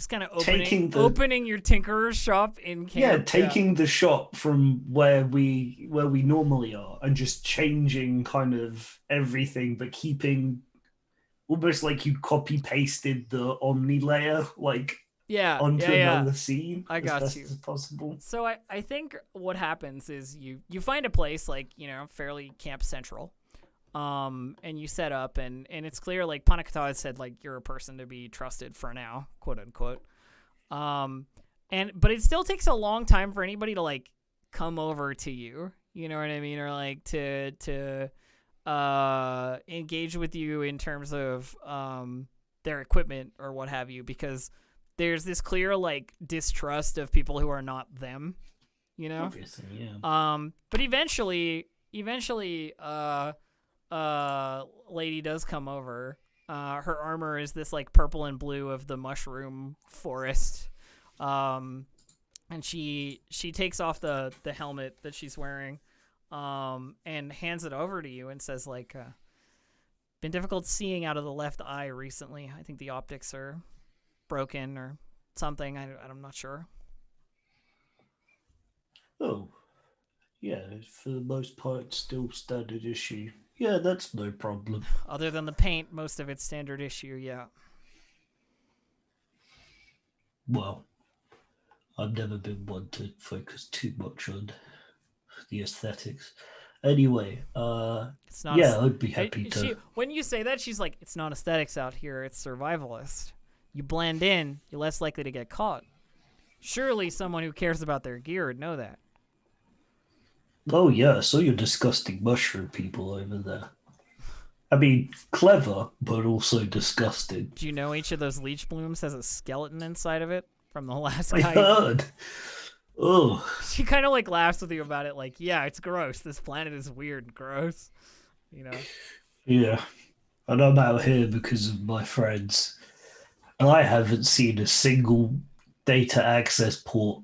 kind of opening your tinkerer's shop in camp. Yeah, taking the shop from where we normally are and just changing kind of everything, but keeping almost like you copy pasted the Omni layer onto another scene. I got as you. best as possible. So I think what happens is you find a place fairly camp central. And you set up and it's clear like Panakata had said like you're a person to be trusted for now, quote unquote. But it still takes a long time for anybody to like come over to you, you know what I mean, or like to engage with you in terms of their equipment or what have you, because there's this clear like distrust of people who are not them, you know. Obviously, yeah. But eventually lady does come over. Her armor is this like purple and blue of the mushroom forest. And she takes off the helmet that she's wearing and hands it over to you and says like been difficult seeing out of the left eye recently. I think the optics are broken or something. I'm not sure. Oh, yeah, for the most part, still standard issue. Yeah, that's no problem. Other than the paint, most of it's standard issue, yeah. Well, I've never been one to focus too much on the aesthetics. Anyway, it's not I'd be happy to. When you say that, she's like, it's not aesthetics out here, it's survivalist. You blend in, you're less likely to get caught. Surely someone who cares about their gear would know that. Oh yeah, so you're disgusting mushroom people over there. I mean, clever, but also disgusting. Do you know each of those leech blooms has a skeleton inside of it from the last I guy? heard. Oh. She kind of like laughs with you about it, like, yeah, it's gross. This planet is weird and gross. You know? Yeah. And I'm out here because of my friends. And I haven't seen a single data access port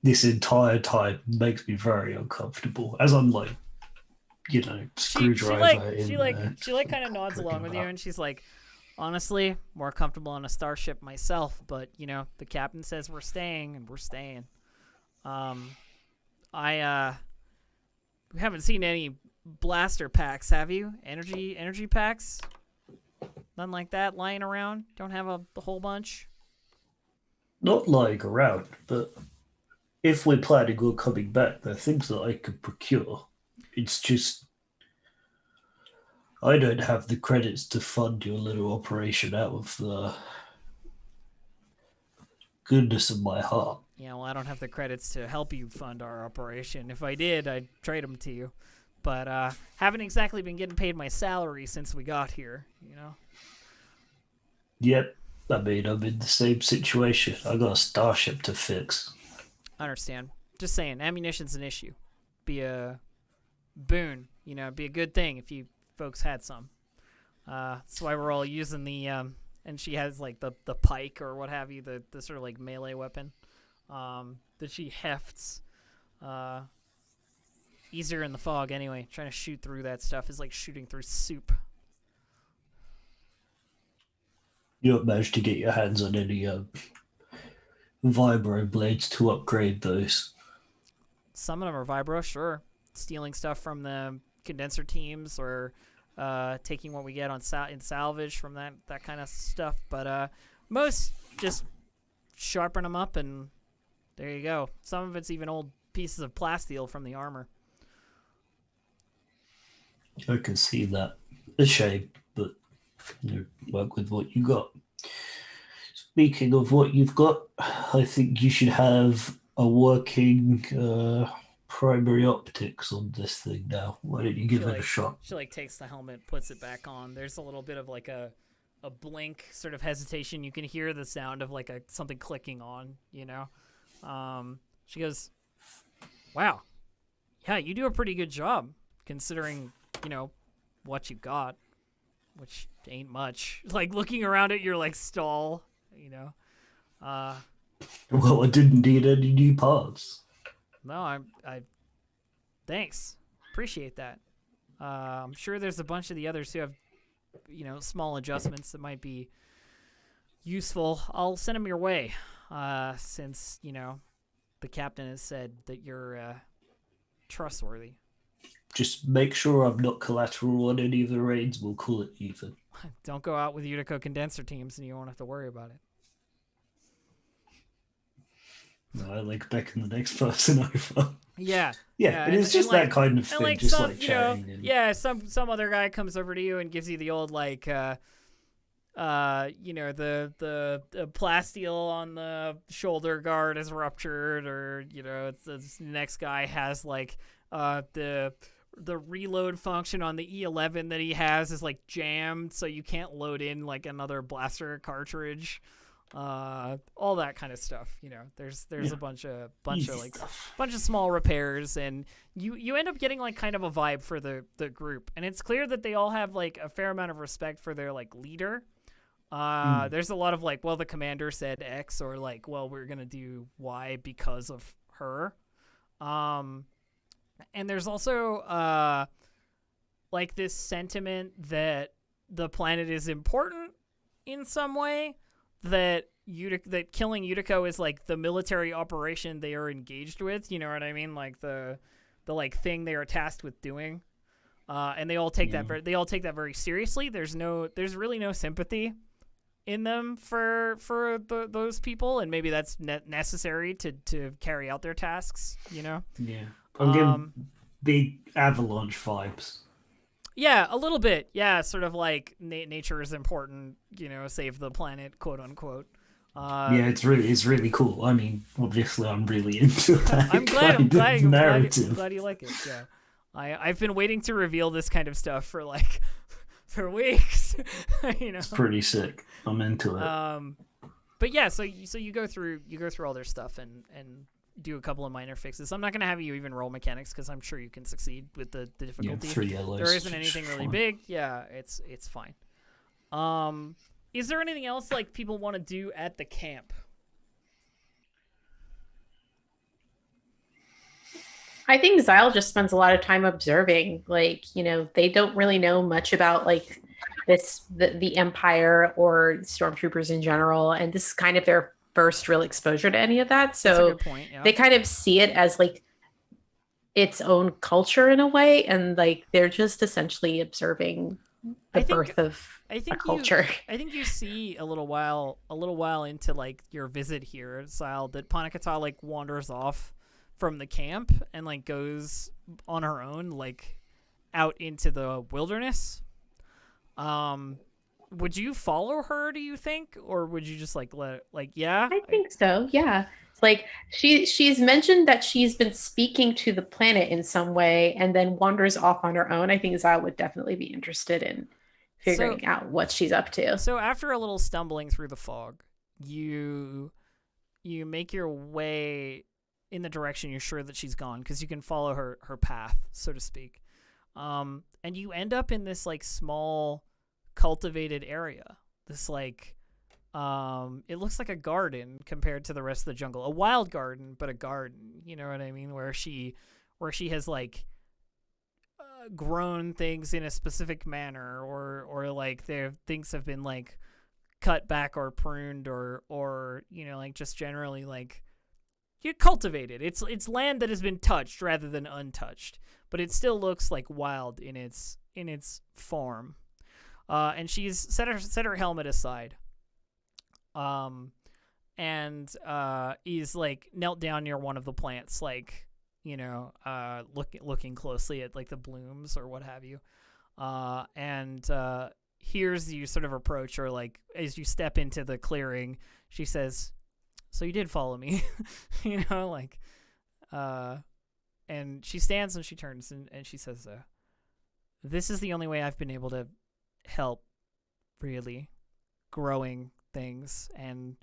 this entire time. Makes me very uncomfortable. As I'm like, screwdriver she kind of nods along with you, and she's like, honestly, more comfortable on a starship myself, but the captain says we're staying, and we're staying. We haven't seen any blaster packs, have you? Energy packs? Nothing like that lying around? Don't have a whole bunch? Not lying around, but if we're planning on coming back, there are things that I could procure. It's just I don't have the credits to fund your little operation out of the goodness of my heart. Yeah, well, I don't have the credits to help you fund our operation. If I did, I'd trade them to you. But haven't exactly been getting paid my salary since we got here, you know? Yep. I mean, I'm in the same situation. I got a starship to fix. I understand. Just saying, ammunition's an issue. Be a boon, you know, be a good thing if you folks had some. That's why we're all using the, and she has like the pike or what have you, the sort of like melee weapon that she hefts. Easier in the fog anyway. Trying to shoot through that stuff is like shooting through soup. You don't manage to get your hands on any vibro blades to upgrade those. Some of them are vibro, sure. Stealing stuff from the condenser teams or taking what we get on in salvage from that kind of stuff. But most just sharpen them up and there you go. Some of it's even old pieces of plasteel from the armor. I can see that. A shame, but work with what you got. Speaking of what you've got, I think you should have a working primary optics on this thing now. Why don't you give it a shot? She like takes the helmet, puts it back on. There's a little bit of like a blink, sort of hesitation. You can hear the sound of like something clicking on, you know. She goes, "Wow, yeah, you do a pretty good job considering, you know, what you got." Which ain't much. Like looking around at your like stall, you know. Well, I didn't need any new parts. No, I thanks. Appreciate that. I'm sure there's a bunch of the others who have, you know, small adjustments that might be useful. I'll send them your way. Since, you know, the captain has said that you're trustworthy. Just make sure I'm not collateral on any of the raids. We'll call it even. Don't go out with Utico condenser teams and you won't have to worry about it. No, I like becking the next person over. Yeah. Yeah, it's just that kind of thing. Like just some, like chatting. You know, some other guy comes over to you and gives you the old like you know, the plasteel on the shoulder guard is ruptured, or you know, the next guy has like the reload function on the E11 that he has is like jammed, so you can't load in like another blaster cartridge. All that kind of stuff, you know. There's a bunch of small repairs, and you end up getting like kind of a vibe for the group, and it's clear that they all have like a fair amount of respect for their like leader. There's a lot of like, well, the commander said X, or like, well, we're gonna do Y because of her. And there's also like this sentiment that the planet is important in some way, that killing Utico is like the military operation they are engaged with, you know what I mean? Like the like thing they are tasked with doing. And they all take that very seriously. There's really no sympathy in them for those people, and maybe that's necessary to carry out their tasks, you know? Yeah. I'm getting big Avalanche vibes. Yeah, a little bit. Yeah, sort of like nature is important, you know, save the planet, quote unquote. Yeah, it's really cool. I mean, obviously, I'm really into that. I'm glad narrative. I'm glad you like it. Yeah, I've been waiting to reveal this kind of stuff for like for weeks. You know, it's pretty sick. I'm into it. But yeah, so you go through all their stuff and do a couple of minor fixes. I'm not going to have you even roll mechanics because I'm sure you can succeed with the difficulty. Yeah, 3 yellows. There isn't anything really big. Yeah, it's fine. Is there anything else like people want to do at the camp? I think Zyle just spends a lot of time observing. Like, you know, they don't really know much about like the Empire or stormtroopers in general, and this is kind of their first real exposure to any of that. So that's a good point, yeah. They kind of see it as like its own culture in a way, and like they're just essentially observing the birth of a culture. I think you see a little while into like your visit here, Sile, that Panakata like wanders off from the camp and like goes on her own, like out into the wilderness. Would you follow her, do you think, or would you just like let it, like, yeah? I think so. Yeah. It's like she's mentioned that she's been speaking to the planet in some way and then wanders off on her own. I think Zyle would definitely be interested in figuring out what she's up to. So after a little stumbling through the fog, you make your way in the direction you're sure that she's gone, because you can follow her path, so to speak. And you end up in this like small cultivated area. This like it looks like a garden compared to the rest of the jungle. A wild garden, but a garden. You know what I mean? Where she has like grown things in a specific manner, or like things have been like cut back or pruned, or you know, like just generally like you cultivated. It's land that has been touched rather than untouched, but it still looks like wild in its form. And she's set her helmet aside. And is like knelt down near one of the plants, like, you know, looking closely at like the blooms or what have you. And hears you sort of approach, or like as you step into the clearing, she says, "So you did follow me," you know, like, and she stands and she turns and she says, "This is the only way I've been able to help, really, growing things, and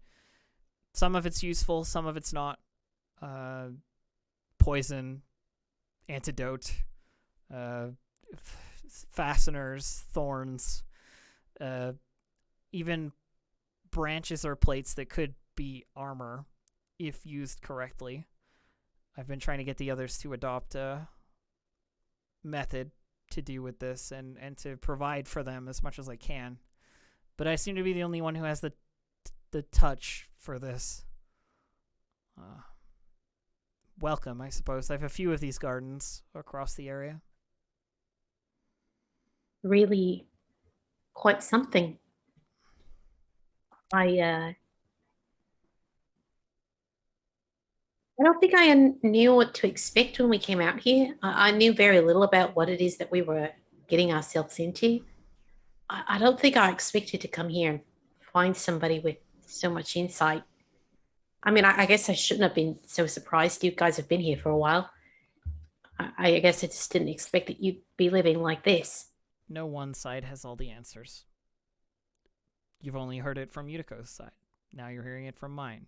some of it's useful, some of it's not. Poison, antidote, fasteners, thorns, even branches or plates that could be armor if used correctly. I've been trying to get the others to adopt a method to do with this and to provide for them as much as I can. But I seem to be the only one who has the touch for this. Welcome, I suppose. I have a few of these gardens across the area." Really quite something. I don't think I knew what to expect when we came out here. I knew very little about what it is that we were getting ourselves into. I don't think I expected to come here and find somebody with so much insight. I mean, I guess I shouldn't have been so surprised. You guys have been here for a while. I guess I just didn't expect that you'd be living like this. No one side has all the answers. You've only heard it from Yutiko's side. Now you're hearing it from mine.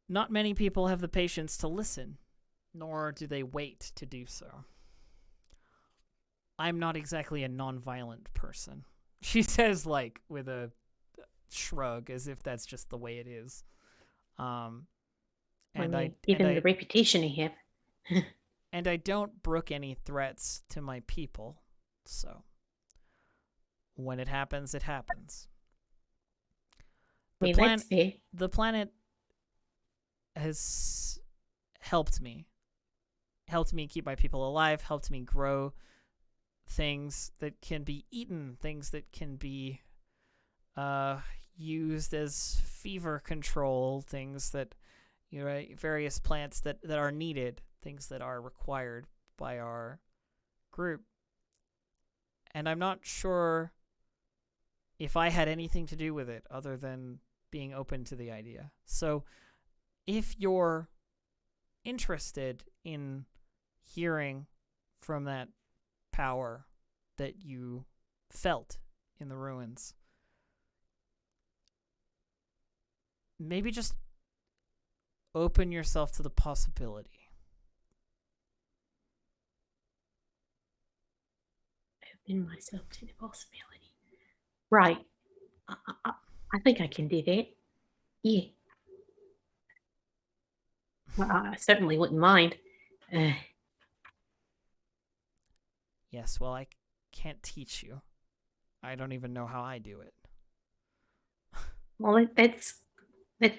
Not many people have the patience to listen, nor do they wait to do so. I'm not exactly a non-violent person, she says, like, with a shrug, as if that's just the way it is. Given the reputation you have. And I don't brook any threats to my people, so when it happens, it happens. The planet has helped me keep my people alive, helped me grow things that can be eaten, things that can be used as fever control, things that, you know, various plants that are needed, things that are required by our group. And I'm not sure if I had anything to do with it other than being open to the idea. So if you're interested in hearing from that power that you felt in the ruins, maybe just open yourself to the possibility. Open myself to the possibility. Right. I think I can do that. Yeah. Well, I certainly wouldn't mind. Yes, well, I can't teach you. I don't even know how I do it. Well, that's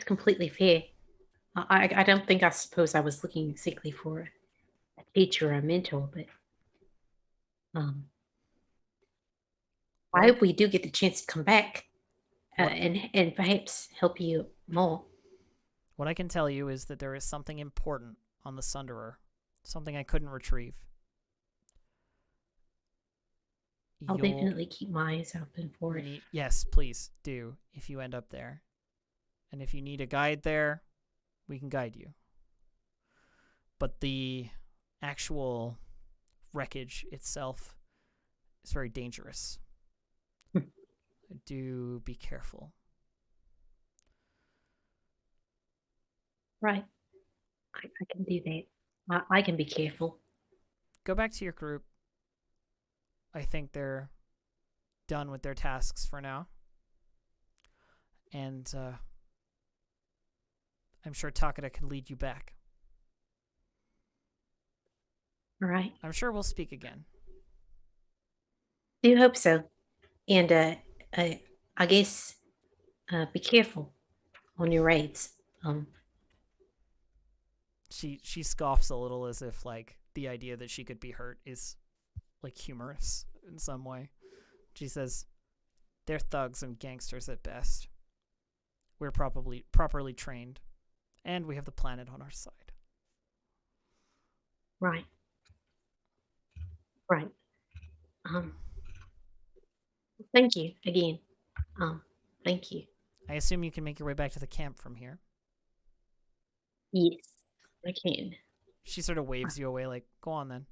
completely fair. I don't think I suppose I was looking exactly for a teacher or a mentor, but I hope we do get the chance to come back and perhaps help you more. What I can tell you is that there is something important on the Sunderer, something I couldn't retrieve. I'll definitely keep my eyes open for it. Yes, please do, if you end up there. And if you need a guide there, we can guide you. But the actual wreckage itself is very dangerous. Do be careful. Right. I can do that. I can be careful. Go back to your group. I think they're done with their tasks for now. And I'm sure Takeda can lead you back. All right. I'm sure we'll speak again. Do hope so. And I guess be careful on your raids. She scoffs a little, as if like the idea that she could be hurt is like humorous in some way. She says, "They're thugs and gangsters at best. We're properly trained, and we have the planet on our side." Right. Right. Thank you again. Thank you. I assume you can make your way back to the camp from here. Yes, I can. She sort of waves you away, like, "Go on then."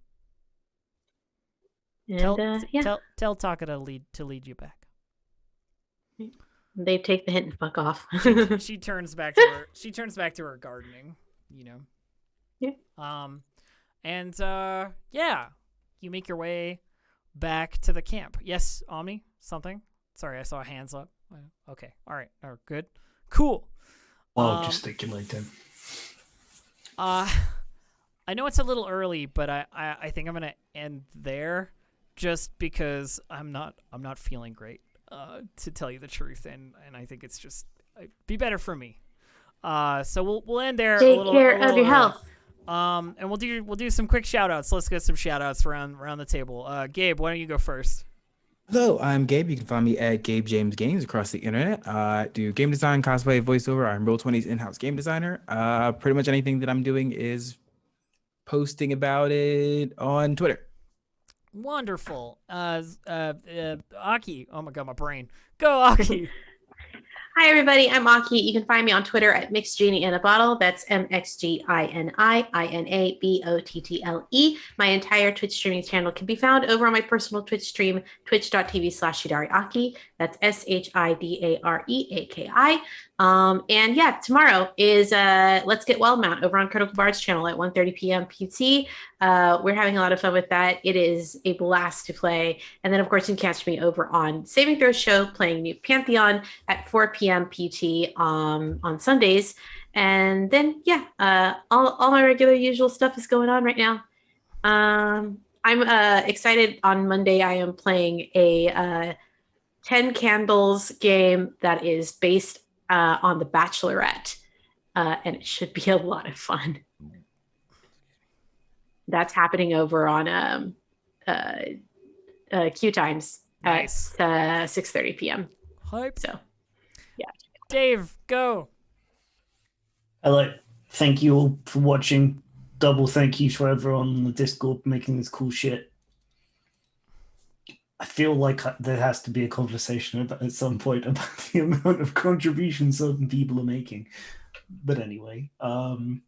And Tell Takeda to lead you back. They take the hint and fuck off. She turns back to her gardening, you know. Yeah. And yeah, you make your way back to the camp. Yes, Omni, something? Sorry, I saw hands up. Okay, all right, good, cool. I'll gesticulate him. I know it's a little early, but I think I'm gonna end there, just because I'm not feeling great, to tell you the truth, and I think it's just be better for me. So we'll end there. Take care of your health. And we'll do some quick shout outs. Let's get some shout outs around the table. Gabe, why don't you go first? Hello, I'm Gabe. You can find me at Gabe James Games across the internet. I do game design, cosplay, voiceover. I'm Roll20's in-house game designer. Pretty much anything that I'm doing is posting about it on Twitter. Wonderful. Aki. Oh my god, my brain. Go, Aki. Hi, everybody. I'm Aki. You can find me on Twitter at MixGenie in a Bottle. That's MXGINIINABOTTLE. My entire Twitch streaming channel can be found over on my personal Twitch stream, twitch.tv/ShidariAki. That's SHIDAREAKI. And yeah, tomorrow is Let's Get Wildmount over on Critical Bard's channel at 1:30 p.m. PT. We're having a lot of fun with that. It is a blast to play. And then, of course, you can catch me over on Saving Throw Show playing New Pantheon at 4 p.m. PT on Sundays. And then, yeah, all my regular usual stuff is going on right now. I'm excited. On Monday, I am playing a 10 Candles game that is based on The Bachelorette. And it should be a lot of fun. That's happening over on Q Times at 6:30 p.m. Hype. So, yeah. Dave, go. Hello. Thank you all for watching. Double thank you to everyone on the Discord making this cool shit. I feel like there has to be a conversation at some point about the amount of contributions certain people are making. But anyway, you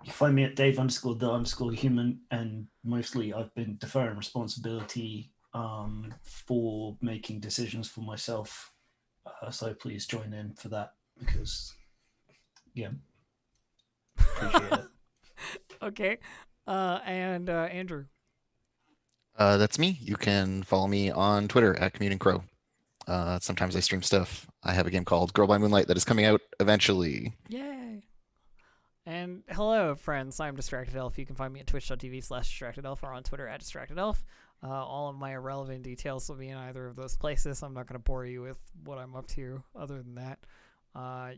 can find me at Dave_the_human, and mostly I've been deferring responsibility for making decisions for myself. So please join in for that, because, yeah, appreciate it. Okay. And Andrew. That's me. You can follow me on Twitter at CommutingCrow. Sometimes I stream stuff. I have a game called Girl by Moonlight that is coming out eventually. Yay. And hello, friends. I'm DistractedElf. You can find me at twitch.tv/DistractedElf or on Twitter at DistractedElf. All of my irrelevant details will be in either of those places. I'm not going to bore you with what I'm up to other than that.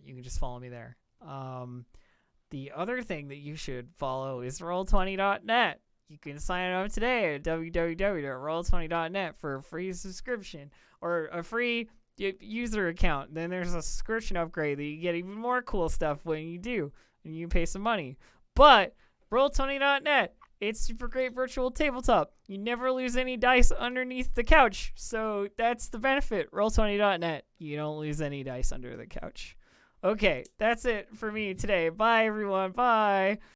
You can just follow me there. The other thing that you should follow is Roll20.net. You can sign up today at www.roll20.net for a free subscription or a free user account. Then there's a subscription upgrade that you get even more cool stuff when you do, and you pay some money. But Roll20.net, it's super great virtual tabletop. You never lose any dice underneath the couch, so that's the benefit. Roll20.net, you don't lose any dice under the couch. Okay, that's it for me today. Bye, everyone. Bye.